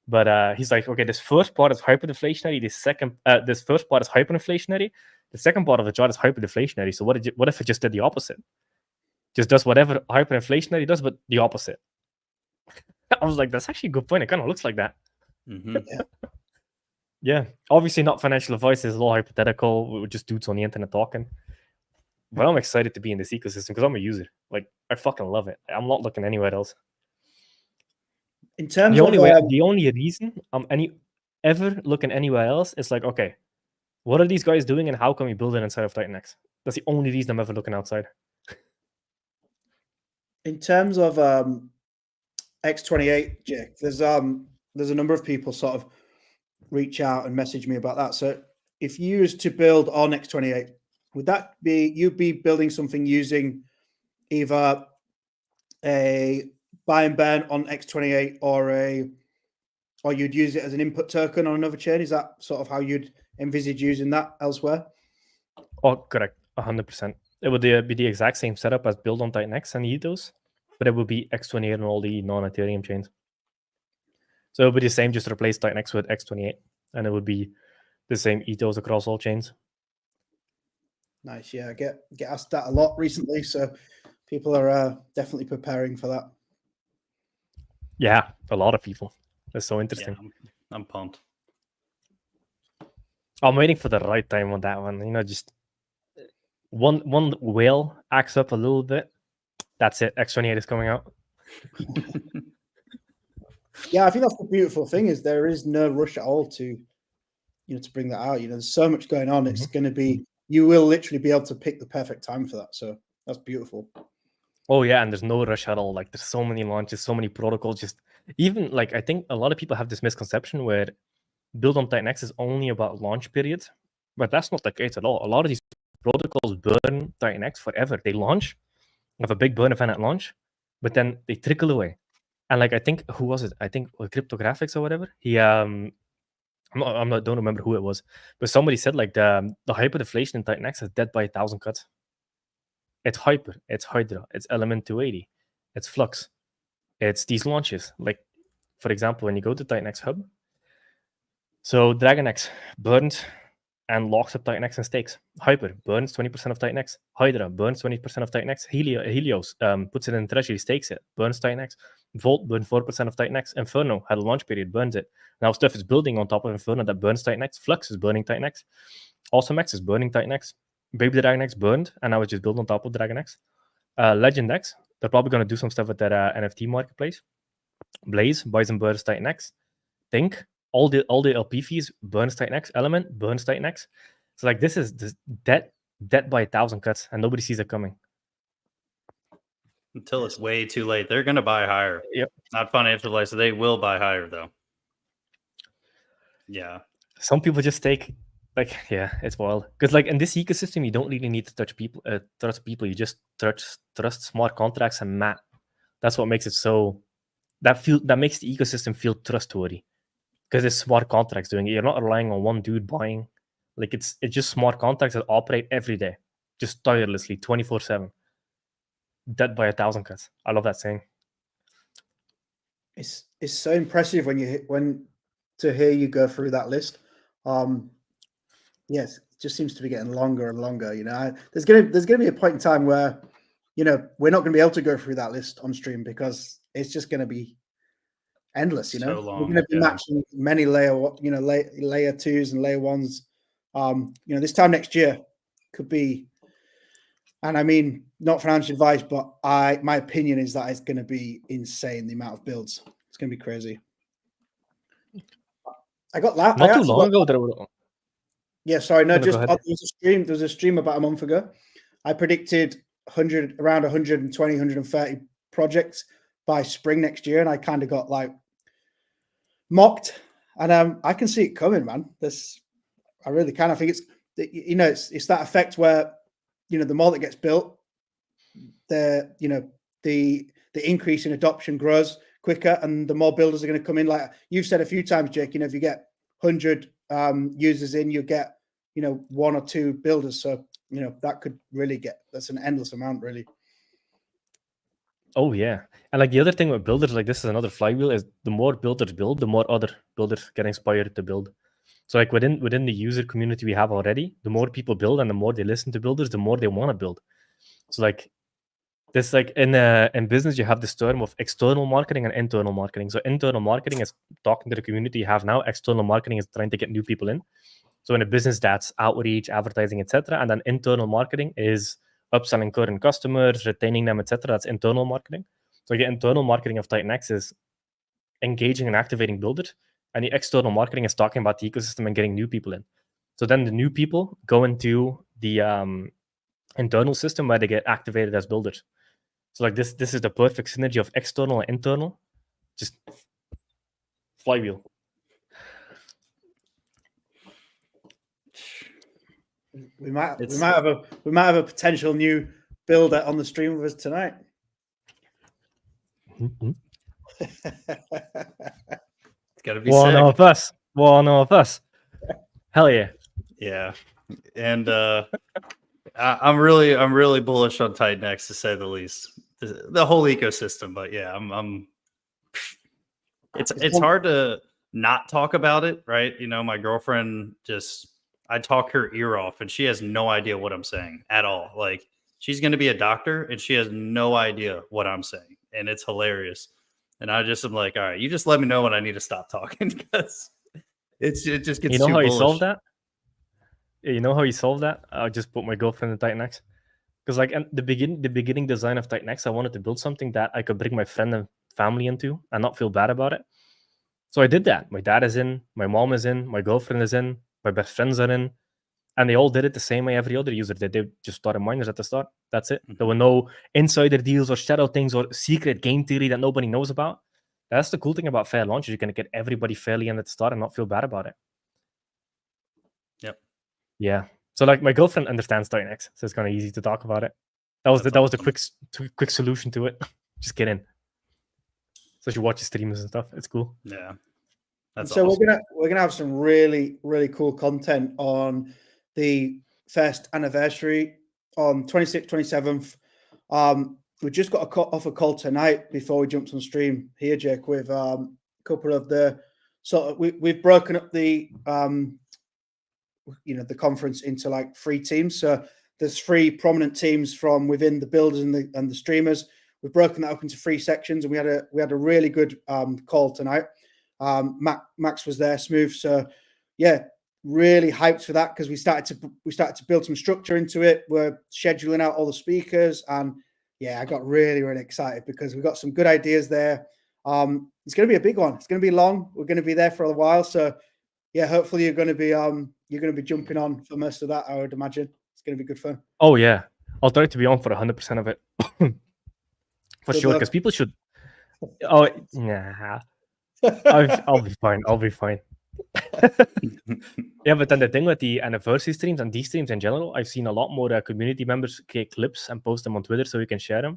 But he's like, okay, this first part is hyperinflationary. This first part is hyperinflationary. The second part of the chart is hyperdeflationary. So what if it just did the opposite? Just does whatever hyperinflationary does, but the opposite. I was like, that's actually a good point. It kind of looks like that. Mm-hmm. Yeah, obviously not financial advice. It's all hypothetical. We're just dudes on the internet talking. But I'm excited to be in this ecosystem because I'm a user. Like, I fucking love it. I'm not looking anywhere else. In terms the of only reason I'm ever looking anywhere else is like, okay, What are these guys doing, and how can we build it inside of Titan X? That's the only reason I'm ever looking outside. In terms of X28, Jake, there's a number of people sort of reach out and message me about that. So if you used to build on X28, would that be you'd be building something using either a buy and burn on X28 or you'd use it as an input token on another chain? Is that sort of how you'd envisage using that elsewhere? Oh, correct, 100%. It would be the exact same setup as build on Titan X and Ethos, but it would be X28 on all the non-Ethereum chains. So it would be the same, just replace Titan X with X28, and it would be the same Ethos across all chains. Nice, yeah. I get asked that a lot recently, so people are definitely preparing for that. Yeah, a lot of people. That's so interesting. Yeah, I'm pumped. I'm waiting for the right time on that one. You know, just one whale acts up a little bit. That's it. X28 is coming out. Yeah, I think that's the beautiful thing is there is no rush at all to bring that out. There's so much going on. It's going to be you will literally be able to pick the perfect time for that. So that's beautiful. Oh yeah, and there's no rush at all. Like there's so many launches, so many protocols. Just even like I think a lot of people have this misconception where build on Titan X is only about launch periods, but that's not the case at all. A lot of these protocols burn Titan X forever. They launch, have a big burn event at launch, but then they trickle away. And like I think who was it? I think Cryptographics or whatever. He don't remember who it was, but somebody said like the hyperdeflation in Titan X is dead by 1,000 cuts. It's Hyper, it's Hydra, it's Element 280, it's Flux, it's these launches. Like for example, when you go to Titan X Hub, so Dragon X burns and locks up Titan X and stakes. Hyper burns 20% of Titan X. Hydra burns 20% of Titan X. Helios puts it in treasury, stakes it, burns Titan X. Volt burned 4% of Titan X. Inferno had a launch period, burns it. Now stuff is building on top of Inferno that burns Titan X. Flux is burning Titan X. Awesome X is burning Titan X. Baby Dragon X burned, and now it's just built on top of Dragon X. Legend X, they're probably going to do some stuff with their NFT marketplace. Blaze buys and burns Titan X. Think all the LP fees burns Titan X. Element burns Titan X. So like this is dead by 1,000 cuts, and nobody sees it coming until it's way too late. They're going to buy higher. Yep. Not financial so they will buy higher though. Yeah. Some people just take like, yeah, it's wild. Because like in this ecosystem, you don't really need to trust people. You just trust smart contracts and math. That's what makes it so that makes the ecosystem feel trustworthy. Because it's smart contracts doing it. You're not relying on one dude buying. Like it's just smart contracts that operate every day, just tirelessly, 24/7. Dead by 1,000 cuts. I love that saying. It's so impressive when to hear you go through that list. Yes, it just seems to be getting longer and longer. There's gonna be a point in time where we're not gonna be able to go through that list on stream because it's just gonna be endless. So long, we're gonna be matching many layer 2s and layer 1s. This time next year could be, and I mean not financial advice, but my opinion is that it's gonna be insane the amount of builds. It's gonna be crazy. I got that. Not too long ago. Yeah, sorry. No, There was a stream about a month ago. I predicted around 120, 130 projects by spring next year, and I kind of got like mocked. And I can see it coming, man. I really can. I think it's that effect where the more that gets built, the increase in adoption grows quicker, and the more builders are going to come in. Like you've said a few times, Jake. If you get 100 users in, you get 1 or 2 builders. So that could really that's an endless amount, really. Oh yeah, and like the other thing with builders, like this is another flywheel, is the more builders build, the more other builders get inspired to build. So like within the user community we have already, the more people build and the more they listen to builders, the more they want to build. So like this, like in business, you have this term of external marketing and internal marketing. So internal marketing is talking to the community you have now. External marketing is trying to get new people in. So in a business, that's outreach, advertising, etc. And then internal marketing is upselling current customers, retaining them, etc. That's internal marketing. So the internal marketing of Titan X is engaging and activating builders, and the external marketing is talking about the ecosystem and getting new people in. So then the new people go into the internal system where they get activated as builders. So like this is the perfect synergy of external and internal. Just flywheel. We might It's- have a potential new builder on the stream with us tonight. Mhm. It's got to be One sick. of us. One of us. Hell yeah. Yeah, and I'm really bullish on Titan X, to say the least. The whole ecosystem, but yeah, I'm. It's hard to not talk about it, right? You know, my girlfriend I talk her ear off, and she has no idea what I'm saying at all. Like, she's going to be a doctor, and she has no idea what I'm saying, and it's hilarious. And I just am like, all right, you just let me know when I need to stop talking, because it just gets You know too how you bullish. solve that? Yeah, you know how you solve that? I just put my girlfriend in Titan X. Because like in the beginning design of Titan X, I wanted to build something that I could bring my friend and family into and not feel bad about it. So I did that. My dad is in, my mom is in, my girlfriend is in, my best friends are in, and they all did it the same way every other user did. They just started miners at the start. That's it. There were no insider deals or shadow things or secret game theory that nobody knows about. That's the cool thing about fair launch, is you can get everybody fairly in at the start and not feel bad about it. Yep. Yeah. So like my girlfriend understands Titan X, so it's kind of easy to talk about it. That was That's the awesome. quick solution to it. Just get in. So she watches streams and stuff. It's cool. Yeah, that's So awesome. we're gonna have some really cool content on the first anniversary on 26th, 27th. We just got off a call tonight before we jumped on stream here, Jake, with a couple of the sort of we've broken up the the conference into like 3 teams. So there's 3 prominent teams from within the builders and the streamers. We've broken that up into 3 sections, and we had a really good call tonight. Max was there, Smooth. So yeah, really hyped for that, because we started to build some structure into it. We're scheduling out all the speakers, and yeah, I got really excited because we've got some good ideas there. It's going to be a big one. It's going to be long. We're going to be there for a while. So yeah, hopefully you're going to be jumping on for most of that. I would imagine it's going to be good fun. Oh yeah, I'll try to be on for 100% of it. For Good sure, luck. because people should. Oh nah, I'll be fine. I'll be fine. Yeah, but then the thing with the anniversary streams and these streams in general, I've seen a lot more community members create clips and post them on Twitter so we can share them.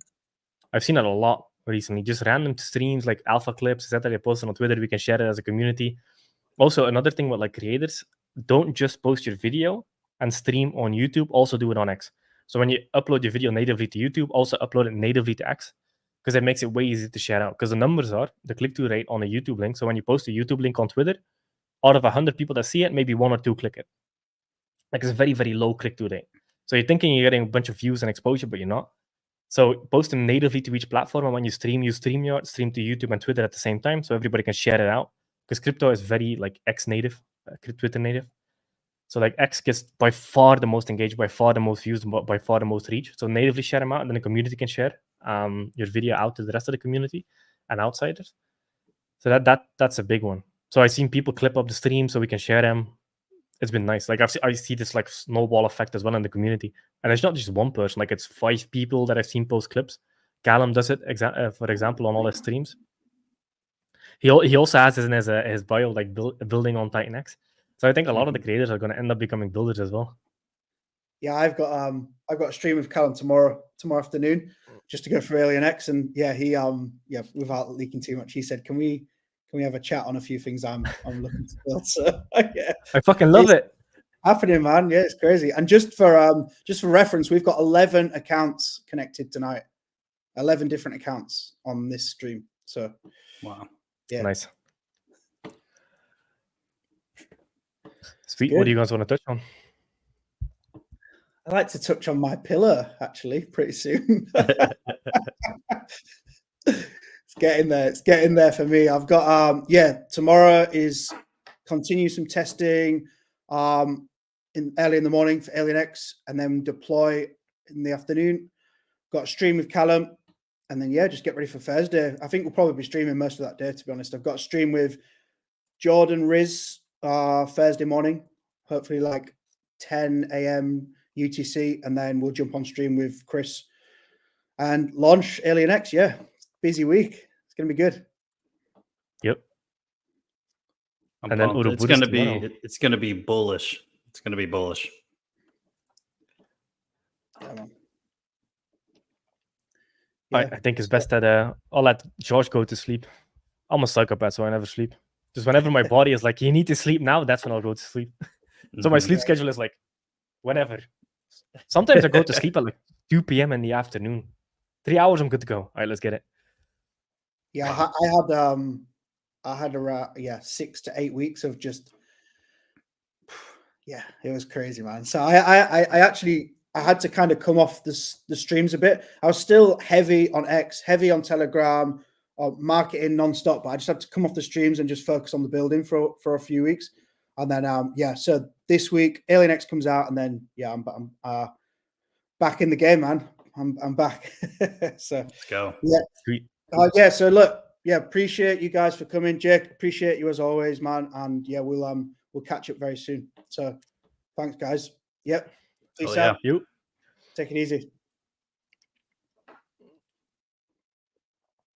I've seen it a lot recently, just random streams like alpha clips, etc. They post it on Twitter. We can share it as a community. Also, another thing with like creators, don't just post your video and stream on YouTube. Also do it on X. So when you upload your video natively to YouTube, also upload it natively to X, because it makes it way easier to share out. Because the numbers are the click-through rate on a YouTube link. So when you post a YouTube link on Twitter, out of 100 people that see it, maybe 1 or 2 click it. Like, it's very, very low click-through rate. So you're thinking you're getting a bunch of views and exposure, but you're not. So post them natively to each platform, and when you stream, use StreamYard, stream to YouTube and Twitter at the same time, so everybody can share it out. Because crypto is very like X native, Twitter native. So like X gets by far the most engaged, by far the most views, by far the most reach. So natively share them out, and then the community can share your video out to the rest of the community and outsiders. So that's a big one. So I've seen people clip up the stream so we can share them. It's been nice. Like I see this like snowball effect as well in the community, and it's not just one person. Like it's 5 people that I've seen post clips. Callum does it, for example, on all his streams. He also has this in his bio, like building on Titan X. So I think a lot of the creators are going to end up becoming builders as well. Yeah, I've got a stream with Callum tomorrow afternoon, just to go for Alien X, and yeah, he without leaking too much, he said, "Can we have a chat on a few things I'm looking to build?" So yeah, I fucking love it. Happening, man. Yeah, it's crazy. And just for reference, we've got 11 accounts connected tonight. 11 different accounts on this stream. So Wow. Yeah. Nice. Sweet. Good. What do you guys want to touch on? I'd like to touch on my pillar actually pretty soon. It's getting there. It's getting there for me. I've got tomorrow is continue some testing early in the morning for Alien X, and then deploy in the afternoon. Got a stream with Callum, and then just get ready for Thursday. I think we'll probably be streaming most of that day, to be honest. I've got a stream with Jordan Riz Thursday morning, hopefully like 10 a.m. UTC, and then we'll jump on stream with Chris and launch Alien X. Yeah, busy week. It's gonna be good. Yep. I'm And then pumped. It's Ouroboros gonna be tomorrow. it's gonna be bullish. It's gonna be bullish. Yeah, man. I think it's best that I'll let George go to sleep. I'm a psychopath, so I never sleep. Just whenever my body is like, you need to sleep now, that's when I'll go to sleep. So my Mhm. sleep schedule is like whenever. Sometimes I go to sleep at like 2 p.m. in the afternoon. 3 hours, I'm good to go. All right, let's get it. Yeah, I had around 6 to 8 weeks of just yeah, it was crazy, man. So I actually I had to kind of come off the streams a bit. I was still heavy on X, heavy on Telegram, marketing nonstop, but I just had to come off the streams and just focus on the building for a few weeks. And then so this week Alien X comes out, and then I'm back in the game, man. I'm back. So Let's go. yeah. Sweet. So look, appreciate you guys for coming, Jake. Appreciate you as always, man. And we'll catch up very soon. So thanks, guys. Yep. Peace Oh, yeah. out. You. Take it easy.